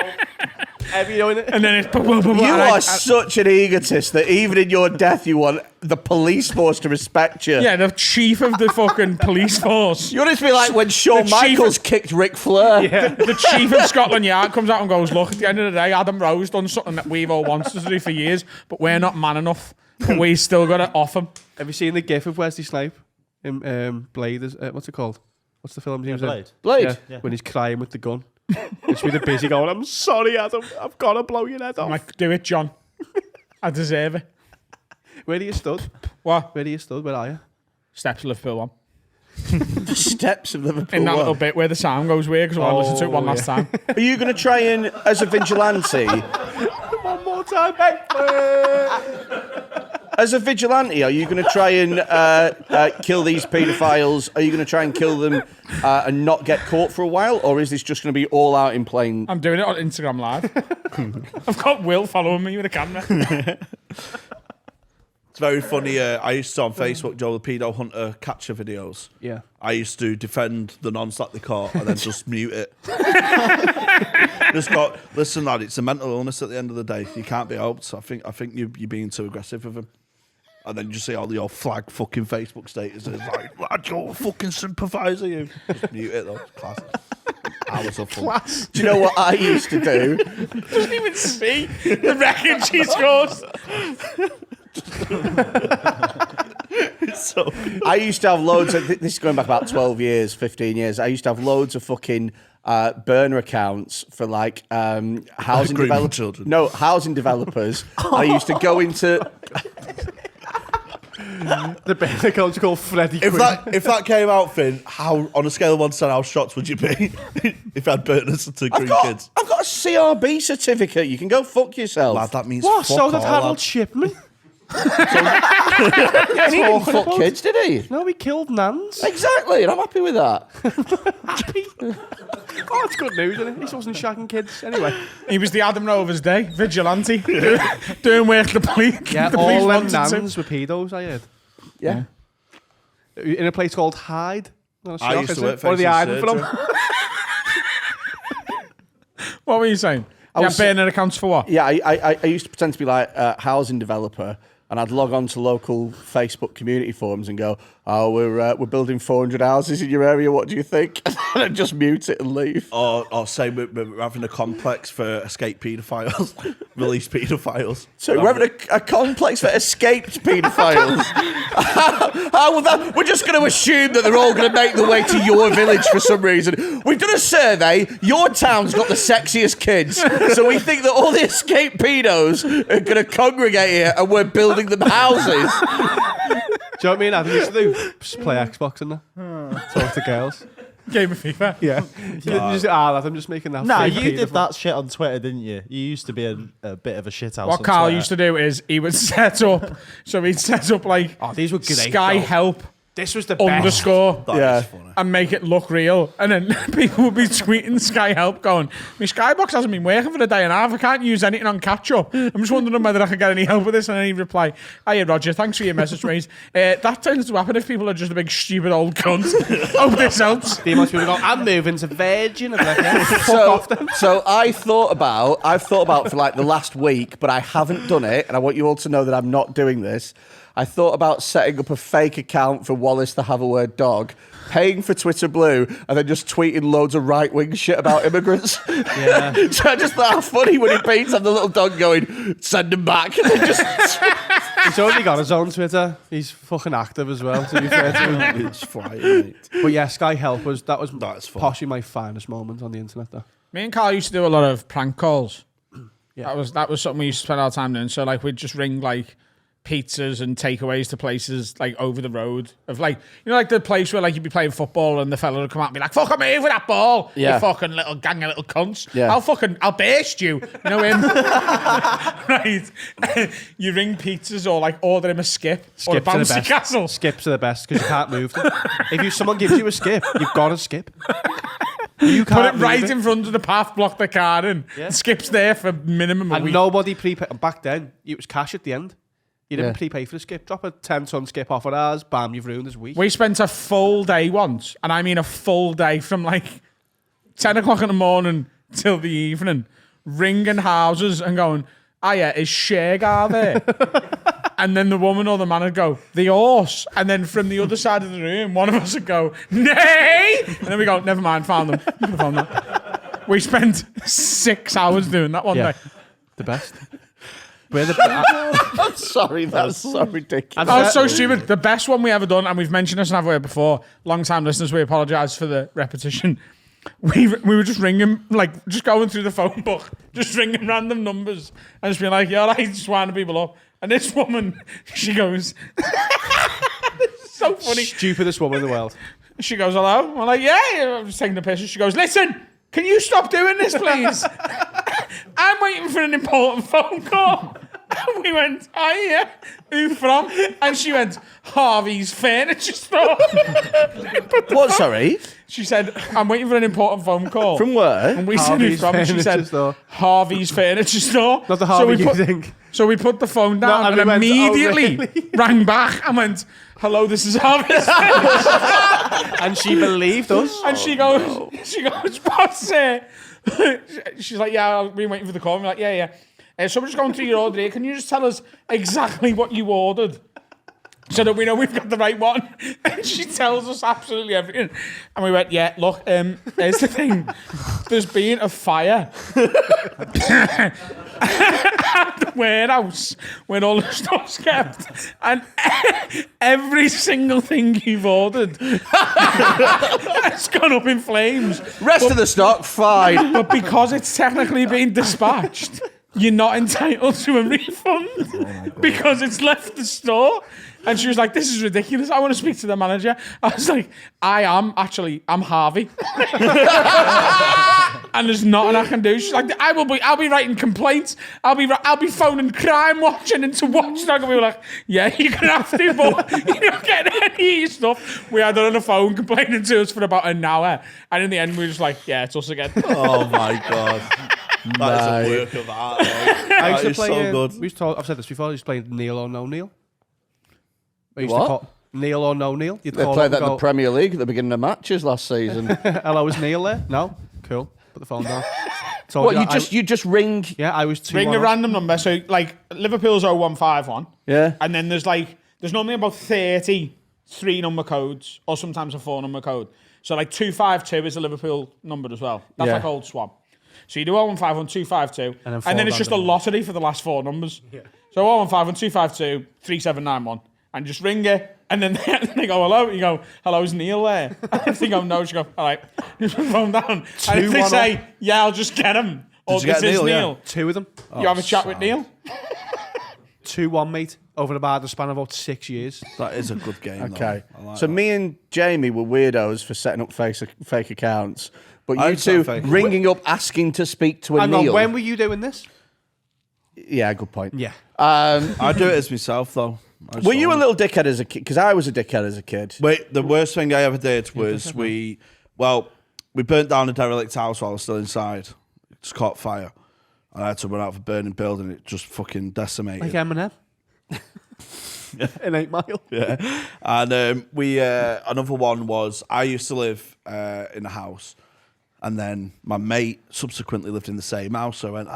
Heavy, And then it's... You are such an egotist that even in your death you want the police force to respect you. Yeah, the chief of the fucking police force. You want it to be like when Shawn The chief Michaels kicked Ric Flair. Yeah. The chief of Scotland Yard comes out and goes, look, at the end of the day, Adam Rowe's done something that we've all wanted to do for years, but we're not man enough. But we still got to off him. Have you seen the gif of Wesley Snipes in Blade? What's it called? What's the film he was in? Blade? Yeah. When he's crying with the gun. It's with the busy going, I'm sorry, Adam. I've got to blow your head off. I'm like, do it, John. I deserve it. Where are you stood? What? Where are you stood? Where are you? Steps of Liverpool 1. The steps of Liverpool. In that One. little bit where the sound goes weird, because I want to listen to it one last time. Are you going to try and, as a vigilante, One more time, mate. as a vigilante, are you going to try and kill these paedophiles? Are you going to try and kill them and not get caught for a while? Or is this just going to be all out in plain... I'm doing it on Instagram Live. I've got Will following me with a camera. It's very funny. I used to on Facebook, Joe, the pedo hunter catcher videos. Yeah. I used to defend the nonce that they caught and then just mute it. Just go, listen, lad, it's a mental illness at the end of the day. You can't be helped. I think you're being too aggressive with him. And then you just see all your flag fucking Facebook statuses like, lad, you're a fucking sympathiser, you. Just mute it, though. Class. Hours of fun. Do you know what I used to do? Doesn't even see the record she scores. So, I used to have loads of... This is going back about 12 years, 15 years. I used to have loads of fucking burner accounts for like housing Agreement developers. children. No, housing developers. I used to go into... The bank account's called Freddy If Quinne. that came out, Finn, how on a scale of 1 to 10, how shocked would you be if you had burners to green kids? I've got a CRB certificate. You can go fuck yourself. Lad, that means What? fuck So did all, Harold lad. Shipman? Yeah, he didn't fuck kids, did he? No, he killed Nans. Exactly, and I'm happy with that. Happy. Oh, it's good news, isn't it? He wasn't shagging kids. Anyway. He was the Adam Rover's day, vigilante, doing work the police. Yeah, the police all them wanted to. Nans were pedos, I heard. Yeah. In a place called Hyde. Not a I shock, used is to work it? What are they facing hiding from? surgery. What were you saying? Yeah, burning accounts for what? Yeah, I used to pretend to be like a housing developer, and I'd log on to local Facebook community forums and go, "Oh, we're building 400 houses in your area. What do you think?" And I'd just mute it and leave. Or say we're having a complex for escaped paedophiles, released paedophiles. So we're having a complex for escaped paedophiles. How will that? We're just going to assume that they're all going to make their way to your village for some reason. We've done a survey. Your town's got the sexiest kids, so we think that all the escaped pedos are going to congregate here, and we're building them houses. Do you know what I mean? I used to do just play Xbox and that. Talk to girls. Game of FIFA. Yeah. I'm just making that. No, fake you did pedophile. that shit on Twitter, didn't you? You used to be a bit of a shithouse. What Carl used to do is he would set up, like Oh, these were great. Sky though. Help This was the best. underscore That is funny. and make it look real. And then people would be tweeting Sky Help going, my Skybox hasn't been working for a day and a half. I can't use anything on catch-up. I'm just wondering whether I can get any help with this. And then he'd reply, "Hiya, Roger, thanks for your message, mate. That tends to happen if people are just a big stupid old cunt. Hope this helps." The amount of people go, I'm moving to Virgin. I'm like, yeah, fuck off then. So I've thought about for like the last week, but I haven't done it, and I want you all to know that I'm not doing this. I thought about setting up a fake account for Wallace the Have a Word dog, paying for Twitter Blue, and then just tweeting loads of right-wing shit about immigrants. Yeah. So I just thought how funny when he beats have the little dog going, "Send him back." And then just He's already got his own Twitter. He's fucking active as well, to be fair to him. It's flying, mate. But yeah, Sky Help was That's fun. possibly my finest moment on the internet though. Me and Carl used to do a lot of prank calls. Yeah. That was something we used to spend our time doing. So like we'd just ring like pizzas and takeaways to places like over the road of like, you know, like the place where like you'd be playing football and the fella would come out and be like, "Fucking move with that ball, Yeah. you fucking little gang of little cunts. Yeah. I'll burst you." You know him? Right. You ring pizzas or like order him a skip or a Skips are the bouncy best. castle. Skips are the best because you can't move them. If someone gives you a skip, you've got to skip. You Put can't it right move in front of the path, block the car in. Yeah. Skip's there for minimum a And week. nobody prepaid. Back then, it was cash at the end. You didn't Yeah. prepay for the skip. Drop a 10-ton skip off at ours. Bam, you've ruined his week. We spent a full day once, and I mean a full day from like 10 o'clock in the morning till the evening, ringing houses and going, "Oh yeah, is Shagar there?" And then the woman or the man would go, "The horse." And then from the other side of the room, one of us would go, "Nay!" And then we go, "Never mind, found them." Found them. We spent 6 hours doing that one Yeah. day. The best. We're the I'm sorry, that's so ridiculous. That was so stupid. The best one we ever done, and we've mentioned this in Have before. Long-time listeners, we apologise for the repetition. We were just ringing, like, just going through the phone book, just ringing random numbers, and just being like, "Yeah, right, just winding people up." And this woman, she goes, it's so funny. stupidest woman in the world. She goes, "Hello?" I'm like, "Yeah." I'm just taking the piss. She goes, "Listen, can you stop doing this, please? I'm waiting for an important phone call." And we went, "Oh, yeah. Who from?" And she went, "Harvey's Furniture Store." What? Sorry, She said, "I'm waiting for an important phone call." from where? And we said, "Who Harvey's from?" And she Furniture said, Store. "Harvey's Furniture Store." Not the Harvey you think. So we put the phone down and and we went, immediately "Oh, really?" rang back and went, "Hello, this is Harvey's Furniture Store." And she believed us. And she goes, "What's it?" She's like, "Yeah, I've been waiting for the call." And we're like, "Yeah. So we're just going through your order here. Can you just tell us exactly what you ordered so that we know we've got the right one?" And she tells us absolutely everything. And we went, "Yeah, look, here's the thing. There's been a fire at the warehouse where all the stuff's kept. And every single thing you've ordered has gone up in flames. Rest of the stock, fine. But because it's technically been dispatched, you're not entitled to a refund because it's left the store. And she was like, this is ridiculous. I want to speak to the manager. I was like, I'm Harvey. And there's nothing I can do. She's like, I'll be writing complaints. I'll be phoning crime watching into Watchdog. And we were like, yeah, you're going to have to, but you're not getting any of your stuff. We had her on the phone complaining to us for about an hour. And in the end, we were just like, yeah, it's us again. Oh my God. That is a work of art. I used to play, so good. I've said this before, I used to play Neil or No Neil. I used What? to call Neil or No Neil. You'd They call played up that and in the go, Premier League at the beginning of matches last season. hello, is Neil there? No? Cool. Put the phone down. Told What, you just ring? Yeah, I was 2-1 Ring a up. random number. So, like, Liverpool's 0151. Yeah. And then there's normally about 30 3-number codes or sometimes a 4-number code. So, like, 252 is a Liverpool number as well. That's Yeah. like old swap. So you do 0151, 252, And and then then it's just a random lottery for the last 4 numbers. Yeah. So 0151, 252, 3791. And just ring it. And then they go, hello. You go, hello, is Neil there? And if they go, no, she go, all right, just put the phone down. And if they 2-1 say, yeah, I'll just get him. Or Did you this get is Neil? Yeah. Neil. 2 of them. You have a chat with Neil. 2-1, mate. Over about the span of about 6 years. That is a good game. Okay. Though. I like So that. me and Jamie were weirdos for setting up fake accounts. But I you set two fake. ringing up asking to speak to a Hang on, Neil. when were you doing this? Yeah, good point. Yeah. I do it as myself though. Were you a little dickhead as a kid? Because I was a dickhead as a kid. Wait, the worst thing I ever did was we burnt down a derelict house while I was still inside. It just caught fire. And I had to run out of a burning building. It just fucking decimated. Like Eminem. In 8 Mile. Yeah. And another one was I used to live in a house, and then my mate subsequently lived in the same house. So I went,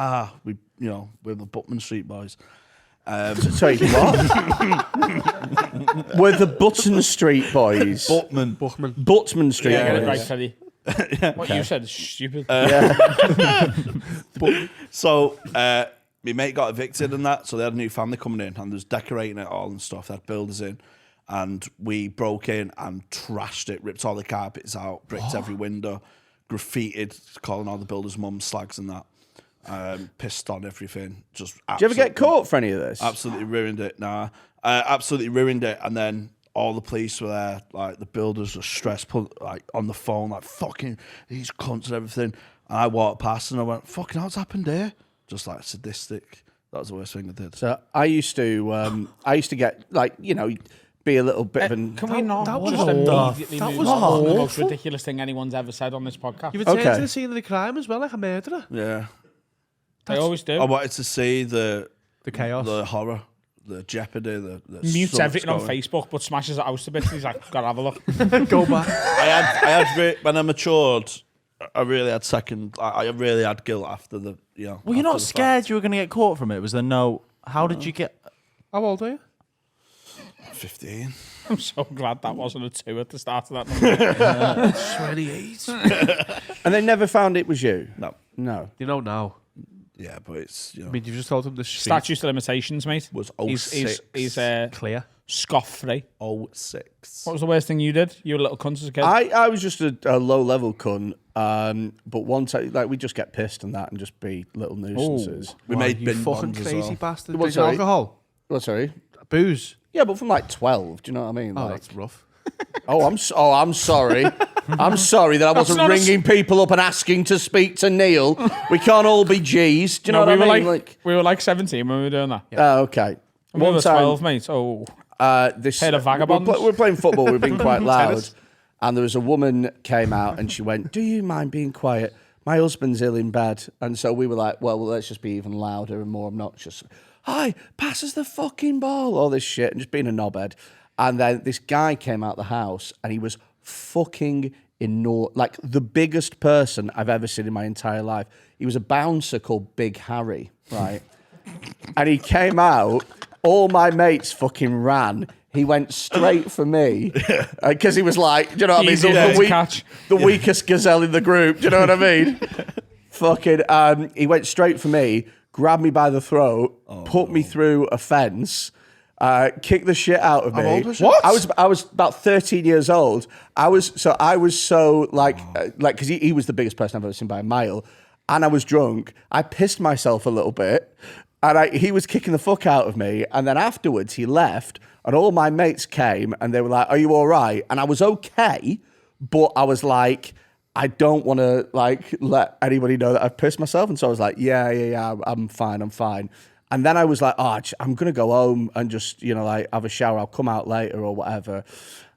we're the Butman Street boys. Sorry, what? We're the Button Street boys. Butman Street Yeah, boys. right, Freddy. What you said is stupid. So my mate got evicted and that, so they had a new family coming in, and there's decorating it all and stuff. They had builders in, and we broke in and trashed it, ripped all the carpets out, bricked every window, graffitied, calling all the builders' mums slags and that. Pissed on everything. Just Did you ever get caught for any of this? Absolutely ruined it. Nah, absolutely ruined it. And then all the police were there. Like the builders were stressed, like on the phone, like fucking these cunts and everything. And I walked past and I went, "Fucking, what's happened here?" Just like sadistic. That was the worst thing I did. So I used to get be a little bit of an. Can we not that was just awful. immediately That move was on to the awful. most ridiculous thing anyone's ever said on this podcast? You returned Okay. to the scene of the crime as well, like a murderer. Yeah, I always do. I wanted to see the chaos. the horror, the jeopardy, the Mutes stuff everything on that's going. Facebook, but smashes it out to bits. He's like, gotta have a look. Go back. I had when I matured, I really had I really had guilt after the Were you after not the scared fact. you were going to get caught from it? Was there no... How did you get... How old are you? 15. I'm so glad that wasn't a 2 at the start of that number. 28. And they never found it was you. No. You know now. Yeah, but it's I mean, you've just told him the street Statutes of limitations, mate. was He's 06. clear. scoff-free. 06. What was the worst thing you did? You were a little cunt as a kid. I was just a low-level cunt. But one time, we just get pissed and that and just be little nuisances. We Why, made you bin fucking bombs as crazy well. bastard. What, Drinking sorry? alcohol. Well, sorry. Booze. Yeah, but from like 12, do you know what I mean? Oh, Like, that's rough. I'm sorry. I'm sorry that I wasn't not a ringing people up and asking to speak to Neil. We can't all be G's. Do you know what we I were mean? we were like 17 when we were doing that. Oh, okay. We were 12, mate. Oh, This Pair of vagabonds. We're playing football. We've been quite loud, and there was a woman came out and she went, "Do you mind being quiet? My husband's ill in bed." And so we were like, "Well, let's just be even louder and more obnoxious." Hi, pass us the fucking ball. All this shit and just being a knobhead. And then this guy came out the house and he was fucking enormous, like the biggest person I've ever seen in my entire life. He was a bouncer called Big Harry, right? And he came out. All my mates fucking ran. He went straight for me because he was like, do you know what I mean? Easy to catch. The weakest gazelle in the group. Do you know what I mean? Fucking. He went straight for me, grabbed me by the throat, put me through a fence, kicked the shit out of me. How old was you? What? I was about 13 years old. I was so like because he was the biggest person I've ever seen by a mile. and I was drunk. I pissed myself a little bit, and he was kicking the fuck out of me. And then afterwards, he left, and all my mates came, and they were like, "Are you all right?" And I was okay, but I was like, I don't want to like let anybody know that I've pissed myself. And so I was like, yeah, I'm fine. And then I was like, I'm going to go home and just, like have a shower. I'll come out later or whatever.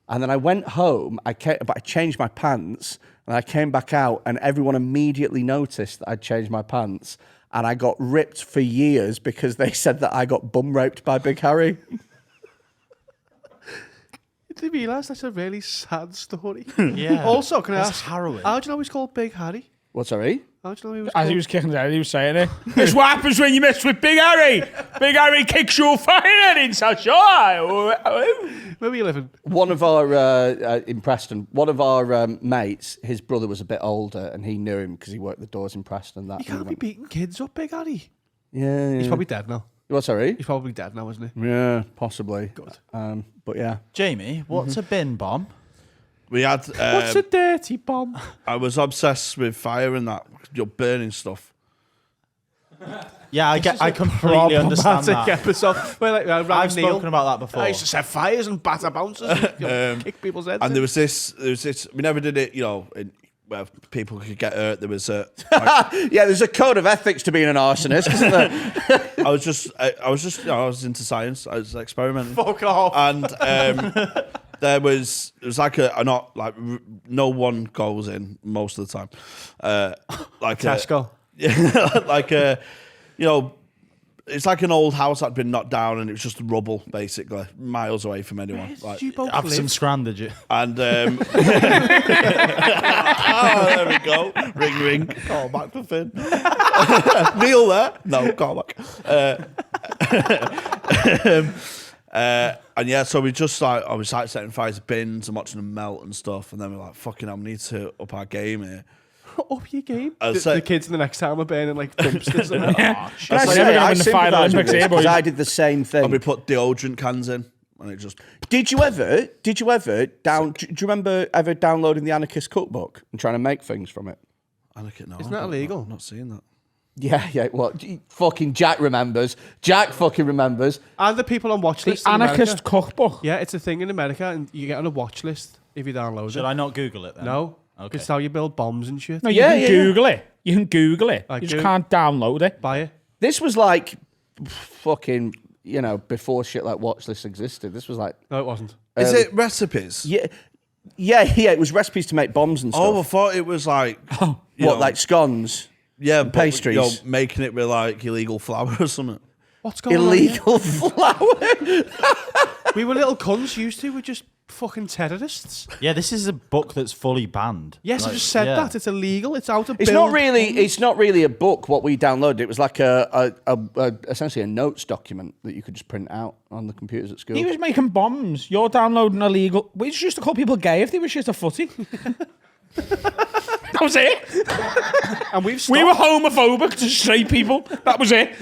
And then I went home, but I changed my pants and I came back out and everyone immediately noticed that I'd changed my pants. And I got ripped for years because they said that I got bum raped by Big Harry. Did you realise that's a really sad story? Yeah. Also, can I ask, harrowing. how do you know he's called Big Harry? What, sorry? How do you know he was As called? he was kicking it out, he was saying it. It's what happens when you mess with Big Harry. Big Harry kicks your fucking head in such a... Where were you living? One of our, in Preston, one of our mates, his brother was a bit older and he knew him because he worked the doors in Preston. You can't be beating kids up, Big Harry. Yeah. He's probably dead now. What, sorry? He's probably dead now, isn't he? Yeah, possibly. Good. But yeah. Jamie, what's a bin bomb? We had. What's a dirty bomb? I was obsessed with fire and that. You're burning stuff. Yeah, I completely understand that. Episode. Well, like, I've spoken about that before. I used to set fires and batter bouncers and kick people's heads. And in. there was this. We never did it, where people could get hurt. There was a. Yeah, there's a code of ethics to being an arsonist, isn't there? I was into science. I was experimenting. Fuck off. And it was like no one goes in most of the time. Like Tesco. It's like an old house that'd been knocked down and it was just rubble, basically, miles away from anyone. Where Like, did you both Have live? some scran, did you? and there we go. Ring. Call back for Finn. Neil there? No, call back. And yeah, so we just I was like setting fire to bins and watching them melt and stuff, and then we're like, fucking hell, we need to up our game here. Up your game. I'll The say- kids in the next town are burning like dumpsters. And Can I We're say, never gonna I win the Fire sympathise with Olympics this here, boys. because I did the same And we thing. put deodorant cans in, and it just. Did you ever do you remember ever downloading the Anarchist Cookbook and trying to make things from it? Isn't that illegal? I'm not seeing that. Yeah, what? Fucking Jack remembers. Jack fucking remembers. and the people on watch The lists. in Anarchist America. Cookbook. Yeah, it's a thing in America, and you get on a watch list if you download Should it. I not Google it then? No. Okay. It's how you build bombs and shit. No, you can Google it. You can Google it. Like You just Goo- can't download it. Buy it. This was like fucking, before shit like watch lists existed. This was like, No, it wasn't. Is it recipes? yeah. It was recipes to make bombs and stuff. Oh, I thought it was like. like scones? Yeah, pastries? making it with like illegal flour or something. What's going Illegal flour? on? We were little cunts used to. We're just fucking terrorists. Yeah, this is a book that's fully banned. Yes, I Like, just said yeah. that. It's illegal. It's out of It's not really a book. What we downloaded, it was like essentially a notes document that you could just print out on the computers at school. He was making bombs. You're downloading illegal. We just used to call people gay if they were shit a footy. That was it. And we've stopped. We were homophobic to straight people. That was it.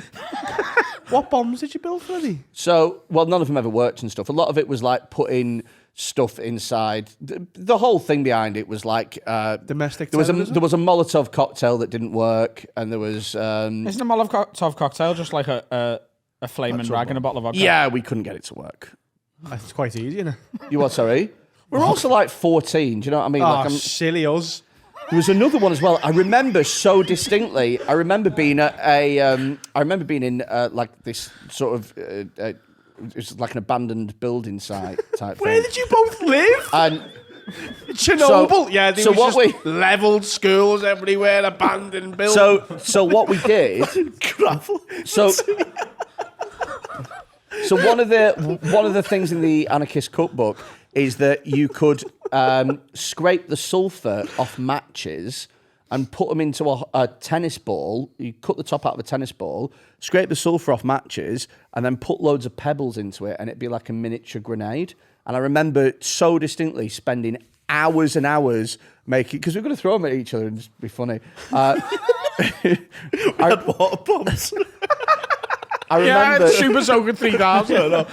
What bombs did you build, Freddy? So, none of them ever worked and stuff. A lot of it was like putting stuff inside. The whole thing behind it was like Domestic There was terrorism? a Molotov cocktail that didn't work, and there was Isn't a Molotov cocktail just like a flaming rag and a bottle of vodka? yeah, we couldn't get it to work. That's quite easy, isn't it? You what? Sorry. We're also like 14. Do you know what I mean? Like, Silly us. there was another one as well. I remember so distinctly. I remember being at I remember being in like this sort of. It's like an abandoned building site type Where thing. did you both live? And Chernobyl. Yeah, there so was what just leveled schools everywhere, abandoned buildings. so what we did. So one of the things in the Anarchist Cookbook is that you could scrape the sulfur off matches and put them into a tennis ball. You cut the top out of a tennis ball, scrape the sulfur off matches, and then put loads of pebbles into it, and it'd be like a miniature grenade. And I remember so distinctly spending hours and hours making, because we were going to throw them at each other and just be funny. We had water bombs. I remember. Super Soaker 3000. No,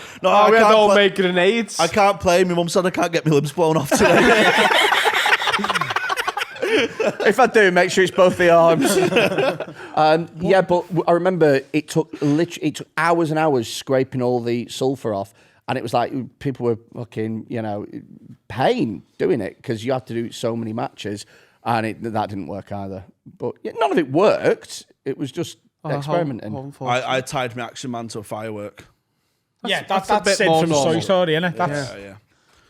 We had to all play, make grenades. I can't play. My mum said I can't get my limbs blown off today. If I do, make sure it's both the arms. Yeah, but I remember it took hours and hours scraping all the sulphur off. And it was like people were fucking, pain doing it because you had to do so many matches. And that didn't work either. But none of it worked. It was just experimenting. I tied my Action Man to a firework. That's a bit Sid more from normal. Soy Story, isn't it? Yeah.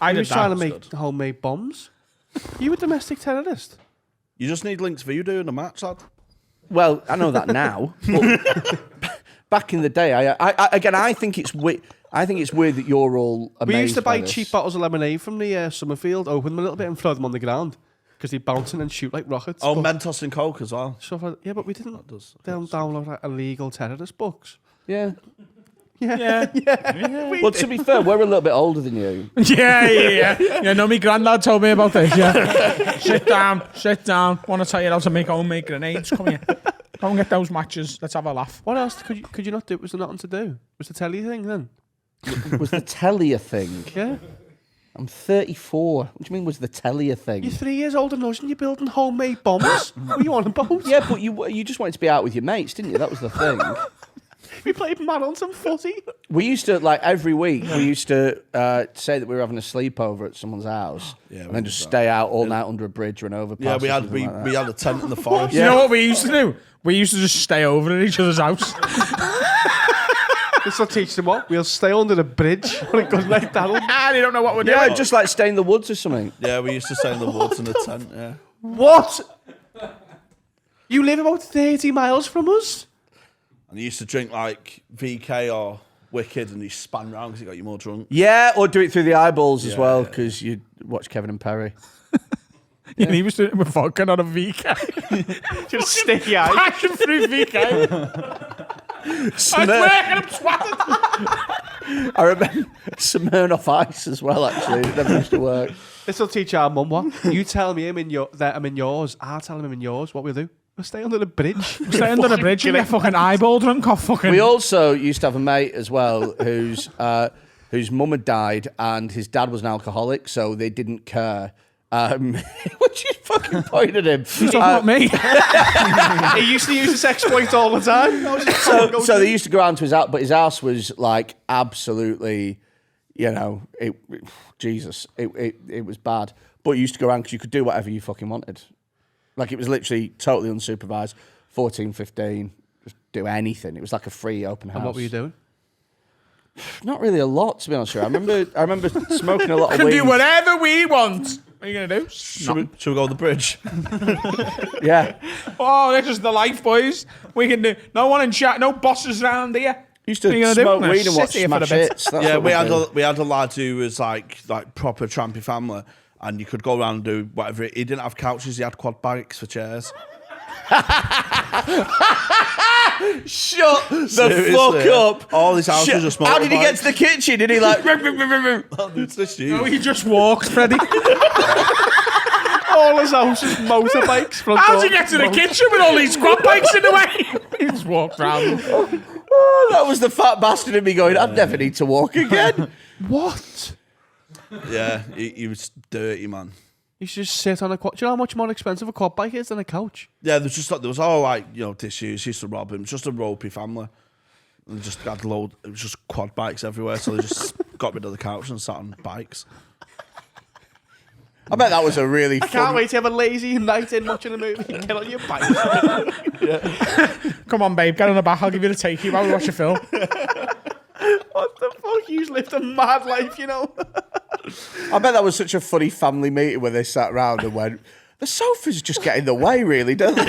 I He did was trying to that. make homemade bombs. You a domestic terrorist? You just need links for you doing a match, lad. Well, I know that now. But back in the day, I think it's weird. I think it's weird that you're all amazed. We used to buy by this. cheap bottles of lemonade from the Summerfield, open them a little bit and throw them on the ground because they bounce and shoot like rockets. Oh, But Mentos and Coke as well. stuff like, yeah, but we didn't download like illegal terrorist books. Yeah. Yeah. Well, to be fair, we're a little bit older than you. Yeah, no, my granddad told me about this, yeah. Sit down. Want to tell you how to make homemade grenades? Come here. Go and get those matches. Let's have a laugh. What else could you not do? Was there nothing to do? Was the telly thing then? Was the telly a thing? Yeah. I'm 34. What do you mean was the telly a thing? You're 3 years older than us and you're building homemade bombs. What are you on about? Yeah, but you just wanted to be out with your mates, didn't you? That was the thing. We played man on some footy. We used to, like, every week, we used to say that we were having a sleepover at someone's house and then just stay out all night under a bridge or an overpass. Yeah, we had a tent in the forest. You know what we used to do? We used to just stay over at each other's house. This will teach them what? We'll stay under the bridge. What a good night that'll be. They don't know what we're doing. Yeah, just like stay in the woods or something. Yeah, we used to stay in the woods in a tent, yeah. What? You live about 30 miles from us? And you used to drink like VK or Wicked and you span round because it got you more drunk. Yeah, or do it through the eyeballs as well because you watch Kevin and Perry. And he was doing it with vodka, not a VK. Just sticky eye. Passion through VK. It's working, I'm swatted. I remember Smirnoff Ice as well, actually. It never used to work. This will teach our mum what? You tell me that I'm in yours. I'll tell him I'm in yours. What we'll do? We'll stay under the bridge. Stay under the bridge and get fucking eyeball drunk off fucking... We also used to have a mate as well whose mum had died and his dad was an alcoholic, so they didn't care. What you fucking pointed at him? He's talking about me. He used to use this exploit all the time. So they used to go around to his house, but his house was like absolutely, it was bad. But you used to go around because you could do whatever you fucking wanted. Like, it was literally totally unsupervised, 14, 15, just do anything. It was like a free open house. And what were you doing? Not really a lot, to be honest with you. I remember smoking a lot of Can weed. do whatever we want. What are you going to do? Should we go on the bridge? Yeah. Oh, This is the life, boys. We can do... No one in chat, no bosses around here. Used to What are you gonna do? smoke I'm gonna weed and watch sit here for a Smash bit. Hits. That's Yeah, what we had a lad who was like proper trampy family, and you could go around and do whatever. He didn't have couches; he had quad bikes for chairs. Shut the Seriously. fuck up. All his house was just How did he get to the kitchen? Did he like... It's this huge. No, he just walks, Freddy. All his house is motorbikes. Front How's door. he get to the kitchen with all these squad bikes in the way? He just walked round. Oh, that was the fat bastard in me going, I'd never need to walk again. What? Yeah, he was dirty, man. You should just sit on a quad. Do you know how much more expensive a quad bike is than a couch? Yeah, there was all like tissues. He used to rob him. Just a ropey family. And they just had it was just quad bikes everywhere. So they just got rid of the couch and sat on bikes. I bet that was a really I can't wait to have a lazy night in watching a movie and get on your bike. Come on, babe, get on the back. I'll give you the takey while we watch a film. What the fuck? You've lived a mad life, I bet that was such a funny family meeting where they sat around and went, the sofas just get in the way, really, don't they?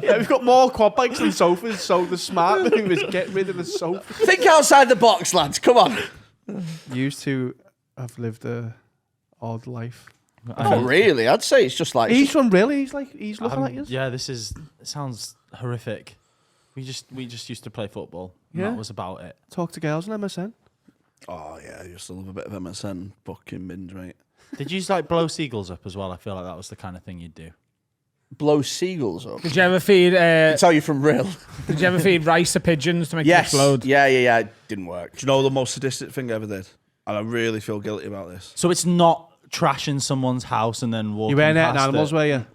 Yeah, we've got more quad bikes than sofas, so the smart move is get rid of the sofa. Think outside the box, lads. Come on. Used to have lived a odd life. Not really. I'd say it's just like... He's from really? He's looking like you. Yeah, it sounds horrific. We just used to play football. And Yeah. that was about it. Talk to girls on MSN. Oh yeah, I used to love a bit of MSN fucking binge, mate. Did you blow seagulls up as well? I feel like that was the kind of thing you'd do. blow seagulls up. Did you ever feed? Tell you from real. Did you ever feed rice to pigeons to make them Yes. explode? Yeah. It didn't work. Do you know the most sadistic thing I ever did? And I really feel guilty about this. So it's not trashing someone's house and then walking You weren't past eating animals, it. were you?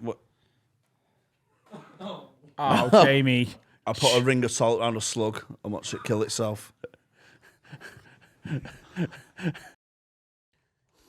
Oh, Jamie. I put a ring of salt around a slug and watch it kill itself.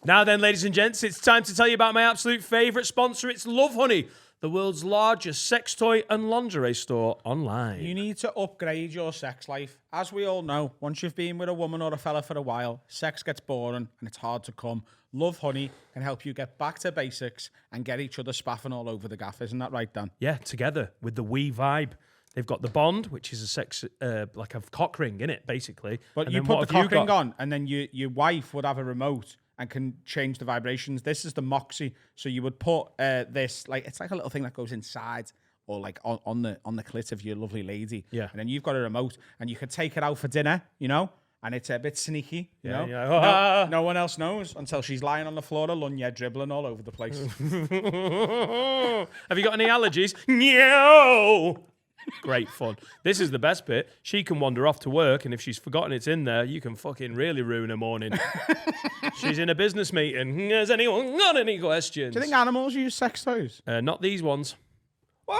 Now then, ladies and gents, it's time to tell you about my absolute favourite sponsor. It's Love Honey, the world's largest sex toy and lingerie store online. You need to upgrade your sex life. As we all know, once you've been with a woman or a fella for a while, sex gets boring and it's hard to come. Love Honey can help you get back to basics and get each other spaffing all over the gaff. Isn't that right, Dan? Yeah, together with the Wee Vibe. They've got the Bond, which is a sex, like a cock ring in it, basically. But And you then put what the have you cock ring got? on, and then your wife would have a remote and can change the vibrations. This is the Moxie. So you would put this, like, it's like a little thing that goes inside or like on the clit of your lovely lady. Yeah. And then you've got a remote and you can take it out for dinner, you know? And it's a bit sneaky, you know? yeah. No one else knows until she's lying on the floor alone, dribbling all over the place. Have you got any allergies? No. Great fun. This is the best bit. She can wander off to work, and if she's forgotten it's in there, you can fucking really ruin her morning. She's in a business meeting. Has anyone got any questions? Do you think animals use sex toys? Not these ones. Whoa!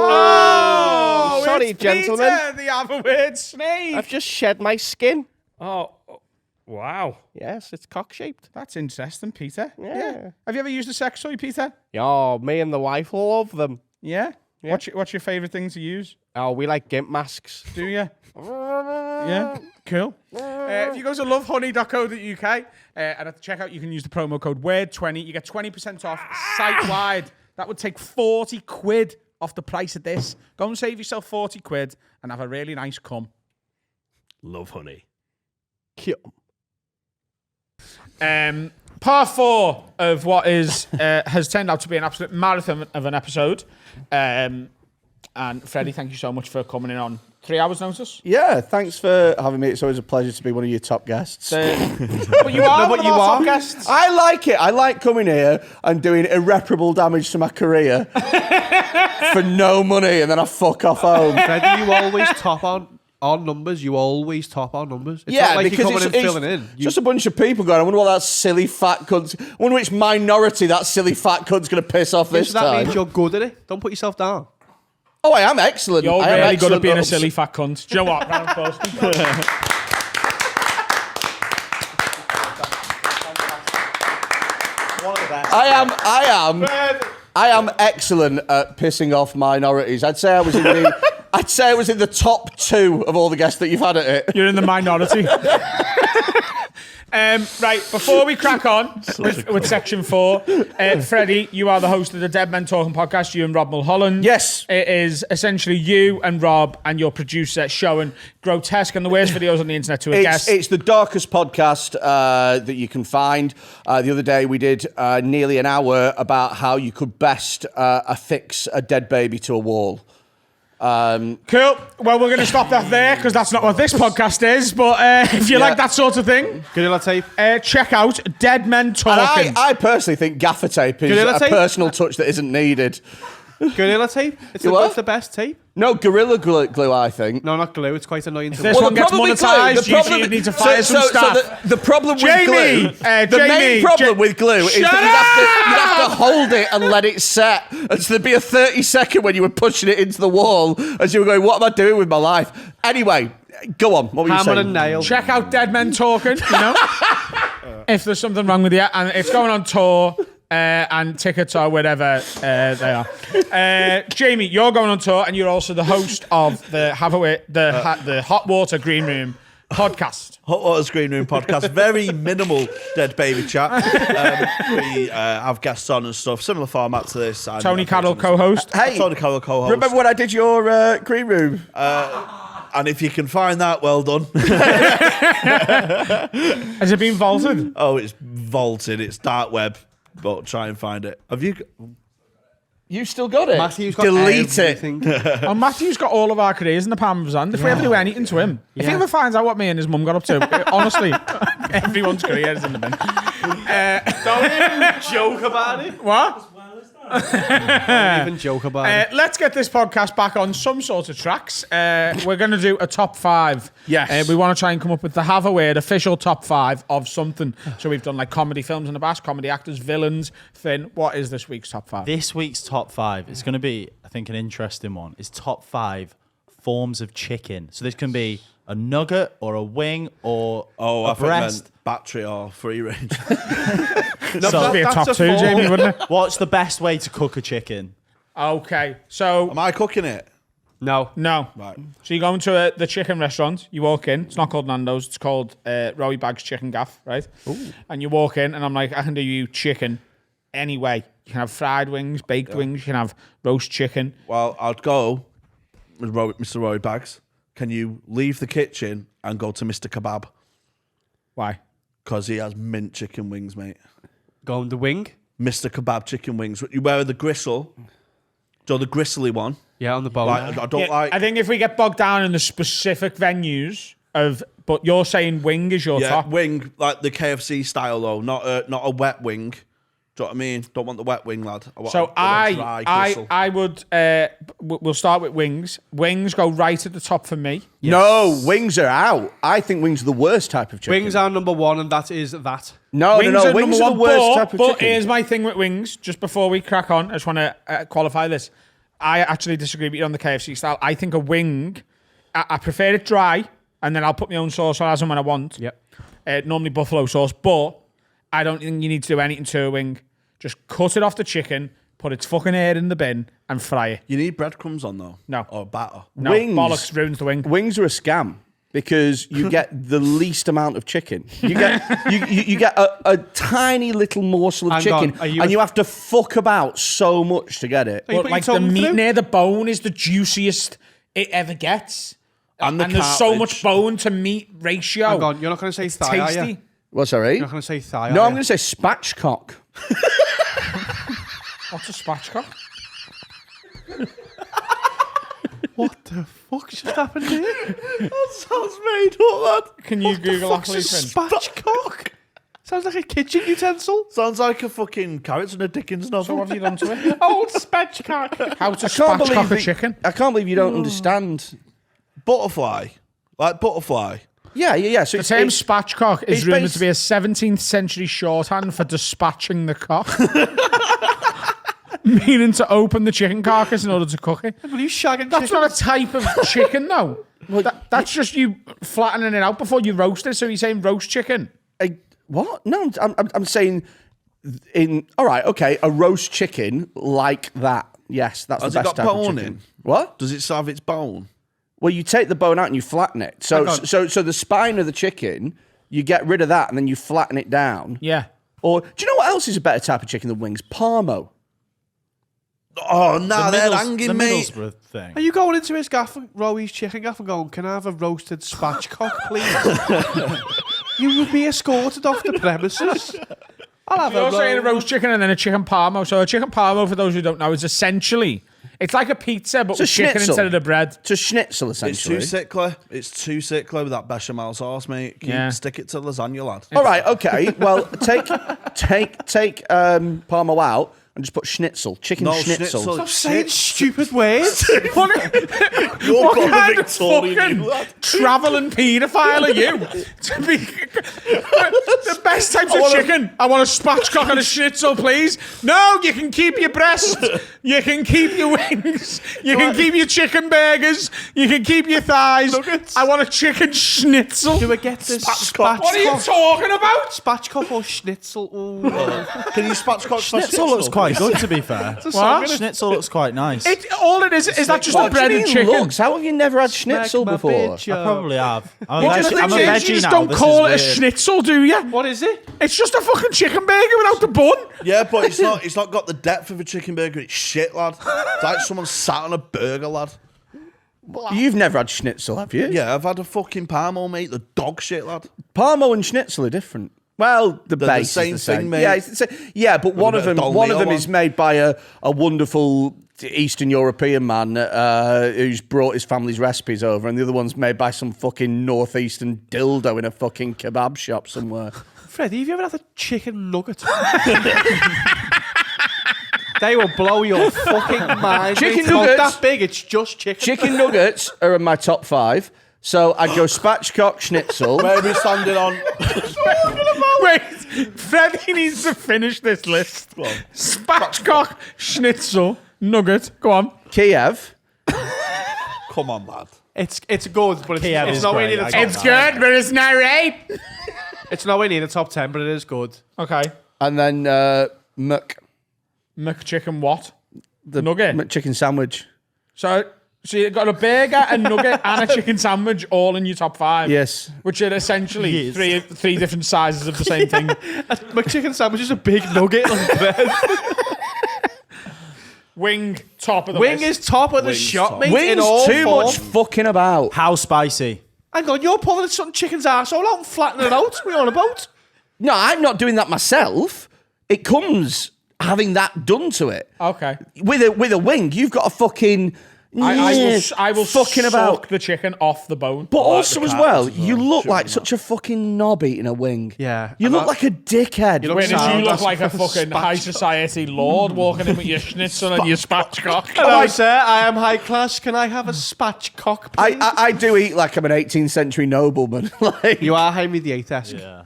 Oh, sorry, it's gentlemen. Peter, the other-weird snake. I've just shed my skin. Oh, wow. Yes, it's cock-shaped. That's interesting, Peter. Yeah. Have you ever used a sex toy, Peter? Oh, me and the wife love them. Yeah. What's your favourite thing to use? Oh, we like gimp masks. Do you? Yeah. Cool. If you go to lovehoney.co.uk and at the checkout, you can use the promo code WORD20. You get 20% off site-wide. That would take 40 quid off the price of this. Go and save yourself 40 quid and have a really nice cum. Love Honey. Part 4 of what has turned out to be an absolute marathon of an episode. And Freddie, thank you so much for coming in on 3 hours' notice. Yeah, thanks for having me. It's always a pleasure to be one of your top guests. But you are one of our top guests. I like it. I like coming here and doing irreparable damage to my career for no money, and then I fuck off home. Freddie, you always top on numbers. You always top on numbers. It's Yeah, not like because you're coming it's and filling in. just a bunch of people going, I wonder what that silly fat cunt's... I wonder which minority that silly fat cunt's going to piss off this that time. means you're good at it. Don't put yourself down. Oh, I am excellent. You're I am really good at excellent being a at- silly fat cunt. Do you know what? Round of applause. I am excellent at pissing off minorities. I'd say I was in the top 2 of all the guests that you've had at it. You're in the minority. Right, before we crack on with section 4, Freddie, you are the host of the Dead Men Talking podcast, you and Rob Mulholland. Yes. It is essentially you and Rob and your producer showing grotesque and the worst videos on the internet to a guest. It's the darkest podcast that you can find. The other day we did nearly an hour about how you could best affix a dead baby to a wall. Cool. Well, we're going to stop that there because that's not what this podcast is. But if you like that sort of thing, Gorilla tape. check out Dead Men Talking. And I personally think gaffer tape is Gorilla a tape? personal touch that isn't needed. Gorilla tape. It's You what? the best tape. No, Gorilla glue, I think. No, not glue. It's quite annoying to This watch. one gets problem with glue- monetised. the problem- You need to fire some so staff. the problem Jamie, with glue, the Jamie, main problem with glue is shut that you'd have to hold it and let it set. And so there'd be a 30-second when you were pushing it into the wall as you were going, what am I doing with my life? Anyway, go on. What were you Hammer saying? and nail. Check out Dead Men Talking, you know? If there's something wrong with you. And it's going on tour. And tickets are wherever they are. Jamie, you're going on tour, and you're also the host of the Hot Water Green Room podcast. Hot Water's Green Room podcast. Very minimal dead baby chat. We have guests on and stuff. Similar format to this. And Tony Carroll co-host. Hey, Tony Carroll co-host. remember when I did your green room? And if you can find that, well done. Has it been vaulted? Oh, it's vaulted. It's dark web. But try and find it. Have you? You still got it? Matthew's got Delete everything. Oh, Matthew's got all of our careers in the palm of his hand. If we ever do anything to him, if he ever finds out what me and his mum got up to, honestly, everyone's career is in the bin. Don't even joke about it. What? Don't even joke about it. Let's get this podcast back on some sort of tracks. We're going to do a top 5. Yes. We want to try and come up with the Have a Word official top 5 of something. So we've done like comedy films in the past, comedy actors, villains. Finn, what is this week's top 5? This week's top 5 is going to be, I think, an interesting one. It's top 5 forms of chicken. So this can be a nugget or a wing or a breast. Battery or free range. That'd be a top 2, Jamie, wouldn't it? What's the best way to cook a chicken? Okay, so... Am I cooking it? No. Right. So you go into the chicken restaurant, you walk in, it's not called Nando's, it's called ROWE Bag's Chicken Gaff, right? Ooh. And you walk in and I'm like, I can do you chicken any way. You can have fried wings, baked wings, you can have roast chicken. Well, I'd go with Mr. Roy Bags. Can you leave the kitchen and go to Mr. Kebab? Why? Because he has mint chicken wings, mate. Go on the wing? Mr. Kebab chicken wings. You wear the gristle. So the gristly one. Yeah, on the bone. Like, I don't like... I think if we get bogged down in the specific venues of... But you're saying wing is your top? Wing, like the KFC style, though. Not a wet wing. Do you know what I mean? Don't want the wet wing, lad. I would... we'll start with wings. Wings go right at the top for me. Yes. No, wings are out. I think wings are the worst type of chicken. Wings are number 1, and that is that. No, wings are the worst type of chicken. But here's my thing with wings. Just before we crack on, I just want to qualify this. I actually disagree with you on the KFC style. I think a wing, I prefer it dry, and then I'll put my own sauce on as and when I want. Yep. Normally buffalo sauce, but I don't think you need to do anything to a wing. Just cut it off the chicken, put its fucking hair in the bin, and fry it. You need breadcrumbs on, though? No. Or batter? No, Wings, bollocks ruins the wing. Wings are a scam because you get the least amount of chicken. You get you get a tiny little morsel of chicken, and you have to fuck about so much to get it. But like the meat near the bone is the juiciest it ever gets. And there's so much bone to meat ratio. Hang on, you're not going to say thigh, tasty. are you? What's that, right? You're not going to say thigh, No, I'm going to say spatchcock. What's a spatchcock? What the fuck just happened here? That sounds made up, lad. Can you Google that, please? Spatchcock? Sounds like a kitchen utensil. Sounds like a fucking character in a Dickens novel. So what have you done to it? Old spatchcock. How to spatchcock a chicken? I can't believe you don't understand. Butterfly. Like butterfly. Yeah. So The term spatchcock is it's rumoured based- to be a 17th century shorthand for dispatching the cock. Meaning to open the chicken carcass in order to cook it. Will you shagging That's chicken? not a type of chicken, though. That's just you flattening it out before you roast it. So you're saying roast chicken? What? No, I'm saying all right, okay, a roast chicken like that. Yes, that's Has the it best got type of bone chicken. in? What? Does it still have its bone? Well, you take the bone out and you flatten it. So the spine of the chicken, you get rid of that and then you flatten it down. Yeah. Or do you know what else is a better type of chicken than wings? Parmo. Oh, nah, they're hanging, the mate. Middlesbrough thing. Are you going into his gaff, Rowy's chicken gaff, and going, can I have a roasted spatchcock, please? You would be escorted off the premises. I'll have You're saying a roast chicken and then a chicken parmo. So a chicken parmo, for those who don't know, is essentially, it's like a pizza, but with chicken schnitzel. instead of the bread. It's a schnitzel, It's essentially. too sickly. It's too sickly with that bechamel sauce, mate. Stick it to lasagna, lad. All right, okay. Well, take parmo out and just put schnitzel, chicken schnitzel. Stop saying stupid words. You're What going kind of Victorian, fucking you lad. travelling paedophile are you? To be the best types of chicken. I want a spatchcock and a schnitzel, please. No, you can keep your breast. You can keep your wings. You can keep your chicken burgers. You can keep your thighs. Nuggets. I want a chicken schnitzel. Do we get this Spatchcock. What are you talking about? Spatchcock or schnitzel? Ooh. Can you spatchcock Schnitzel looks quite good, to be fair. What? Schnitzel looks quite nice. All it is that just a What do you breaded mean chicken? looks? How have you never had schnitzel my before? bitch, I probably have. I'm You a just, veggie you just now. don't This call it a is weird. schnitzel, do you? What is it? It's just a fucking chicken burger without the bun. Yeah, but it's not got the depth of a chicken burger. It's shit, lad. It's like someone sat on a burger, lad. You've never had schnitzel, have you? Yeah, I've had a fucking parmo, mate. The dog shit, lad. Parmo and schnitzel are different. Well, the They're base the same is the same thing, mate. Yeah, it's the same. Yeah, but one a of bit them, of one of Dolmio them on. is made by a wonderful Eastern European man who's brought his family's recipes over, and the other one's made by some fucking northeastern dildo in a fucking kebab shop somewhere. Freddie, have you ever had a chicken nugget? They will blow your fucking mind. Chicken It's not nuggets. that big. It's just chicken. Chicken nuggets are in my top 5. So I'd go spatchcock schnitzel. Where are we standing on? Wait, Freddie needs to finish this list. Spatchcock, schnitzel, nugget. Go on. Kiev. Come on, lad. It's good, but Kiev it's is nowhere near great. the top. It's good, but it's not right. It's nowhere near the top 10, but it is good. Okay. And then McChicken what? the Nugget. McChicken sandwich. So you got a burger, a nugget, and a chicken sandwich all in your top 5. Yes. Which are essentially three different sizes of the same thing. My chicken sandwich is a big nugget on bread. Wing, top of the Wing list. is top of the Wing's shop, top. mate. in Wings all too form. much fucking about. How spicy? Hang on, you're pulling some chicken's arsehole out and flattening it out. What are you on about? No, I'm not doing that myself. It comes having that done to it. Okay. With a wing, you've got a fucking... I will fucking suck about. the chicken off the bone. But also the as cat well, as well. you look Shouldn't like be such a fucking knob eating a wing. Yeah. You And look that- like a dickhead. You look Whereas sound you look like a like fucking high society lord walking in with your schnitzel and your spatchcock. Hello, sir. I am high class. Can I have a spatchcock, please? I do eat like I'm an 18th century nobleman. Like, You are Henry VIII-esque. Yeah.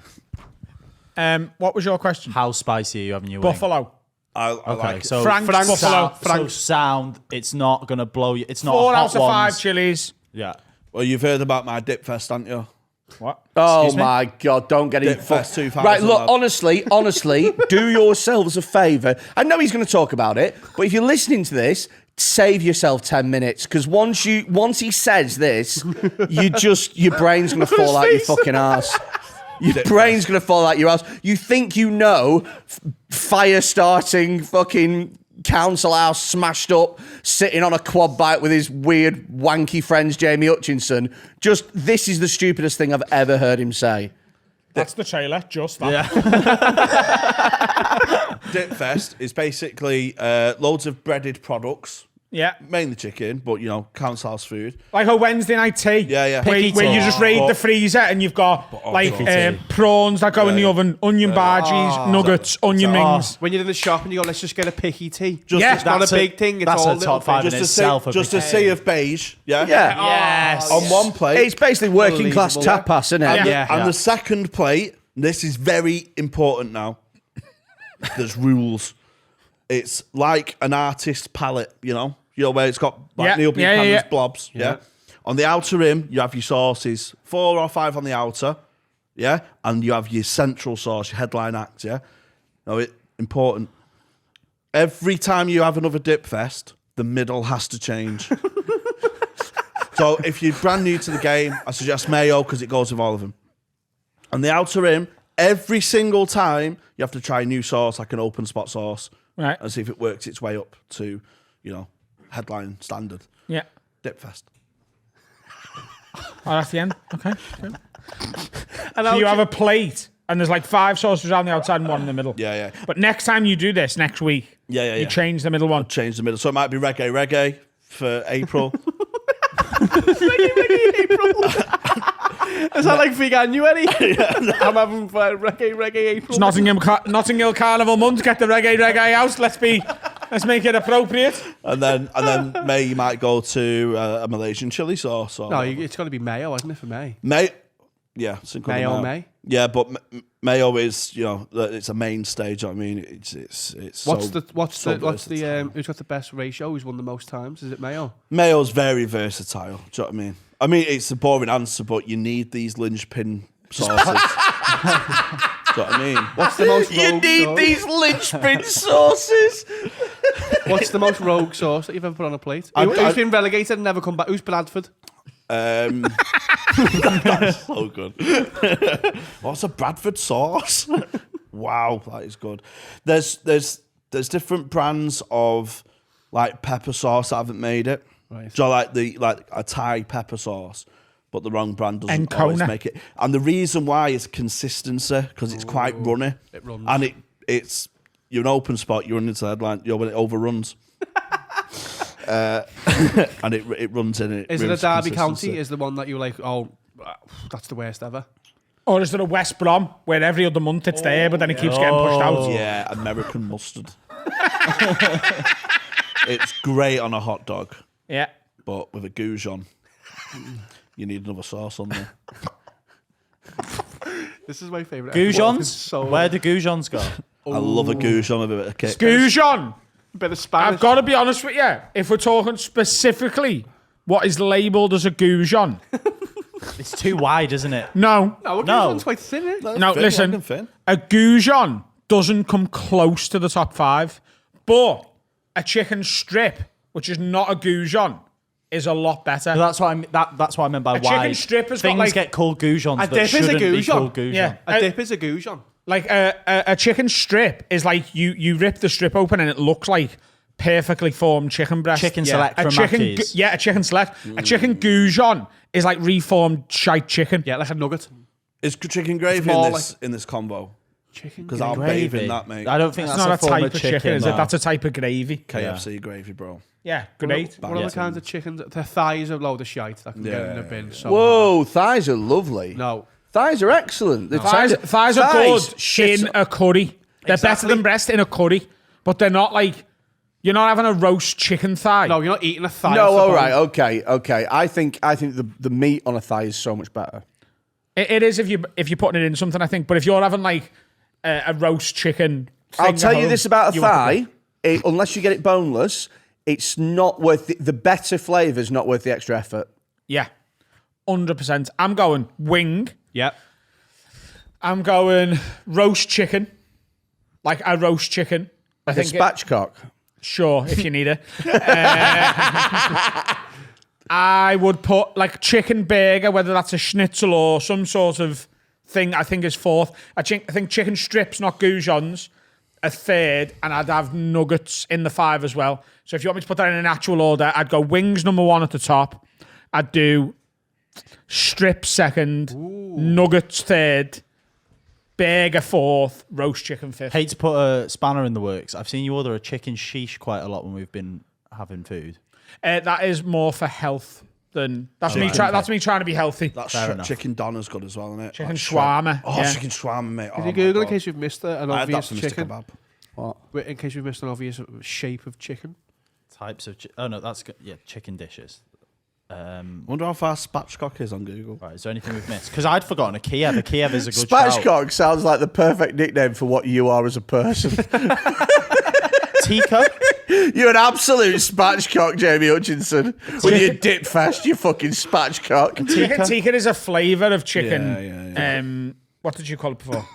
What was your question? How spicy are you having your wing? Buffalo. I Okay, like it. so Frank's Buffalo. So sound. It's not gonna blow you. It's not 4 hot out of 5 ones. chilies. Yeah. Well, you've heard about my dip fest, haven't you? What? oh Excuse me? my God, don't get it. Dip Fest 2000, Right, look, lad. honestly, do yourselves a favour. I know he's going to talk about it, but if you're listening to this, save yourself 10 minutes, because once he says this, your brain's going to fall out your fucking ass. Your brain's going to fall out your ass. You think you know fire starting fucking council house smashed up, sitting on a quad bike with his weird wanky friends Jamie Hutchinson. Just, this is the stupidest thing I've ever heard him say. That's the trailer. Just that. Dip Fest is basically loads of breaded products, Yeah. mainly chicken, but council house food. Like a Wednesday night tea. Yeah. Where Picky you tea. just raid the freezer and you've got prawns that go in the oven, onion bhajis, nuggets, onion rings. When you're in the shop and you go, let's just get a picky tea. Yeah. It's not a big thing. It's That's all a little top 5 in Just itself. just a sea of beige. Yeah. Yes. On one plate. It's basically working class Unbelievable. tapas, isn't it? And, Yeah. the second plate, this is very important now. There's rules. It's like an artist's palette, where it's got like Yeah. Neil Yeah, Buchanan's yeah. blobs. Yeah. On the outer rim, you have your sauces, 4 or 5 on the outer. Yeah. And you have your central sauce, your headline act. Yeah. No, important. Every time you have another dip fest, the middle has to change. So if you're brand new to the game, I suggest mayo because it goes with all of them. On the outer rim, every single time you have to try a new sauce, like an open spot sauce, Right. and see if it works its way up to, headline standard. Yeah. Dip fest. Oh, that's the end. Okay. Good. So you have a plate and there's like 5 sauces on the outside and 1 in the middle. Yeah. But next time you do this, next week, Yeah. you change the middle one. Change the middle. So it might be reggae for April. Is that like vegan you, Eddie? I'm having reggae April. It's Notting Hill Carnival month. Get the reggae out. Let's make it appropriate. and then May you might go to a Malaysian chili sauce. Or No, it's got to be mayo, isn't it, for May? May. Yeah, it's included Mayo May? Yeah, but mayo is it's a main stage. I mean, it's What's so the who's got the best ratio? Who's won the most times? Is it mayo? Mayo's very versatile. Do you know what I mean? I mean, it's a boring answer, but you need these linchpin sauces. Do you know what I mean? What's the most You rogue need sauce? these linchpin sauces. What's the most rogue sauce that you've ever put on a plate? I- Who's been relegated and never come back? Who's Bradford? That's so good. What's a Bradford sauce? Wow, that is good. There's different brands of like pepper sauce that haven't made it. Right. So like a Thai pepper sauce, but the wrong brand doesn't Encona. always make it. And the reason why is consistency, because it's quite runny. It runs. And it's you're an open spot, you run into the headline, when it overruns. And it runs in it. Is it a ruins Derby consistency. County? Is the one that you're like, oh, that's the worst ever? Or is there a West Brom where every other month it's there, but then it keeps getting pushed out? Yeah, American mustard. It's great on a hot dog, Yeah. but with a goujon, you need another sauce on there. This is my favourite. Goujons? So Where do goujons go? I love a goujon with a bit of kick. Goujon. bit of Spanish. I've got to be honest with you. If we're talking specifically what is labelled as a goujon, It's too wide, isn't it? no. No, a No. goujon's quite thin, isn't it? No, Thin, listen. long and thin. A goujon doesn't come close to the top 5, but a chicken strip, which is not a goujon, is a lot better. That's what that's what I meant by A wide. chicken strip has got, Things like- get called goujons A that dip is a shouldn't be goujon. called goujon. Yeah. A dip is a goujon. Like a chicken strip is like you rip the strip open and it looks like perfectly formed chicken breast. Chicken select a from chicken, Mackey's. yeah, a chicken select. A chicken goujon is like reformed shite chicken. Yeah, like a nugget. Is chicken gravy more in this combo? Chicken. Because I'll bathe in that, mate. I don't think It's that's not a form type of chicken, is it? no. That's a type of gravy. KFC gravy, bro. Yeah, great. One of the kinds of chickens. The thighs are a load of shite that can get in the bin. So Whoa, thighs are lovely. No. Thighs are excellent. The Thighs are good shits- in a curry. They're better than breast in a curry, but they're not like you're not having a roast chicken thigh. No, you're not eating a thigh. No, off the all bone. right, okay. I think the meat on a thigh is so much better. It is if you're putting it in something, I think. But if you're having like a roast chicken, I'll thing tell at you home, this about a you want thigh: unless you get it boneless, it's not worth the better flavour's not worth the extra effort. yeah, 100%. I'm going wing. Yep. I'm going roast chicken, like a roast chicken. I Like a think spatchcock. Sure, if you need it. I would put like chicken burger, whether that's a schnitzel or some sort of thing, I think is 4th. I think chicken strips, not goujons, a 3rd, and I'd have nuggets in the 5 as well. So if you want me to put that in an actual order, I'd go wings number 1 at the top. I'd do strips 2nd, nuggets 3rd, burger 4th, roast chicken 5th. Hate to put a spanner in the works. I've seen you order a chicken sheesh quite a lot when we've been having food. That is more for health than that's me. That's me trying to be healthy. That's Fair enough. chicken donner's good as well, isn't it? Chicken Like shawarma, Oh, yeah. chicken shawarma, mate. Can Oh you my Google in God. case you've missed an I had that obvious for Mr. chicken? Kebab. In case you've missed an obvious shape of chicken. Types of oh no, that's good. Yeah, chicken dishes. Wonder how far spatchcock is on Google. Right, is there anything we've missed? Because I'd forgotten a Kiev. A Kiev is a good shout. Spatchcock sounds like the perfect nickname for what you are as a person. Tikka. You're an absolute spatchcock, Jamie Hutchinson. When you dip fast, you fucking spatchcock. Chicken tikka is a flavour of chicken. Yeah. What did you call it before?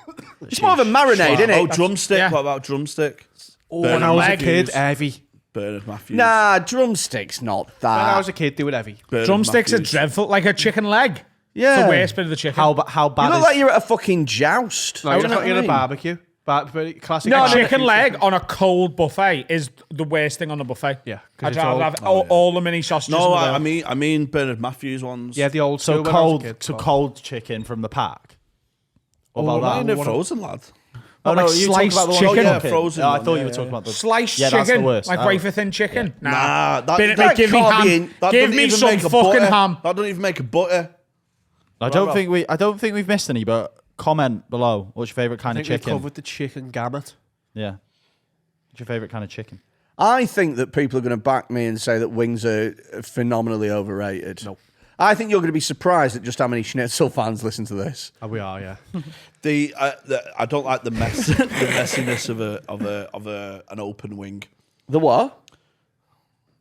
It's more of a marinade, isn't it? Oh, drumstick. yeah. What about drumstick? When I was a leg. kid, heavy. Bernard Matthews. Nah, drumsticks not When I that. was a kid, do it heavy. Bernard Drumsticks are Matthews. dreadful, like a chicken leg. Yeah. It's the worst bit of the chicken. How You bad look is like you're at a fucking joust. No, Do you're you know not what I in a mean? barbecue. Classic. no, barbecue chicken leg on a cold buffet is the worst thing on a buffet. Yeah, 'cause I'd it's rather all- have all the mini sausages. No, in the I middle. I mean Bernard Matthews ones. Yeah, the old so school when I was a cold kid, to but- cold chicken from the pack? What Oh, about not that? in a frozen, lad. Oh like no, you talking sliced about the one chicken? with Yeah, chicken? frozen Oh, I one, thought yeah, you were yeah, talking about the Sliced Yeah, that's the chicken, worst. like Oh. wafer thin chicken. Nah, that Give me can't ham. be in. That Give doesn't me even some make a fucking butter. ham. That doesn't even make a butter. I don't think we've missed any, but comment below. What's your favourite kind I of think we chicken? covered the chicken gamut. Yeah. What's your favourite kind of chicken? I think that people are going to back me and say that wings are phenomenally overrated. No. I think you're going to be surprised at just how many Schnitzel fans listen to this. Oh, we are, yeah. I don't like the messiness of an open wing, The what?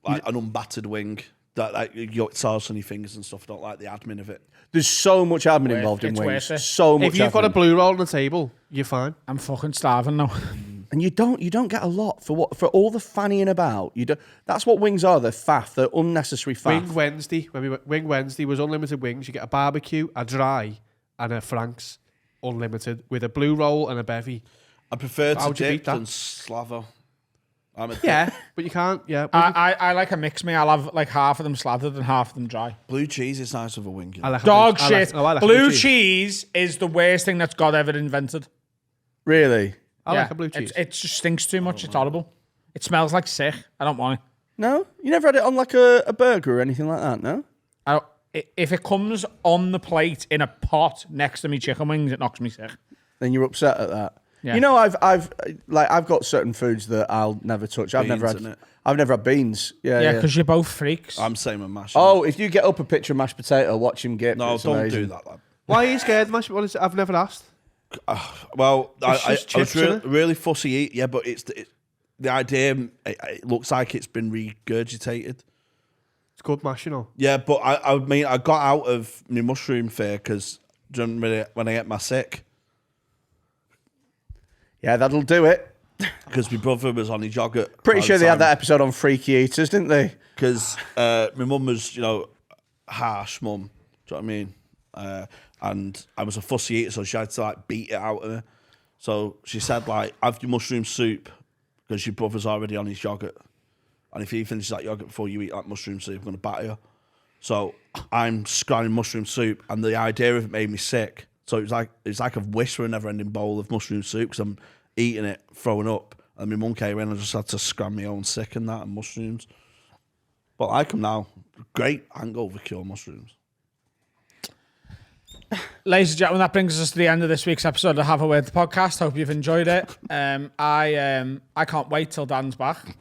like an unbattered wing. That like you got sauce on your fingers and stuff. I don't like the admin of it. There's so much admin involved in it's wings. worth it. So much If you've got a admin. blue roll on the table, you're fine. I'm fucking starving now. And you don't get a lot for all the fannying about. You do, that's what wings are. They're faff. They're unnecessary faff. Wing Wednesday, Wing Wednesday was unlimited wings. You get a barbecue, a dry, and a Frank's unlimited with a blue roll and a bevy. I prefer to How'd you beat dip that? than slather. I'm a Yeah, but you can't. Yeah, I like a mix me. I'll have like half of them slathered and half of them dry. blue cheese is nice with a wing. You know? I like a Dog blue- I like- shit. no, I like a Blue cheese is the worst thing that God ever invented. Really? I like a blue cheese. It just stinks too much. It's horrible. It smells like sick. I don't want it. No? You never had it on like a burger or anything like that, no? If it comes on the plate in a pot next to me chicken wings, it knocks me sick. Then you're upset at that. Yeah. You know, I've got certain foods that I'll never touch. I've never Beans, innit? had beans. Yeah, Yeah. because you're both freaks. I'm saying with mash. Oh, if you get up a picture of mashed potato, watch him get. no, it's don't amazing. do that, lad. Why are you scared, Mash? What is it? I've never asked. Well, I just was chips, innit? really fussy eat, yeah, but it's the idea. It looks like it's been regurgitated. It's good mash, you know. Yeah, but I mean, I got out of my mushroom fear because when I get my sick, Yeah, that'll do it. because my brother was on his yogurt. Pretty sure they had that episode on Freaky Eaters, didn't they? Because my mum was, harsh mum. Do you know what I mean? And I was a fussy eater, so she had to beat it out of me. So she said, have your mushroom soup because your brother's already on his yogurt. And if he finishes that yogurt before you eat that mushroom soup, I'm going to batter you. So I'm scrying mushroom soup, and the idea of it made me sick. So it was like a wish for a never-ending bowl of mushroom soup because I'm eating it, throwing up, and my mum came in and I just had to scram my own sick and that and mushrooms. But I like them now. Great hangover cure, mushrooms. Ladies and gentlemen, that brings us to the end of this week's episode of Have a Word, the podcast. Hope you've enjoyed it. I can't wait till Dan's back.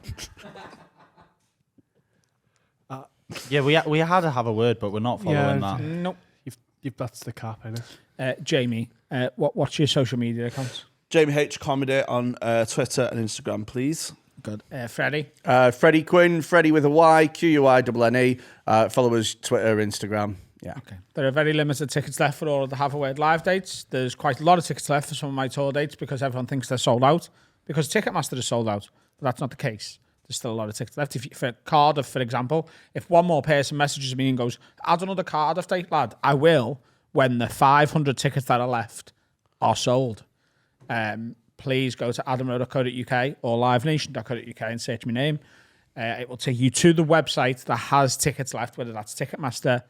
Yeah, we had to have a word, but we're not following that. Nope. That's the cap, innit? Jamie, what's your social media accounts? Jamie H Comedy on Twitter and Instagram, please. Good. Freddie? Freddy Quinne, Freddy with a Y, Quinne. Follow us Twitter, Instagram. Yeah. Okay. There are very limited tickets left for all of the Have a Word live dates. There's quite a lot of tickets left for some of my tour dates because everyone thinks they're sold out. Because Ticketmaster is sold out. But that's not the case. There's still a lot of tickets left. For Cardiff, for example, if one more person messages me and goes, add another Cardiff date, lad, I will when the 500 tickets that are left are sold. Please go to adamrowe.co.uk or livenation.co.uk and search my name. It will take you to the website that has tickets left, whether that's Ticketmaster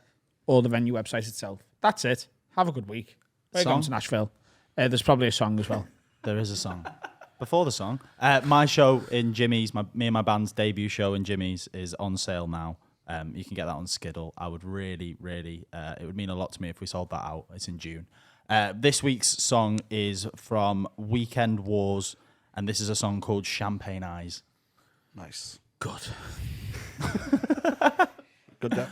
or the venue website itself. That's it. Have a good week. We're going to Nashville. There's probably a song as well. There is a song. Before the song, my show in Jimmy's, me and my band's debut show in Jimmy's is on sale now. You can get that on Skiddle. I would really, it would mean a lot to me if we sold that out. It's in June. This week's song is from Weekend Wars, and this is a song called Champagne Eyes. Nice. Good. Good, Dad.